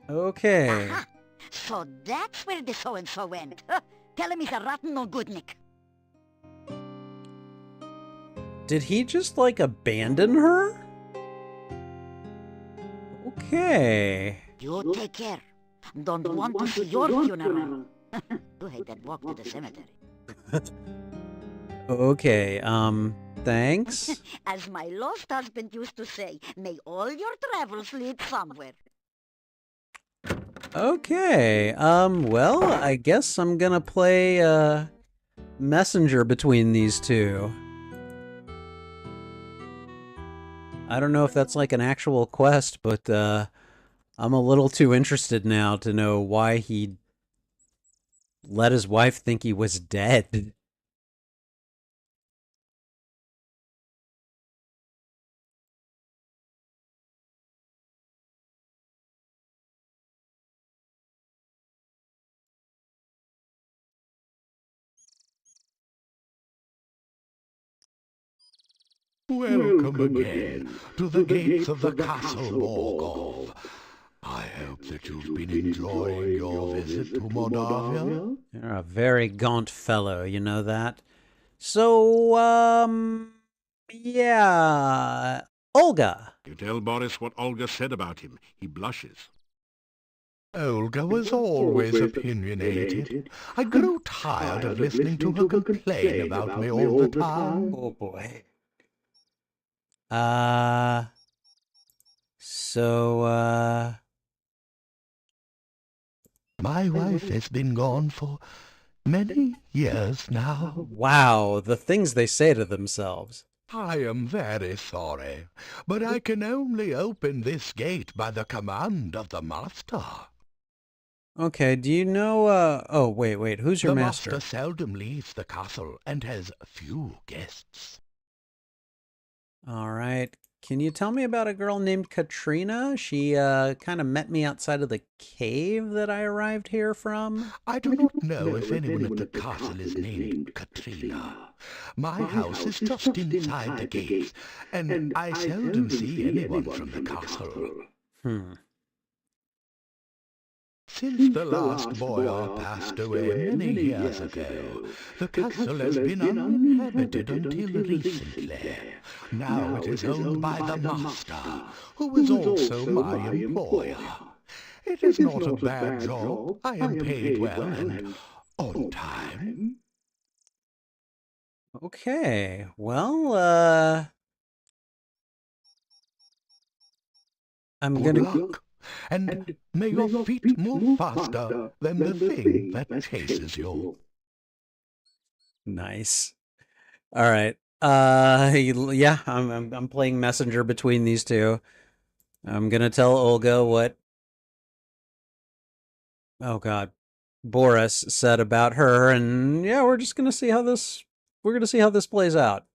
[SPEAKER 1] Okay.
[SPEAKER 5] Aha! So that's where the so-and-so went. Huh? Tell him he's a rotten no-goodnik.
[SPEAKER 1] Did he just, like, abandon her? Okay.
[SPEAKER 5] You take care. Don't want to see your funeral. You hate that walk to the cemetery.
[SPEAKER 1] Okay, thanks.
[SPEAKER 5] As my lost husband used to say, may all your travels lead somewhere.
[SPEAKER 1] Okay, well, I guess I'm gonna play, messenger between these two. I don't know if that's like an actual quest, but, I'm a little too interested now to know why he let his wife think he was dead.
[SPEAKER 4] Welcome again to the gates of the Castle Borgov. I hope that you've been enjoying your visit to Moldavia.
[SPEAKER 1] You're a very gaunt fellow, you know that? So, yeah. Olga.
[SPEAKER 2] You tell Boris what Olga said about him. He blushes.
[SPEAKER 4] Olga was always opinionated. I grew tired of listening to her complain about me all the time.
[SPEAKER 1] Oh, boy.
[SPEAKER 4] My wife has been gone for many years now.
[SPEAKER 1] Wow, the things they say to themselves.
[SPEAKER 4] I am very sorry, but I can only open this gate by the command of the master.
[SPEAKER 1] Okay, do you know, oh, wait, who's your master?
[SPEAKER 4] The master seldom leaves the castle and has few guests.
[SPEAKER 1] All right. Can you tell me about a girl named Katrina? She kind of met me outside of the cave that I arrived here from.
[SPEAKER 4] I do not know if anyone at the castle is named Katrina. My house is just inside the gates, and I seldom see anyone from the castle. Since the last boyar passed away many years ago, the castle has been uninhabited until recently. Now it is owned by the master, who is also my employer. It is not a bad job. I am paid well and on time.
[SPEAKER 1] Okay, well, I'm
[SPEAKER 4] Good
[SPEAKER 1] gonna...
[SPEAKER 4] luck, and may your feet move faster than the thing that chases you.
[SPEAKER 1] Nice. All right. Yeah, I'm playing messenger between these two. I'm gonna tell Olga what, oh God, Boris said about her, and yeah, we're gonna see how this plays out.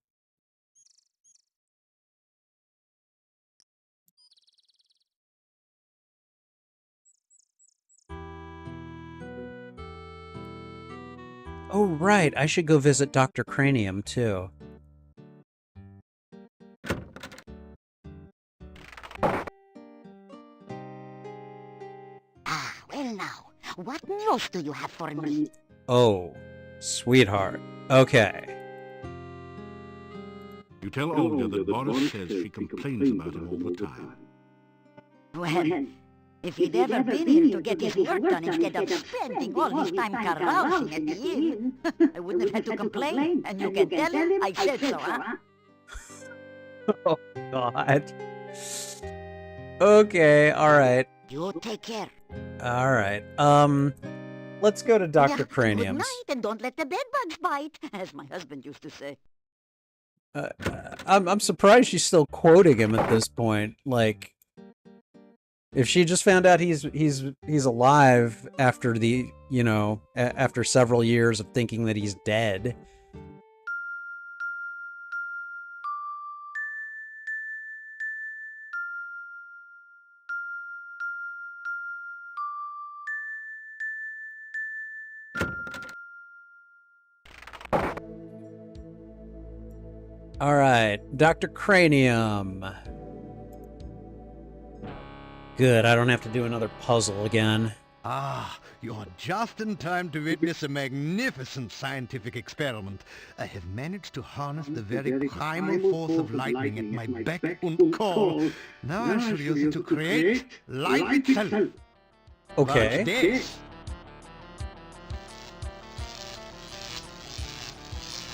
[SPEAKER 1] Oh, right. I should go visit Dr. Cranium, too.
[SPEAKER 5] Well now, what news do you have for me?
[SPEAKER 1] Oh, sweetheart. Okay.
[SPEAKER 2] You tell Olga that Boris says she complains about him all the time.
[SPEAKER 5] Well, if he'd ever been here to get his work done instead of spending all his time carousing at the inn, I wouldn't have had to complain, and you can tell him I said so, huh?
[SPEAKER 1] Oh, God. Okay, alright.
[SPEAKER 5] You take care.
[SPEAKER 1] Alright, let's go to Dr.
[SPEAKER 5] Good
[SPEAKER 1] Cranium's.
[SPEAKER 5] night, and don't let the bedbugs bite, as my husband used to say.
[SPEAKER 1] I'm surprised she's still quoting him at this point. Like, if she just found out he's alive after the, you know, after several years of thinking that he's dead. All right, Dr. Cranium. Good, I don't have to do another puzzle again.
[SPEAKER 7] Ah, you're just in time to witness a magnificent scientific experiment. I have managed to harness the very primal force of lightning at my beck and call. Now I shall use it to create life itself.
[SPEAKER 1] Okay.
[SPEAKER 7] Watch this.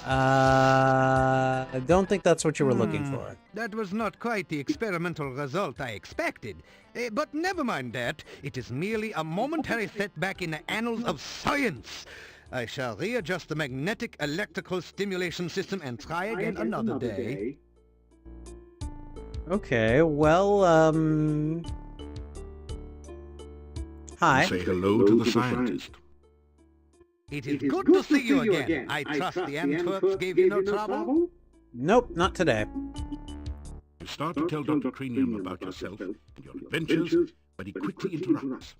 [SPEAKER 1] I don't think that's what you were looking for.
[SPEAKER 7] That was not quite the experimental result I expected. But never mind that. It is merely a momentary setback in the annals of science. I shall readjust the magnetic electrical stimulation system and try again another day.
[SPEAKER 1] Okay, well, hi.
[SPEAKER 2] Say hello to the scientist.
[SPEAKER 7] It is good to see you again. I trust the Antwerps gave you no trouble?
[SPEAKER 1] Nope, not today.
[SPEAKER 2] You start to tell Dr. Cranium about yourself and your adventures, but he quickly interrupts.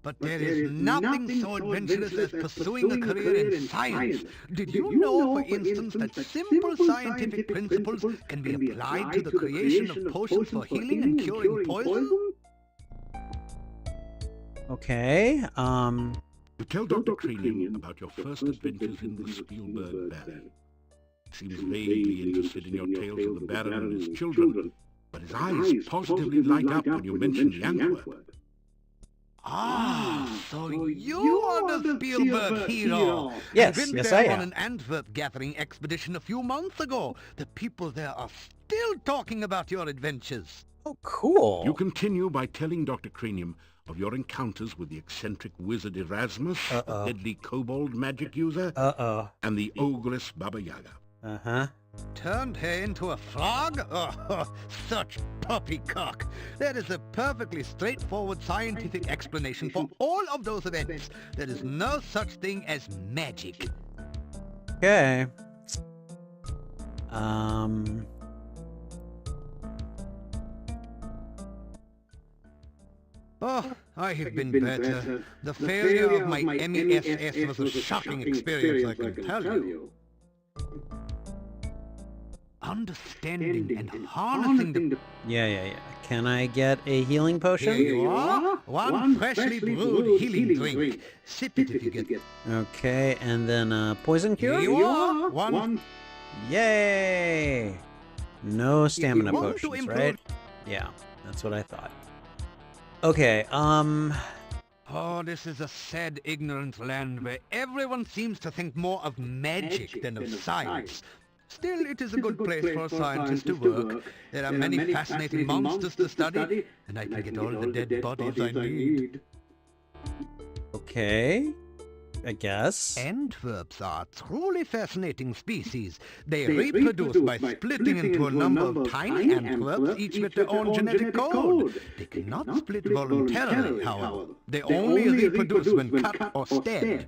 [SPEAKER 7] But there is nothing so adventurous as pursuing a career in science. Did you know, for instance, that simple scientific principles can be applied to the creation of potions for healing and curing poison?
[SPEAKER 1] Okay,
[SPEAKER 2] You tell Dr. Cranium about your first adventures in the Spielberg Valley. He seems vaguely interested in your tales of the Baron and his children, but his eyes positively light up when you mention the Antwerp.
[SPEAKER 7] Ah, so you are the Spielberg hero.
[SPEAKER 1] Yes,
[SPEAKER 7] I've been
[SPEAKER 1] yes,
[SPEAKER 7] there
[SPEAKER 1] I
[SPEAKER 7] on
[SPEAKER 1] am.
[SPEAKER 7] an Antwerp gathering expedition a few months ago. The people there are still talking about your adventures.
[SPEAKER 1] Oh, cool.
[SPEAKER 2] You continue by telling Dr. Cranium of your encounters with the eccentric wizard Erasmus, the deadly kobold magic user, and the ogress Baba Yaga.
[SPEAKER 1] Uh-huh.
[SPEAKER 7] Turned her into a frog? Oh, such poppycock. There is a perfectly straightforward scientific explanation for all of those events. There is no such thing as magic.
[SPEAKER 1] Okay.
[SPEAKER 7] Oh, I have been better. The failure of my MESS was a shocking experience, I can tell you. Understanding and harnessing the...
[SPEAKER 1] Yeah. Can I get a healing potion?
[SPEAKER 7] Here you are. One freshly brewed healing drink. Sip it if you get...
[SPEAKER 1] Okay, and then poison cure?
[SPEAKER 7] Here you are. One...
[SPEAKER 1] Yay! No stamina
[SPEAKER 7] want to
[SPEAKER 1] potions,
[SPEAKER 7] improve-
[SPEAKER 1] right? Yeah, that's what I thought. Okay,
[SPEAKER 7] Oh, this is a sad, ignorant land where everyone seems to think more of magic than of science. Still, it is a good place for a scientist to work. There are many fascinating monsters to study, and I can get all the dead bodies I need.
[SPEAKER 1] okay, I guess.
[SPEAKER 7] Antwerps are a truly fascinating species. They reproduce by splitting into a number of tiny Antwerps, each with their own genetic code. They cannot split voluntarily, however. They only reproduce when cut or stabbed.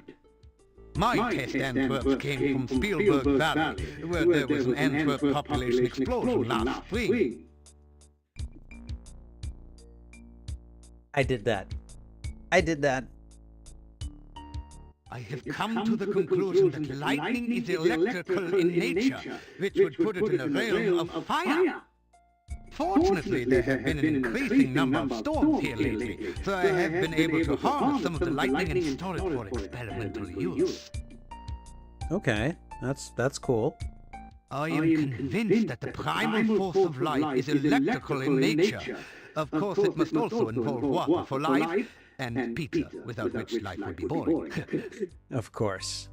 [SPEAKER 7] My test Antwerps came from Spielberg Valley, where there was an Antwerp population explosion last spring.
[SPEAKER 1] I did that.
[SPEAKER 7] I have come to the conclusion that lightning is electrical in nature, which would put it in the realm of fire. Fortunately, there have been an increasing number of storms here lately, so I have been able to harness some of the lightning and store it for experimental use.
[SPEAKER 1] Okay, that's cool.
[SPEAKER 7] I am convinced that the primal force of life is electrical in nature. Of course, it must also involve water for life, and pizza, without which life would be boring.
[SPEAKER 1] Of course.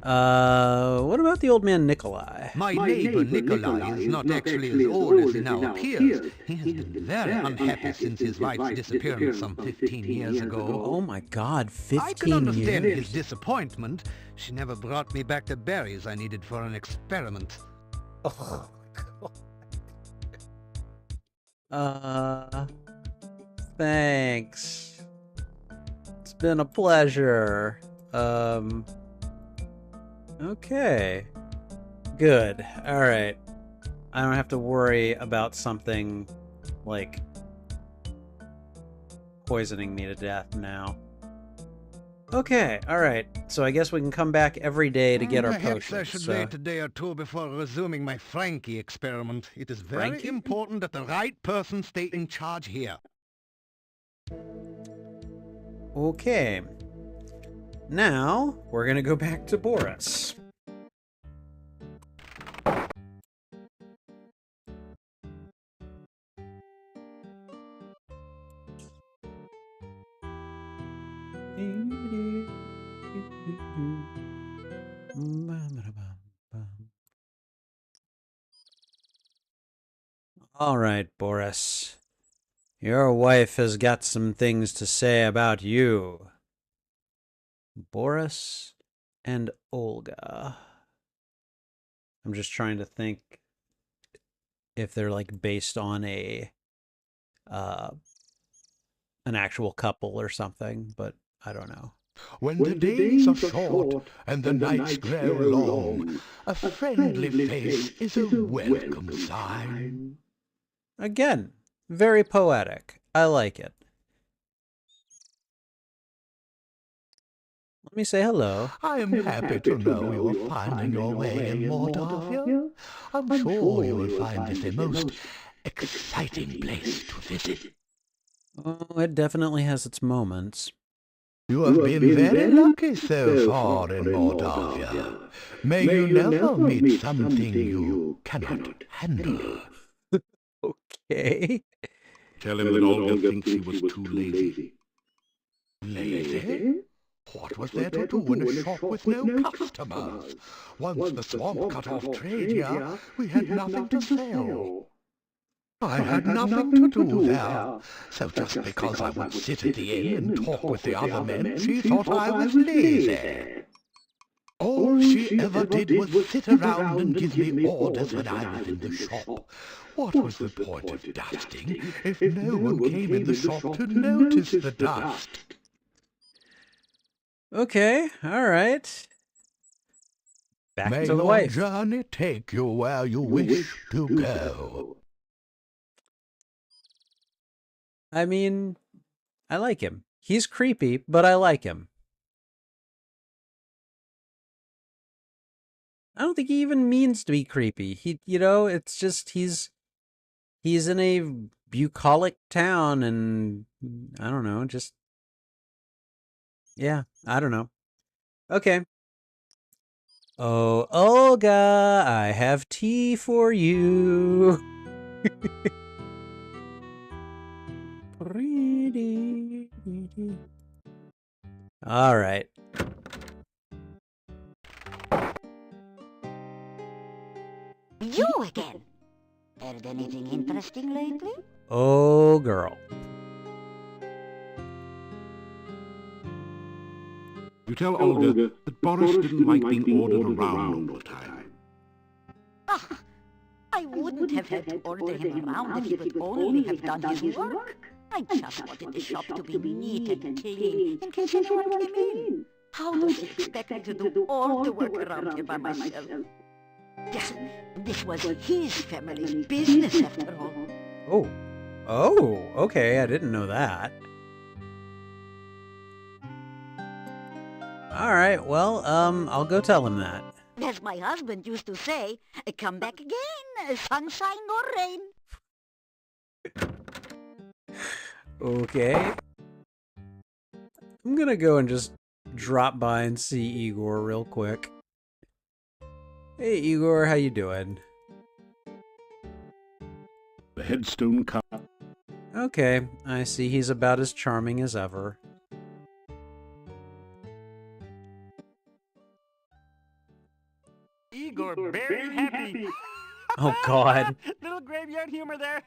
[SPEAKER 1] What about the old man Nikolai?
[SPEAKER 7] My neighbor Nikolai is not actually as old as he now appears. He has been very unhappy since his wife's disappearance some 15 years ago.
[SPEAKER 1] Oh my god, 15
[SPEAKER 7] I can understand
[SPEAKER 1] years.
[SPEAKER 7] his disappointment. She never brought me back the berries I needed for an experiment.
[SPEAKER 1] Oh, God. Thanks. It's been a pleasure. Okay. Good. Alright. I don't have to worry about something like poisoning me to death now. Okay, alright. So I guess we can come back every day to get our
[SPEAKER 7] Perhaps
[SPEAKER 1] potions.
[SPEAKER 7] I should wait a day or two before resuming my Frankie experiment. It is very
[SPEAKER 1] Frankie?
[SPEAKER 7] important that the right person stay in charge here.
[SPEAKER 1] Okay. Now, we're gonna go back to Boris. All right, Boris. Your wife has got some things to say about you. Boris and Olga. I'm just trying to think if they're like based on a an actual couple or something, but I don't know.
[SPEAKER 4] When the days are short and the nights grow long, a friendly face is a welcome sign.
[SPEAKER 1] Again, very poetic. I like it. me say hello.
[SPEAKER 4] I am happy to know you're finding your way in Mordavia. I'm sure you'll find this a most exciting place to visit.
[SPEAKER 1] Oh, it definitely has its moments.
[SPEAKER 4] You have been very lucky so far in Mordavia. May you never meet something you cannot handle.
[SPEAKER 1] Okay.
[SPEAKER 2] Tell him that Olga thinks he was too lazy.
[SPEAKER 4] Lazy? What was there to do in a shop with no customers? Once the swamp cut off trade here, we had nothing to sell. I had nothing to do there, so just because I would sit at the inn and talk with the other men, she thought I was lazy. All she ever did was sit around and give me orders when I was in the shop. What was the point of dusting if no one came in the shop to notice the dust?
[SPEAKER 1] Okay, all right. Back
[SPEAKER 4] May
[SPEAKER 1] to the
[SPEAKER 4] your
[SPEAKER 1] wife.
[SPEAKER 4] journey take you where you wish to go.
[SPEAKER 1] I mean, I like him. He's creepy, but I like him. I don't think he even means to be creepy. It's just he's in a bucolic town, and I don't know, just yeah, I don't know. Okay. Oh, Olga, I have tea for you. Pretty. All right.
[SPEAKER 5] You again. Heard anything interesting lately?
[SPEAKER 1] Oh, girl.
[SPEAKER 2] You tell Olga that Boris didn't like being ordered around all the time.
[SPEAKER 5] Ah, I wouldn't have had to order him around if he would only have done his work. I just wanted the shop to be neat and clean in case anyone came in. How does he expect me to do all the work around here by myself? Yes, this was his family's business after all.
[SPEAKER 1] Oh, okay, I didn't know that. All right, well, I'll go tell him that.
[SPEAKER 5] As my husband used to say, come back again, sunshine or rain.
[SPEAKER 1] Okay. I'm gonna go and just drop by and see Igor real quick. Hey, Igor, how you doing?
[SPEAKER 2] The headstone cut.
[SPEAKER 1] Okay, I see he's about as charming as ever.
[SPEAKER 8] Igor, very happy.
[SPEAKER 1] Oh, God.
[SPEAKER 8] Little graveyard humor there.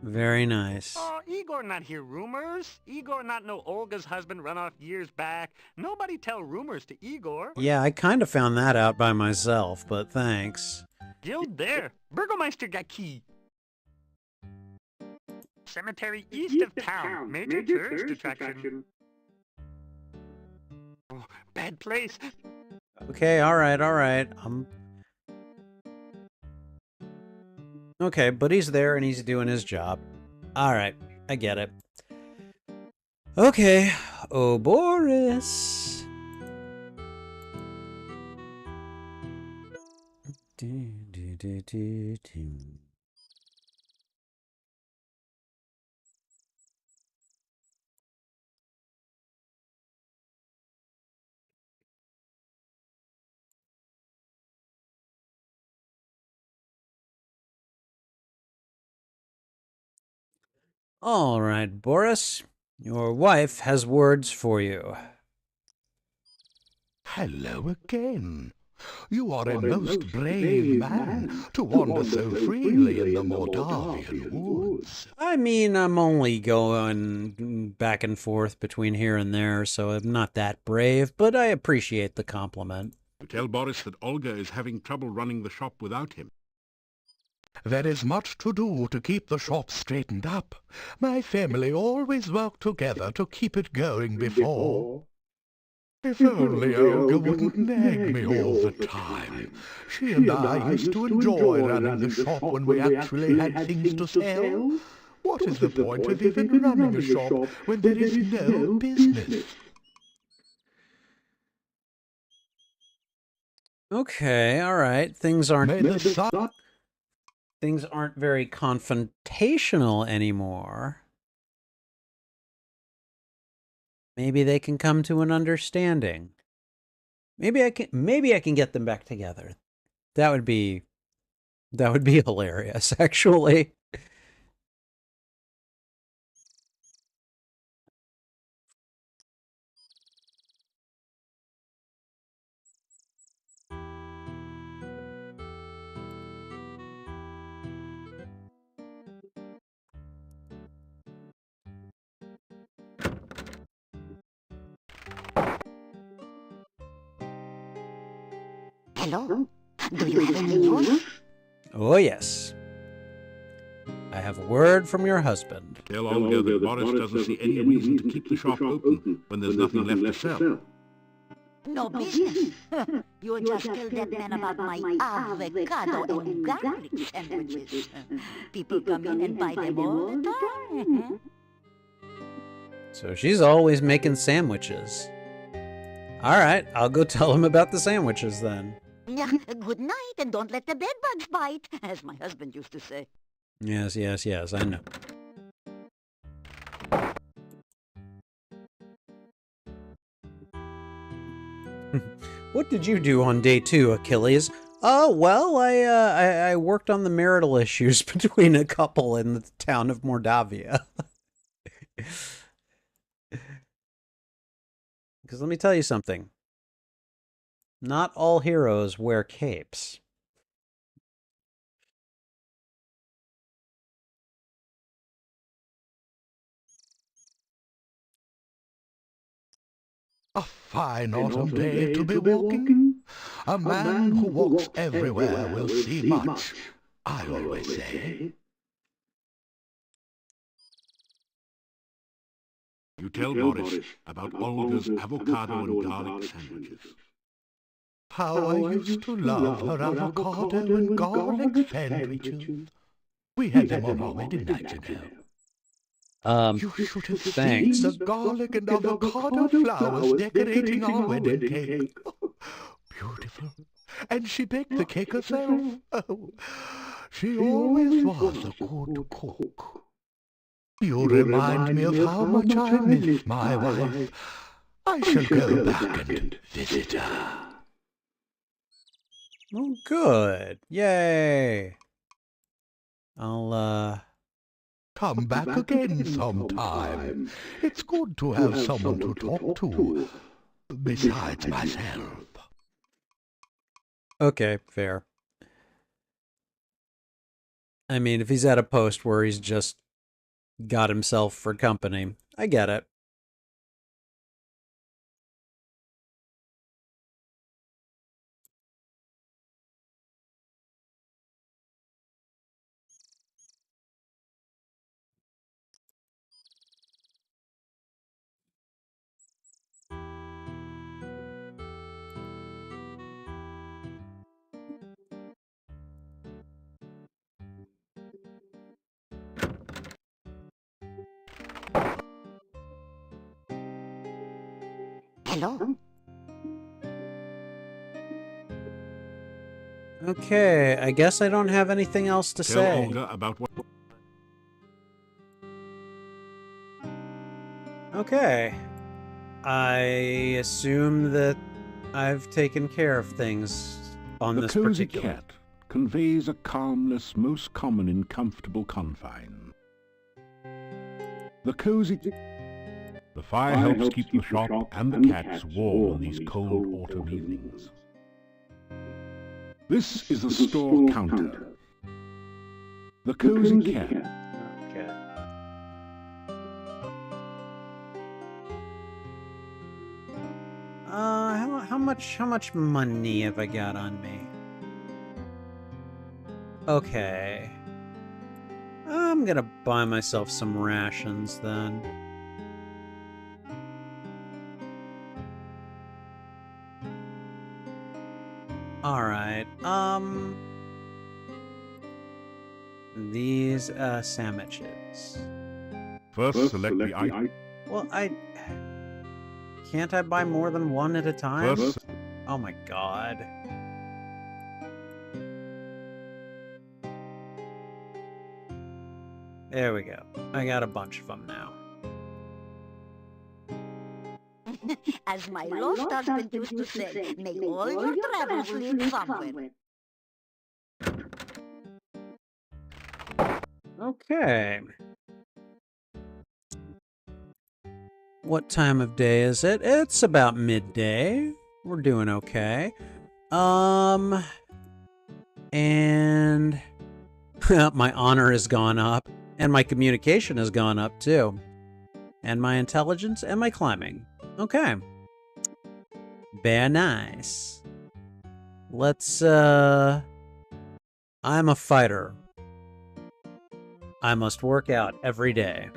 [SPEAKER 1] Very nice.
[SPEAKER 8] Oh, Igor not hear rumors. Igor not know Olga's husband run off years back. Nobody tell rumors to Igor.
[SPEAKER 1] Yeah, I kind of found that out by myself, but thanks.
[SPEAKER 8] Guild there. Burgomeister got key. Cemetery east of town. Major tourist attraction. Oh, bad place.
[SPEAKER 1] Okay, all right. Okay, but he's there and he's doing his job. All right, I get it. Okay, oh, Boris. All right, Boris. Your wife has words for you.
[SPEAKER 4] Hello again. You are a most brave man to wander so freely in the Moldavian woods.
[SPEAKER 1] I mean, I'm only going back and forth between here and there, so I'm not that brave, but I appreciate the compliment.
[SPEAKER 2] You tell Boris that Olga is having trouble running the shop without him.
[SPEAKER 4] There is much to do to keep the shop straightened up. My family always worked together to keep it going before. If only Olga wouldn't nag me all the time. She and I used to enjoy running the shop when we actually had things to sell. What is the point of even running a shop when there is no business?
[SPEAKER 1] Okay, all right. Things aren't
[SPEAKER 4] May the sun...
[SPEAKER 1] very confrontational anymore. Maybe they can come to an understanding. Maybe I can get them back together. That would be hilarious, actually.
[SPEAKER 5] Hello? Do you have any news?
[SPEAKER 1] Oh, yes. I have a word from your husband.
[SPEAKER 2] Tell Olga that Boris doesn't see any reason to keep the shop open when there's nothing left to sell.
[SPEAKER 5] No business. You just told that man about my avocado and garlic sandwiches. People come in and buy them all the time.
[SPEAKER 1] So she's always making sandwiches. All right, I'll go tell him about the sandwiches then.
[SPEAKER 5] Good night, and don't let the bedbugs bite, as my husband used to say.
[SPEAKER 1] Yes, I know. What did you do on day 2, Achilles? Oh, well, I worked on the marital issues between a couple in the town of Mordavia. Because let me tell you something. Not all heroes wear capes.
[SPEAKER 4] A fine autumn day to be walking. A man who walks everywhere will see much, I always say.
[SPEAKER 2] You tell Boris about Olga's avocado and garlic sandwiches.
[SPEAKER 4] How I used to love her avocado and garlic sandwiches. We had them on our wedding night, you know. You should have
[SPEAKER 1] thanks.
[SPEAKER 4] seen the garlic and avocado flowers decorating our wedding cake. Beautiful. And she baked the cake herself. Oh, she always was a good cook. You remind me of how much I miss my wife. I shall go back and visit her.
[SPEAKER 1] Oh, good. Yay. I'll,
[SPEAKER 4] Come back again sometime. It's good to have someone to talk to, besides myself.
[SPEAKER 1] Okay, fair. I mean, if he's at a post where he's just got himself for company, I get it.
[SPEAKER 5] Hello?
[SPEAKER 1] Okay, I guess I don't have anything else to
[SPEAKER 2] Tell
[SPEAKER 1] say.
[SPEAKER 2] Olga about what...
[SPEAKER 1] Okay. I assume that I've taken care of things on
[SPEAKER 2] The
[SPEAKER 1] this
[SPEAKER 2] cozy
[SPEAKER 1] particular...
[SPEAKER 2] cat conveys a calmness most common in comfortable confine. The cozy... The fire helps keep the shop and the cats warm on these cold autumn evenings. This is the store counter. The cozy cat.
[SPEAKER 1] Okay. How much money have I got on me? Okay. I'm gonna buy myself some rations then. Alright, these, sandwiches.
[SPEAKER 2] First, select the item.
[SPEAKER 1] Well, can't I buy more than one at a time?
[SPEAKER 2] First,
[SPEAKER 1] Oh my god. There we go. I got a bunch of them now.
[SPEAKER 5] As my lost husband used to say, may all your travels lead somewhere.
[SPEAKER 1] Okay. What time of day is it? It's about midday. We're doing okay. And my honor has gone up, and my communication has gone up too, and my intelligence and my climbing. Okay. Very nice. Let's, I'm a fighter. I must work out every day.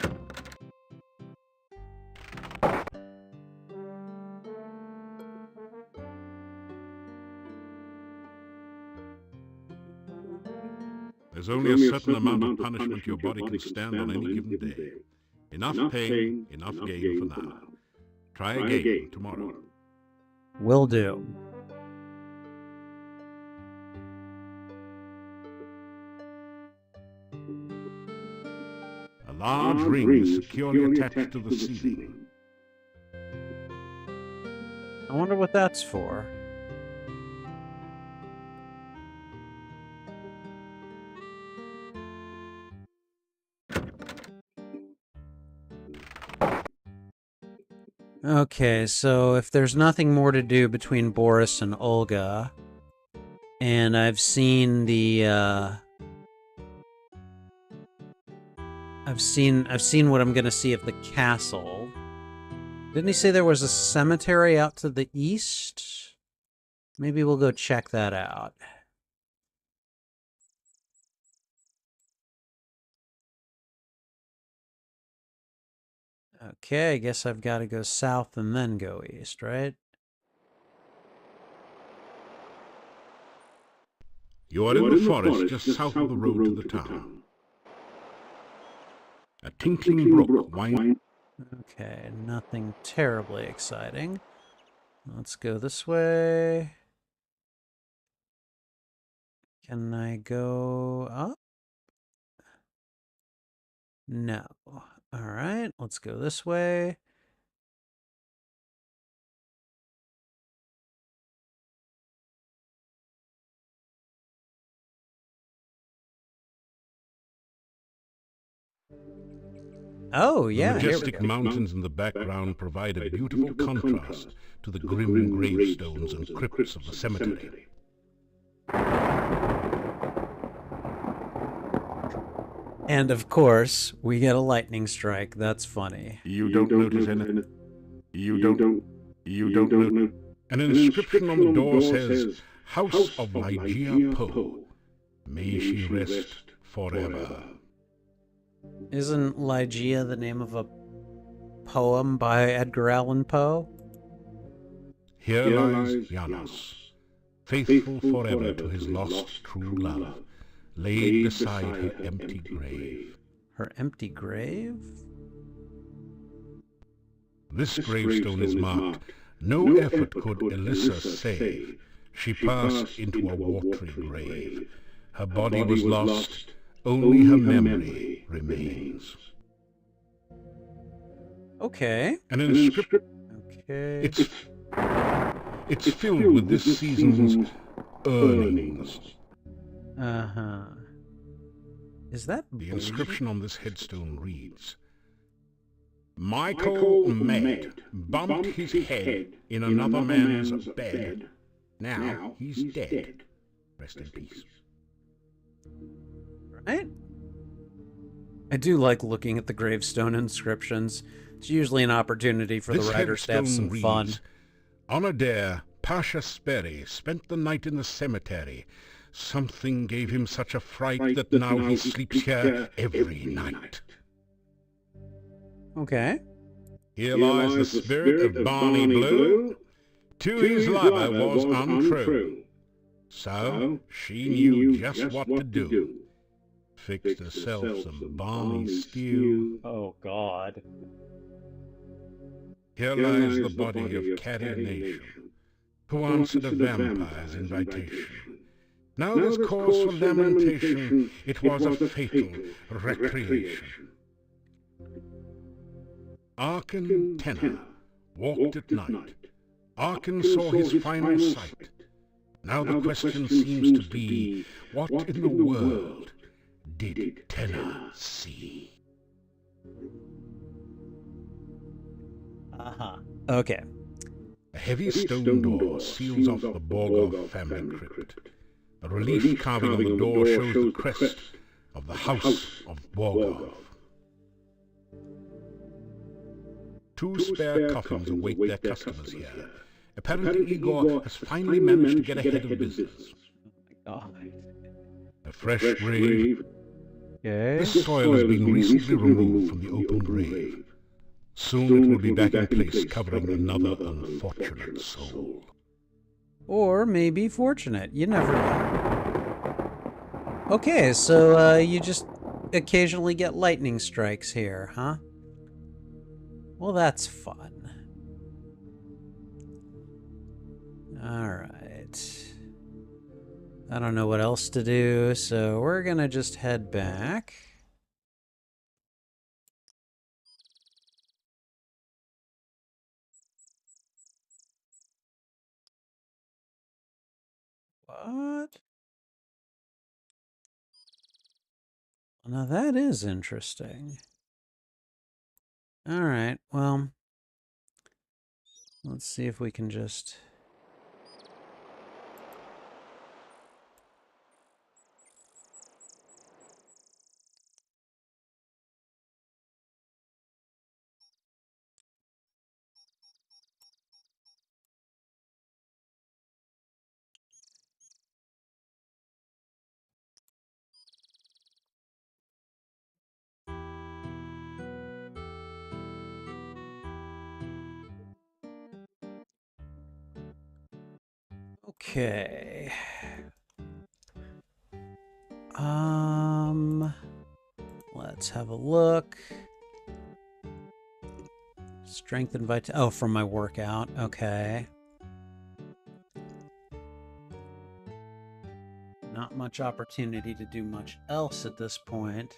[SPEAKER 2] There's only a certain amount of punishment your body can stand on any given day. Enough pain, enough gain for now. Try again tomorrow.
[SPEAKER 1] Will do.
[SPEAKER 2] A large ring is securely attached to the ceiling.
[SPEAKER 1] I wonder what that's for. Okay, so if there's nothing more to do between Boris and Olga, and I've seen the, I've seen what I'm gonna see of the castle. Didn't he say there was a cemetery out to the east? Maybe we'll go check that out. Okay, I guess I've got to go south and then go east, right?
[SPEAKER 2] You are in the forest just south of the road to the town. A tinkling brook winds.
[SPEAKER 1] Okay, nothing terribly exciting. Let's go this way. Can I go up? No. All right, let's go this way. Oh, yeah,
[SPEAKER 2] the majestic mountains in the background provide a beautiful contrast to the grim gravestones and crypts of the cemetery.
[SPEAKER 1] And of course, we get a lightning strike. That's funny.
[SPEAKER 2] You don't notice anything. You don't notice. An inscription on the door says, House of Ligeia Poe. May she rest forever.
[SPEAKER 1] Isn't Ligeia the name of a poem by Edgar Allan Poe?
[SPEAKER 2] Here lies Janos, faithful forever to his lost true love, laid beside her empty grave.
[SPEAKER 1] Her empty grave?
[SPEAKER 2] This gravestone is marked, no effort could Elissa save. She passed into a watery grave. Her body was lost, only her memory remains.
[SPEAKER 1] Okay.
[SPEAKER 2] An inscription.
[SPEAKER 1] Okay.
[SPEAKER 2] It's filled with this season's earnings.
[SPEAKER 1] Uh-huh. Is that
[SPEAKER 2] The inscription on this headstone reads, Michael Med bumped his head in another man's bed. Now he's dead. Rest in peace.
[SPEAKER 1] Right? I do like looking at the gravestone inscriptions. It's usually an opportunity for the writers to have some fun.
[SPEAKER 2] On a dare, Pasha Sperry spent the night in the cemetery. Something gave him such a fright that now he sleeps here every night.
[SPEAKER 1] Okay.
[SPEAKER 2] Here lies the spirit of Barney Blue. To his lover was untrue. So she knew just what to do. Fixed herself some Barney stew.
[SPEAKER 1] Oh, God.
[SPEAKER 2] Here lies the body of Carrie Nation, who answered a vampire's invitation. Now there's cause for lamentation. It was a fatal recreation. Arkan Tenor walked at night. Arkan saw his final sight. Now the question seems to be, what in the world did Tenor see?
[SPEAKER 1] Okay.
[SPEAKER 2] A heavy stone door seals off the Borgov family crypt. A relief carving on the door shows the crest of the House of Borgov. Two spare coffins await their customers here. Apparently Igor has finally managed to get ahead of business. A fresh grave. This soil has been recently removed from the open grave. Soon it will be back in place, covering another unfortunate soul.
[SPEAKER 1] Or maybe fortunate. You never know. Okay, so you just occasionally get lightning strikes here, huh? Well, that's fun. Alright. I don't know what else to do, so we're gonna just head back. What? Now that is interesting. Alright, well, let's see if we can just... Okay. Let's have a look. Strength and vitality. Oh, from my workout. Okay. Not much opportunity to do much else at this point.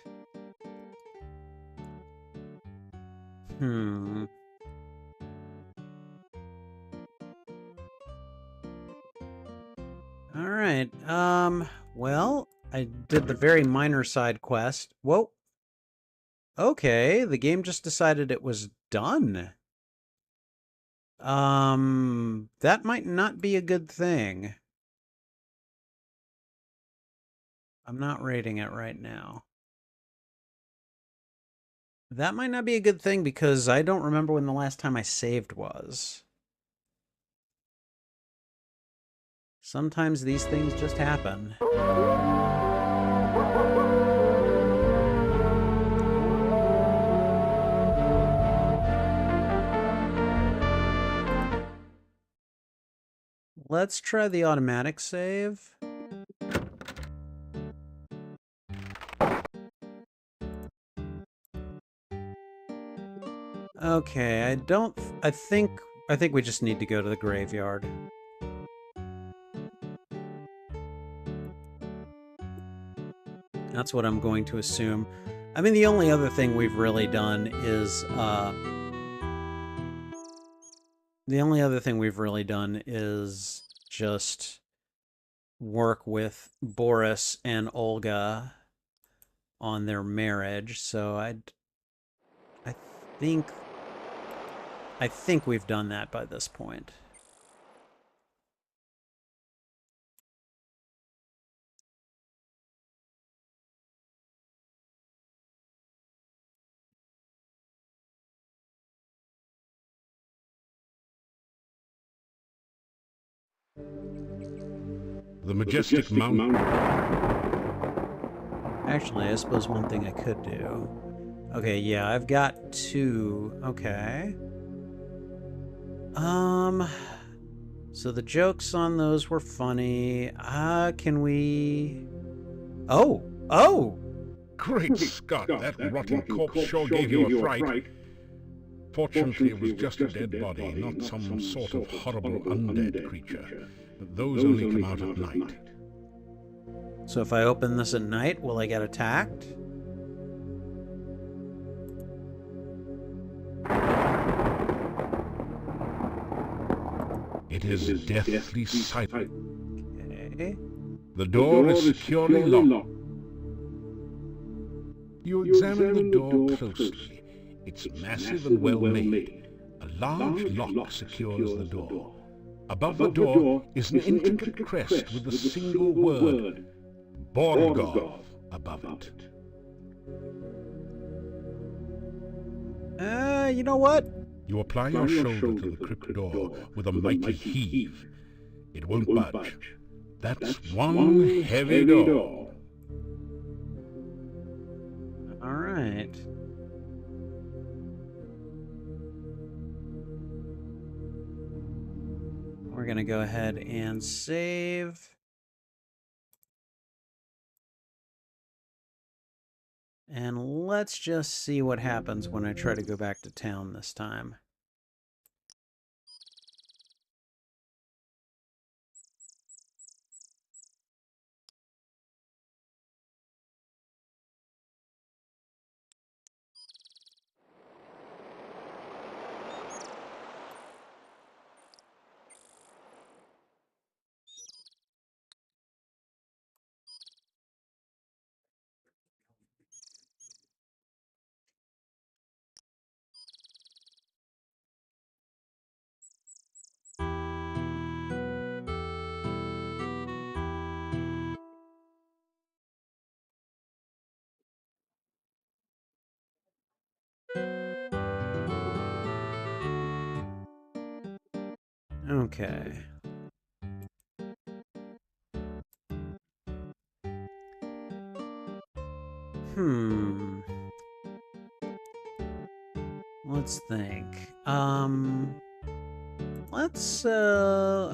[SPEAKER 1] Alright, well, I did the very minor side quest. Whoa. Okay, the game just decided it was done. That might not be a good thing. I'm not rating it right now. That might not be a good thing because I don't remember when the last time I saved was. Sometimes these things just happen. Let's try the automatic save. Okay, I think we just need to go to the graveyard. That's what I'm going to assume. I mean, the only other thing we've really done is, just work with Boris and Olga on their marriage, so I think we've done that by this point.
[SPEAKER 2] The majestic mountain.
[SPEAKER 1] Actually, I suppose one thing I could do. Okay, yeah, I've got 2. Okay. So the jokes on those were funny. Can we... Oh!
[SPEAKER 2] Great Scott, that rotten corpse sure gave you a fright. Fortunately, it was just a dead body, not some sort of horrible undead creature. But those only come out at night.
[SPEAKER 1] So if I open this at night, will I get attacked?
[SPEAKER 2] It is deathly silent.
[SPEAKER 1] Okay.
[SPEAKER 2] The door is securely locked. You examine the door closely. It's massive and well made. A large lock secures the door. Above the door is an intricate crest with a single word, Borgov, above it.
[SPEAKER 1] You know what?
[SPEAKER 2] You apply your shoulder to the crypt door with a mighty heave. It won't budge. That's one heavy door.
[SPEAKER 1] All right. We're going to go ahead and save. And let's just see what happens when I try to go back to town this time. Okay. Let's think.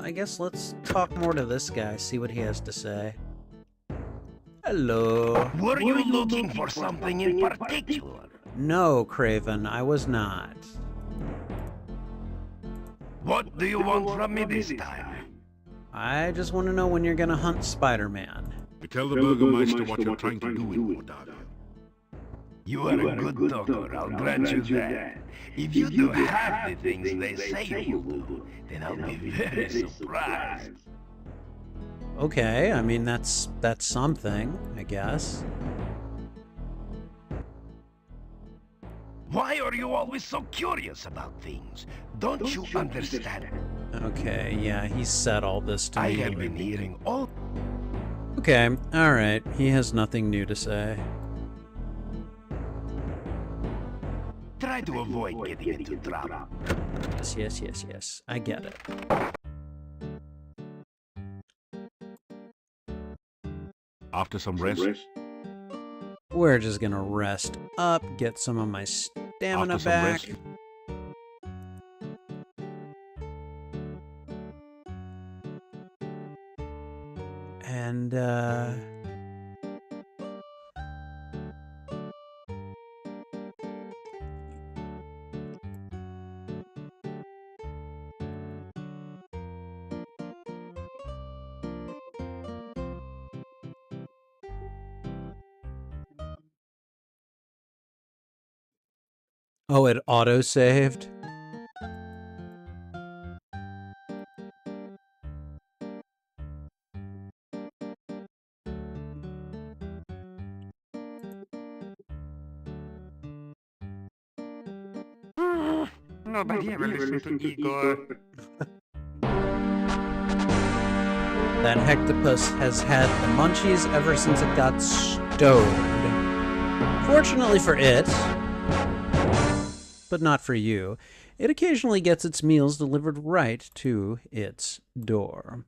[SPEAKER 1] I guess let's talk more to this guy, see what he has to say. Hello.
[SPEAKER 4] Were you looking for something in particular?
[SPEAKER 1] No, Craven, I was not.
[SPEAKER 4] What do you want from me this time?
[SPEAKER 1] I just want to know when you're gonna hunt Spider-Man.
[SPEAKER 2] You tell the Burgermeister what you're trying to do in Mordavia.
[SPEAKER 4] You are a good talker, I'll grant you that. If you do half the things they say you will do, then I'll be very surprised.
[SPEAKER 1] Okay, I mean, that's something, I guess.
[SPEAKER 4] Why are you always so curious about things? Don't you understand?
[SPEAKER 1] Okay, yeah, he said all this to me.
[SPEAKER 4] I have been hearing all...
[SPEAKER 1] Okay, alright, he has nothing new to say.
[SPEAKER 4] Try to avoid getting into trouble.
[SPEAKER 1] Yes, I get it.
[SPEAKER 2] After some rest,
[SPEAKER 1] We're just gonna rest up, get some of my stamina
[SPEAKER 2] After some
[SPEAKER 1] back.
[SPEAKER 2] rest.
[SPEAKER 1] And, oh, it auto-saved?
[SPEAKER 8] Nobody ever listened to Igor.
[SPEAKER 1] That hectopus has had the munchies ever since it got stoned. Fortunately for it, but not for you, it occasionally gets its meals delivered right to its door.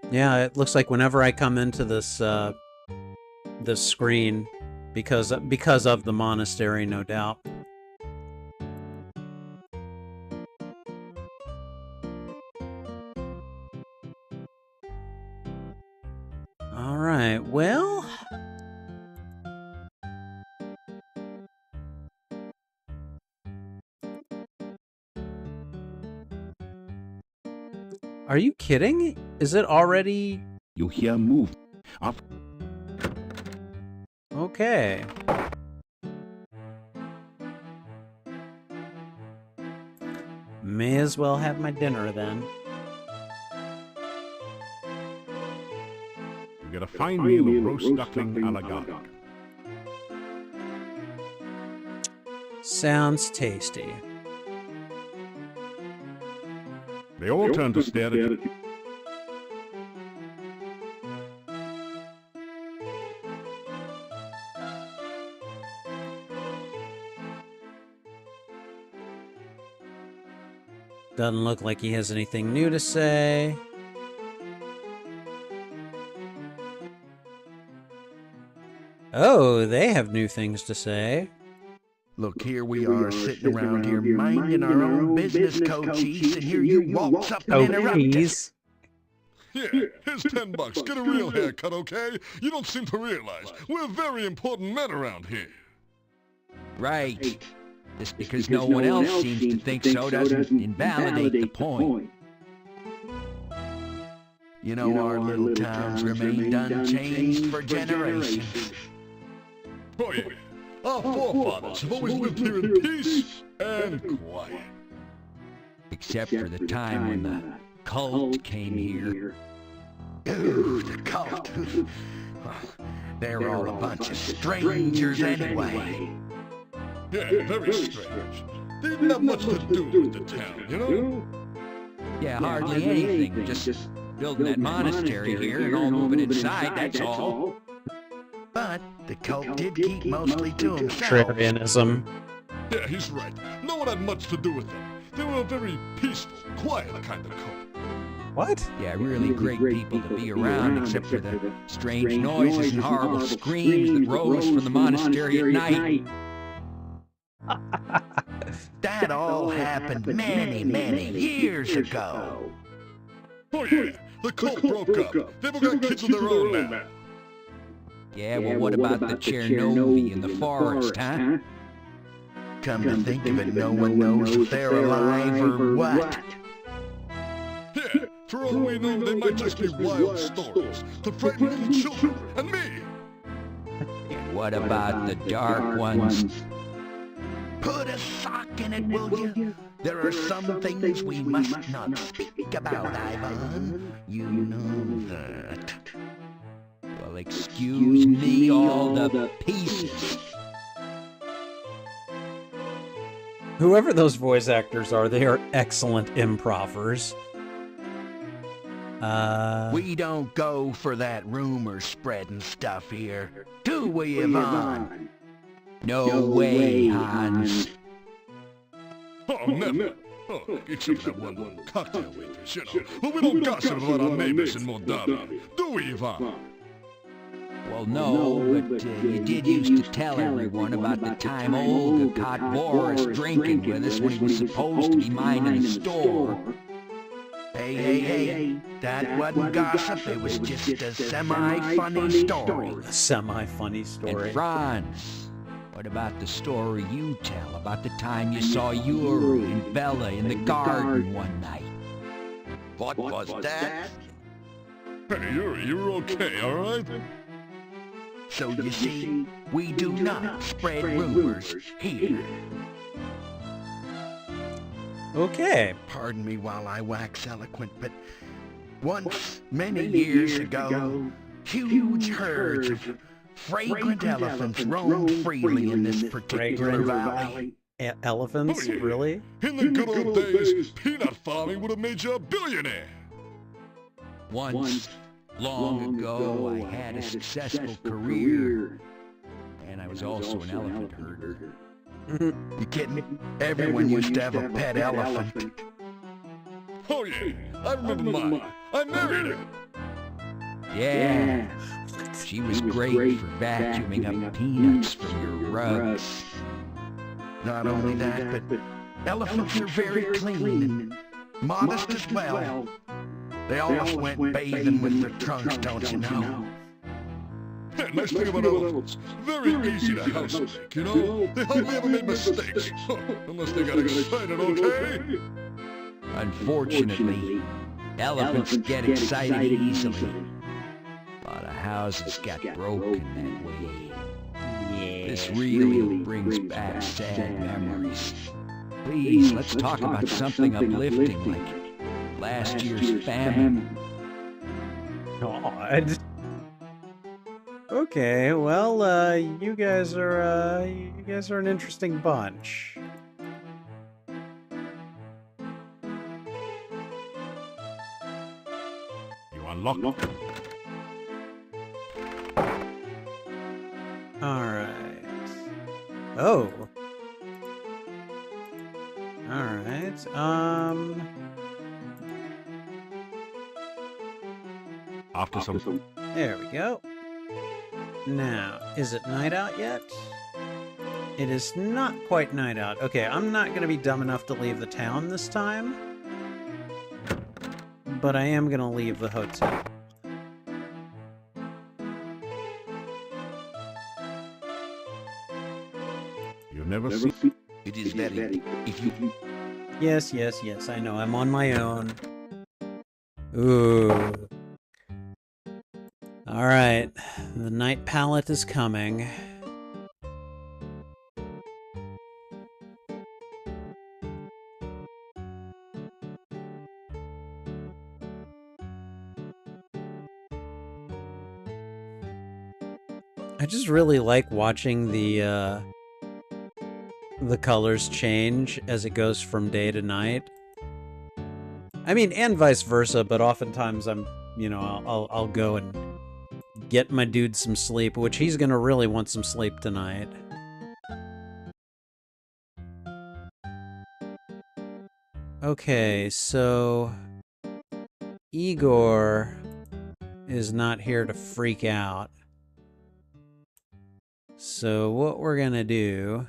[SPEAKER 1] Yeah, it looks like whenever I come into this this screen, because of the monastery, no doubt. All right, well, are you kidding? Is it already
[SPEAKER 2] You hear movement. Off.
[SPEAKER 1] Okay. May as well have my dinner then.
[SPEAKER 2] You get a fine meal of roast duckling a la garlic.
[SPEAKER 1] Sounds tasty.
[SPEAKER 2] They all turn to stare at you.
[SPEAKER 1] Doesn't look like he has anything new to say. Oh, they have new things to say.
[SPEAKER 4] Look, here we are sitting around here minding our own business, Coachies, and here you waltz up and interrupt us.
[SPEAKER 9] Yeah, here's $10. Get a real haircut, okay? You don't seem to realize we're very important men around here.
[SPEAKER 10] Right. Just because no one else seems to think so doesn't invalidate the point.
[SPEAKER 4] You know, our little towns remained unchanged for generations.
[SPEAKER 9] Oh yeah, our forefathers have always lived here in peace and quiet.
[SPEAKER 10] Except for the time when the cult came here.
[SPEAKER 4] Ooh, the cult. They're all a bunch of strangers anyway.
[SPEAKER 9] Yeah, very strange. They didn't have much to do with the town, you know?
[SPEAKER 10] Yeah, hardly anything. Just building that monastery here and all moving inside, that's all.
[SPEAKER 4] But the cult did keep mostly to himself.
[SPEAKER 1] Contrarianism.
[SPEAKER 9] Yeah, he's right. No one had much to do with them. They were a very peaceful, quiet kind of cult.
[SPEAKER 1] What?
[SPEAKER 10] Yeah, really great people to be around, except for the strange noises and horrible screams that rose from the monastery at night.
[SPEAKER 4] That all happened many, many years ago.
[SPEAKER 9] Oh yeah, the cult broke up. They've got kids of their own now.
[SPEAKER 10] Yeah, well, what about the Chernobyl in the forest, huh?
[SPEAKER 4] Come to think of it, no one knows if they're alive or what.
[SPEAKER 9] Yeah, for all we know, they might just be wild stories to frighten little children and me.
[SPEAKER 10] And what about the dark ones?
[SPEAKER 4] Put a sock in it, will you? There are some things we must not speak about, Ivan. You know that.
[SPEAKER 10] Well, excuse me, all the pieces.
[SPEAKER 1] Whoever those voice actors are, they are excellent improvers.
[SPEAKER 4] We don't go for that rumor spreading stuff here, do we, Ivan?
[SPEAKER 10] No way, Hans.
[SPEAKER 9] Oh, never. Oh, except for that one little cocktail waitress, you know. But we don't gossip about our neighbors in Moldavia, do we, Ivan?
[SPEAKER 10] Well, no, but you did used to tell everyone about the time Olga caught Boris drinking with us when he was supposed to be minding the store.
[SPEAKER 4] Hey, that wasn't gossip, it was just a semi-funny story.
[SPEAKER 1] A semi-funny story.
[SPEAKER 10] And Franz, what about the story you tell about the time you saw Yuri and Bella in the garden one night?
[SPEAKER 6] What was that?
[SPEAKER 9] Hey, Yuri, you're okay, all right?
[SPEAKER 4] So you see, we do not spread rumors here.
[SPEAKER 1] Okay.
[SPEAKER 4] Pardon me while I wax eloquent, but once, many years ago, huge herds of fragrant elephants roamed freely in this particular valley.
[SPEAKER 1] Elephants?
[SPEAKER 9] Oh, yeah.
[SPEAKER 1] Really?
[SPEAKER 9] In the good old days, peanut farming would have made you a billionaire.
[SPEAKER 10] Once, long ago, I had a successful career, and I was also an elephant herder.
[SPEAKER 4] You kidding? Everyone used to have a pet elephant.
[SPEAKER 9] Oh yeah, I remember mine. I married her.
[SPEAKER 10] Yeah, she was great for vacuuming up peanuts from your rugs.
[SPEAKER 4] Not only that, but elephants are very clean and modest as well. They always went bathing with their trunks, don't you know?
[SPEAKER 9] Yeah, nice thing about elephants. Very easy to housebreak, you know? They hardly ever made mistakes. Unless they got excited, okay?
[SPEAKER 10] Unfortunately, elephants get excited easily. houses got broken that way. This really brings back sad memories. Please, let's talk about something uplifting like last year's famine.
[SPEAKER 1] God. Okay, well, you guys are an interesting bunch.
[SPEAKER 2] You unlock.
[SPEAKER 1] Alright. Oh. Alright,
[SPEAKER 2] After some...
[SPEAKER 1] there we go. Now, is it night out yet? It is not quite night out. Okay, I'm not going to be dumb enough to leave the town this time. But I am going to leave the hotel.
[SPEAKER 2] You never see...
[SPEAKER 6] It is very... If you...
[SPEAKER 1] Yes, I know. I'm on my own. Ooh. Alright. The night palette is coming. I just really like watching the colors change as it goes from day to night. I mean, and vice versa, but oftentimes I'll go and get my dude some sleep, which he's gonna really want some sleep tonight. Okay, so Igor is not here to freak out. So what we're gonna do...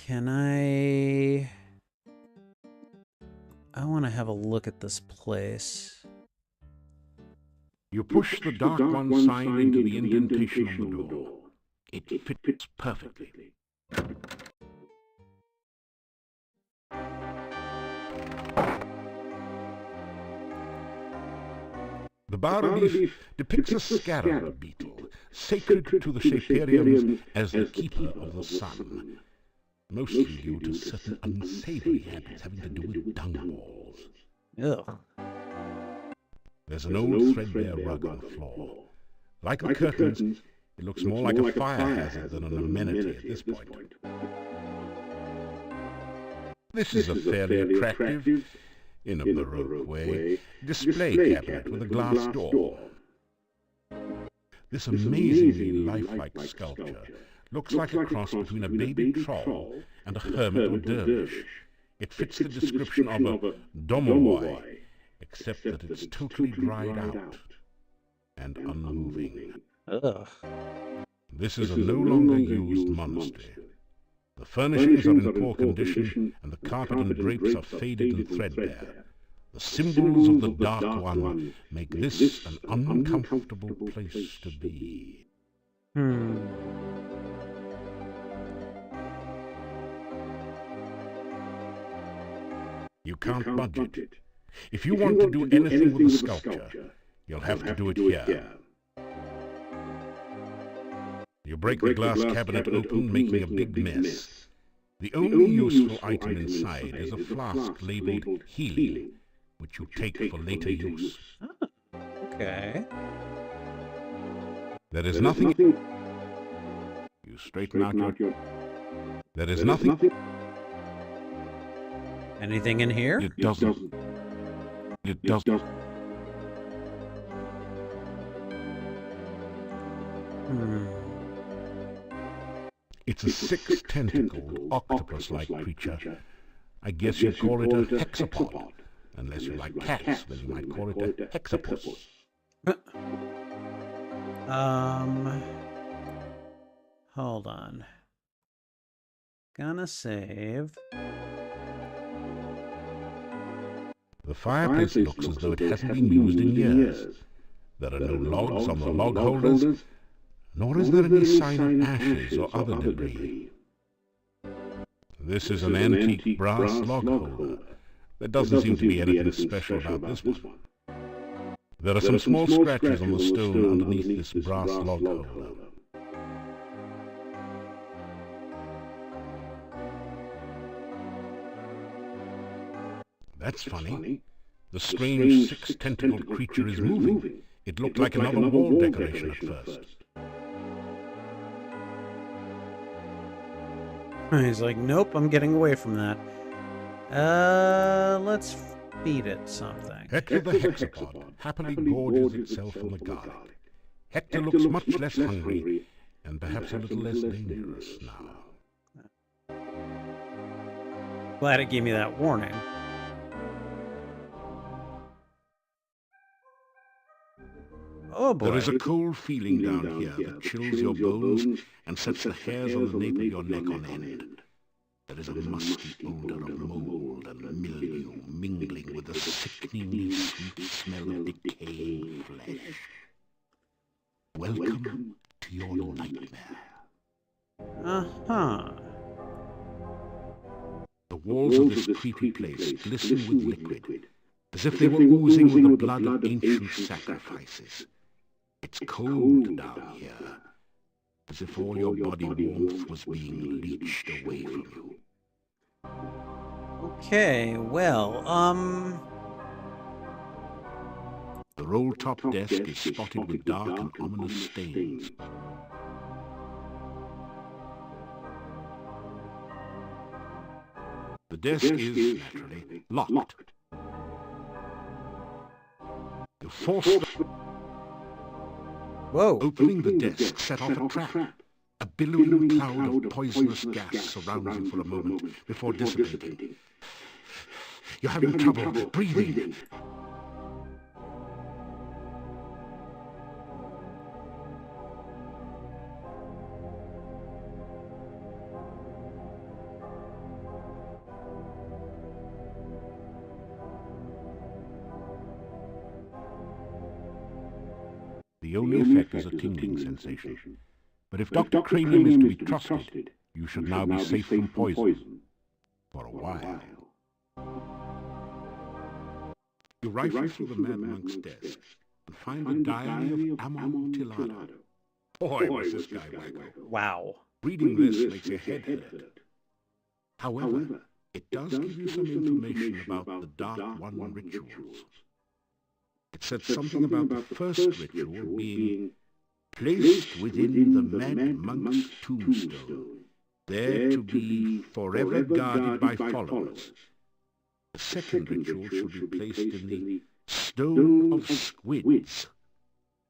[SPEAKER 1] I want to have a look at this place.
[SPEAKER 2] You push the Dark One sign into the indentation on the door. It fits perfectly. The bas-relief depicts a scarab beetle, sacred to the Shaperians as the keeper of the sun, mostly due to certain unsavory habits having to do with dung balls.
[SPEAKER 1] Ugh.
[SPEAKER 2] There's an old threadbare rug on the floor. Like the curtains, it looks more like a fire hazard than an amenity at this point. This is a fairly attractive, in a Baroque way, display cabinet with a glass door. This amazingly lifelike sculpture looks like a cross between a baby troll and a hermit or dervish. It fits the description of a domovoi, except that it's totally dried out and unmoving.
[SPEAKER 1] Ugh.
[SPEAKER 2] This is a no longer used monastery. The furnishings are in poor condition, and the carpet and drapes are faded and threadbare. The symbols of the Dark One make this an uncomfortable place to be. You can't budge it. If you want to do anything with the sculpture, you'll have to do it here. You break the glass cabinet open, making a big mess. The only useful item inside is a flask labeled healing, which you take for later use.
[SPEAKER 1] Okay.
[SPEAKER 2] There is nothing... You straighten out your... There is nothing...
[SPEAKER 1] Anything in here?
[SPEAKER 2] It doesn't. It doesn't. It's a six-tentacled, octopus-like creature. I guess you'd call it a hexapod. Unless you like cats, then you might call it a hexapus.
[SPEAKER 1] Hold on. Gonna save.
[SPEAKER 2] The fireplace looks as though it hasn't been used in years. There are no logs on the log holders, nor is there any sign of ashes or other debris. This is an antique brass log holder. There doesn't seem to be anything special about this one. There are some small scratches on the stone underneath this brass log holder. That's funny. The strange six-tentacled creature is moving. It looked like another wall decoration at first.
[SPEAKER 1] He's like, nope, I'm getting away from that. Let's feed it something.
[SPEAKER 2] Hector the hexapod happily gorges itself on the garlic. Hector looks much less hungry, and perhaps a little less dangerous now.
[SPEAKER 1] Glad it gave me that warning. Oh boy.
[SPEAKER 2] There is a cold feeling down here that chills your bones and sets the hairs on the nape of your neck on end. There is a musty odor of mold and mildew mingling with the sickeningly sweet smell of decaying flesh. Welcome to your nightmare.
[SPEAKER 1] Uh-huh.
[SPEAKER 2] The walls of this creepy place glisten with liquid, as if they were oozing with the blood of ancient sacrifices. It's cold down here, as if all your body warmth was being leached away from you.
[SPEAKER 1] Okay, well,
[SPEAKER 2] The roll-top desk is spotted with dark and ominous stains. The desk is, naturally, locked. You're forced...
[SPEAKER 1] Whoa.
[SPEAKER 2] Opening the desk set off a trap. A billowing cloud of poisonous gas surrounds you for a moment before dissipating. You're having trouble breathing. The only effect is a tingling sensation. But if Dr. Cranium is to be trusted, you should now be safe from poison. For a while. You rifle through the Mad Monk's desk and find the diary of Amontillado. Boy, was this guy wacko.
[SPEAKER 1] Wow.
[SPEAKER 2] Reading this makes your head hurt. However, it does give you some information about the Dark One rituals. It said something about the first ritual being placed within the Mad Monk's tombstone, there to be forever guarded by followers. The second ritual should be placed in the Stone of Squids,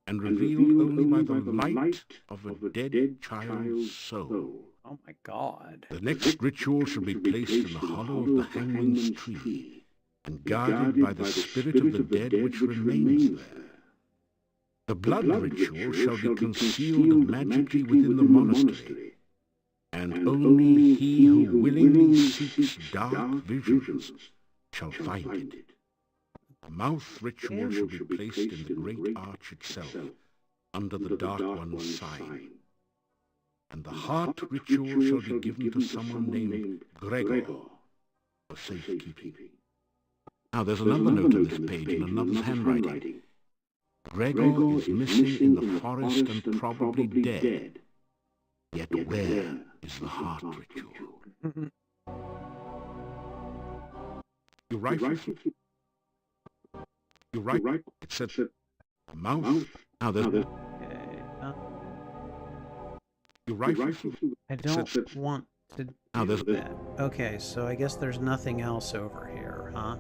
[SPEAKER 2] and revealed only by the light of a dead child's soul.
[SPEAKER 1] Oh my god.
[SPEAKER 2] The next ritual should be placed in the hollow of the hangman's tree, and guarded by the spirit of the dead which remains there. The blood ritual shall be concealed magically within the monastery, and only he who willingly seeks dark visions shall find it. The mouth ritual shall be placed in the great arch itself, under the Dark One's sign. And the heart ritual shall be given to someone named Gregor, for safekeeping. Now there's another note on this page in another's handwriting. Gregor is missing in the forest and probably dead. Yet where is the heart ritual? You write. It said mouth. Now there's... You rifle through...
[SPEAKER 1] I don't want to do that. Okay, so I guess there's nothing else over here, huh?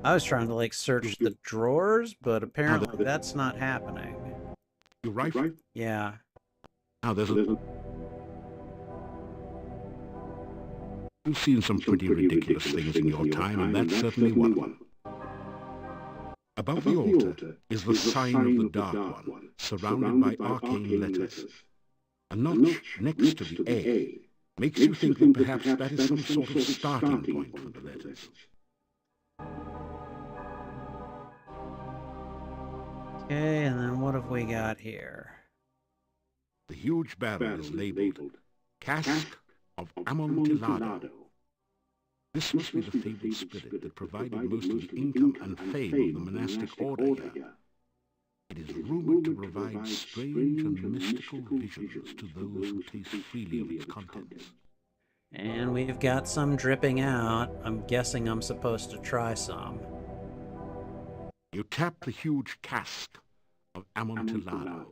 [SPEAKER 1] I was trying to, like, search the drawers, but apparently that's not happening.
[SPEAKER 2] You rifle?
[SPEAKER 1] Yeah.
[SPEAKER 2] Now there's a... You've seen some pretty ridiculous things in your time, and that's certainly one. Above the altar is the sign of the Dark One, surrounded by arcane letters. A notch next to the A makes you think that perhaps that is some sort of starting point for the letters.
[SPEAKER 1] Okay, and then what have we got here?
[SPEAKER 2] The huge barrel is labeled Cask of Amontillado. This must be the fabled spirit that provided most of the income and fame of the monastic order here. It is rumored to provide strange and mystical visions to those who taste freely of its contents.
[SPEAKER 1] And we've got some dripping out. I'm guessing I'm supposed to try some.
[SPEAKER 2] You tap the huge cask of Amontillado.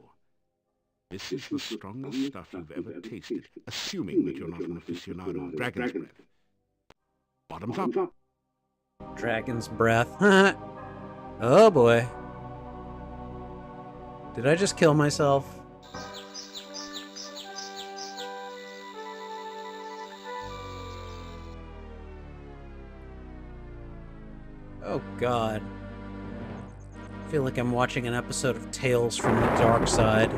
[SPEAKER 2] This is the strongest stuff you've ever tasted, assuming that you're not an aficionado of dragon's breath. Bottoms up.
[SPEAKER 1] Dragon's breath. Oh boy. Did I just kill myself? Oh god. I feel like I'm watching an episode of Tales from the Dark Side.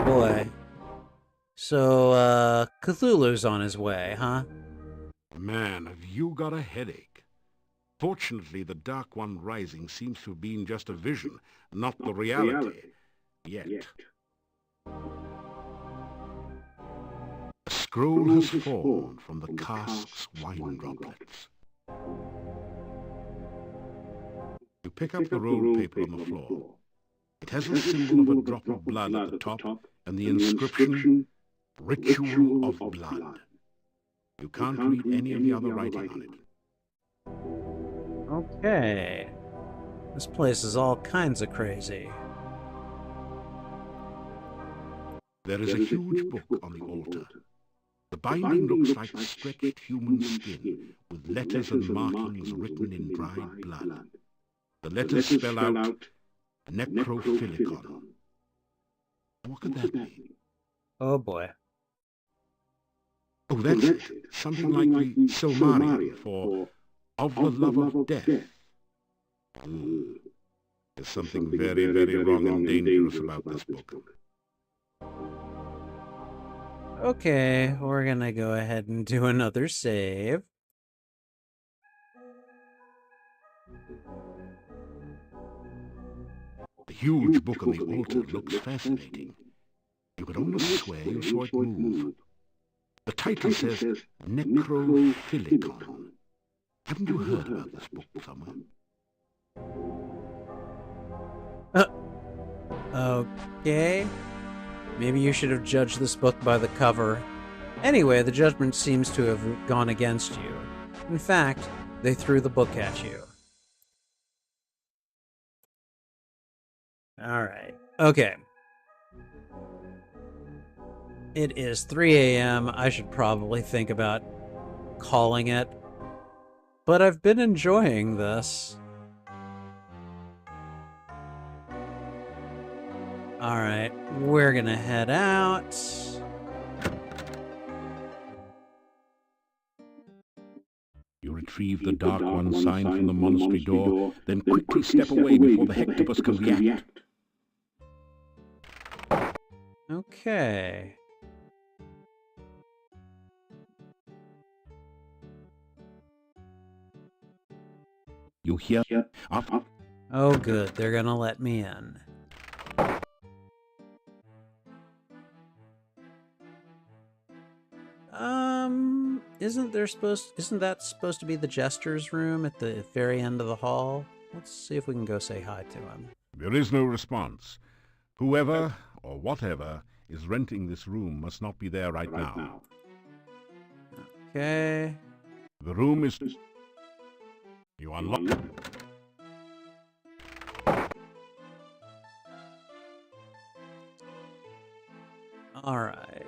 [SPEAKER 1] Boy. So, Cthulhu's on his way, huh?
[SPEAKER 2] Man, have you got a headache? Fortunately, the Dark One rising seems to have been just a vision, not the reality. Yet. A scroll has formed from the cask's wine droplets. You pick up the rolled paper on the floor. It has the symbol of a drop of blood at the top and the inscription, Ritual of Blood. You can't read any of the other writing on it.
[SPEAKER 1] Okay. This place is all kinds of crazy.
[SPEAKER 2] There is a huge book on the altar. The binding looks like stretched human skin, with letters and markings written in dried blood. The letters spell out Necrophilicon. What could that mean?
[SPEAKER 1] Oh boy.
[SPEAKER 2] Oh, that's it. Something like the Silmarillion for Of the Love of Death. There's something very, very wrong and dangerous about this book.
[SPEAKER 1] Okay, we're gonna go ahead and do another save.
[SPEAKER 2] The huge book on the altar looks fascinating. You could almost swear you saw it move. The title says Necrophilicon. Haven't you heard about this book somewhere?
[SPEAKER 1] Okay. Maybe you should have judged this book by the cover. Anyway, the judgment seems to have gone against you. In fact, they threw the book at you. Alright. Okay. It is 3 a.m. I should probably think about calling it. But I've been enjoying this. Alright, we're gonna head out.
[SPEAKER 2] You retrieve the Dark One sign from the monastery door, then quickly step away before the Hectopus can react.
[SPEAKER 1] Okay.
[SPEAKER 2] You hear? Up.
[SPEAKER 1] Oh good, they're gonna let me in. Isn't that supposed to be the jester's room at the very end of the hall? Let's see if we can go say hi to him.
[SPEAKER 2] There is no response. Whoever or whatever is renting this room must not be there right now.
[SPEAKER 1] Okay.
[SPEAKER 2] The room is... You unlock...
[SPEAKER 1] Alright.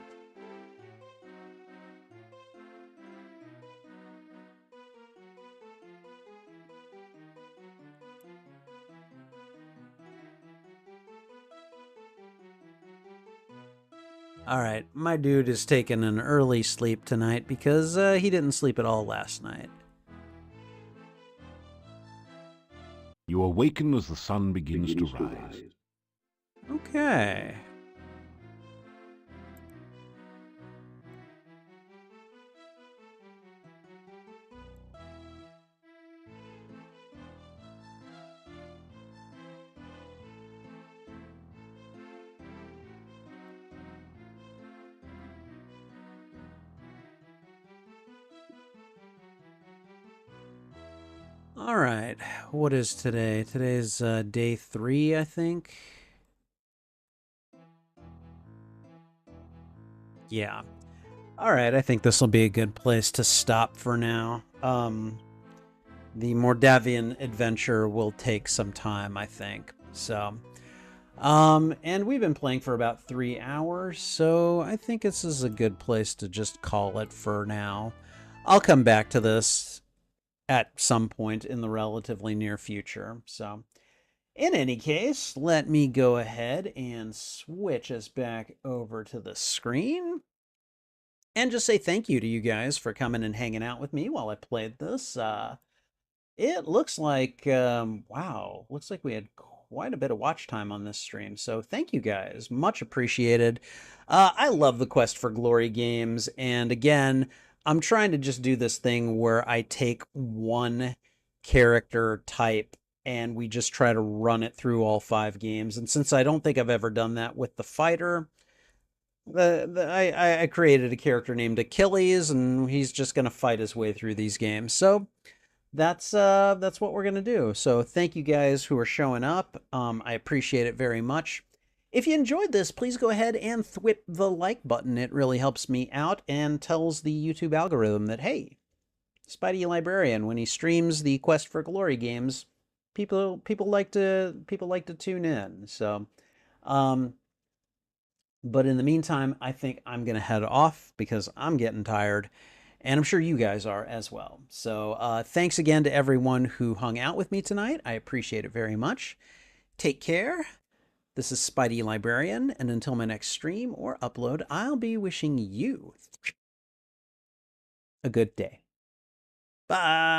[SPEAKER 1] Alright, my dude is taking an early sleep tonight because he didn't sleep at all last night.
[SPEAKER 2] You awaken as the sun begins to rise.
[SPEAKER 1] Okay. All right, what is today? Today's day 3, I think. Yeah. All right, I think this will be a good place to stop for now. The Mordavian adventure will take some time, I think. So, and we've been playing for about 3 hours, so I think this is a good place to just call it for now. I'll come back to this at some point in the relatively near future. So, in any case, let me go ahead and switch us back over to the screen and just say thank you to you guys for coming and hanging out with me while I played this. It looks like, wow, looks like we had quite a bit of watch time on this stream. So thank you guys, much appreciated. I love the Quest for Glory games. And again, I'm trying to just do this thing where I take one character type and we just try to run it through all 5 games. And since I don't think I've ever done that with the fighter, I created a character named Achilles, and he's just going to fight his way through these games. So that's what we're going to do. So thank you guys who are showing up. I appreciate it very much. If you enjoyed this, please go ahead and thwip the like button. It really helps me out and tells the YouTube algorithm that, hey, Spidey Librarian, when he streams the Quest for Glory games, people like to tune in. So, but in the meantime, I think I'm going to head off because I'm getting tired, and I'm sure you guys are as well. So thanks again to everyone who hung out with me tonight. I appreciate it very much. Take care. This is Spidey Librarian, and until my next stream or upload, I'll be wishing you a good day. Bye.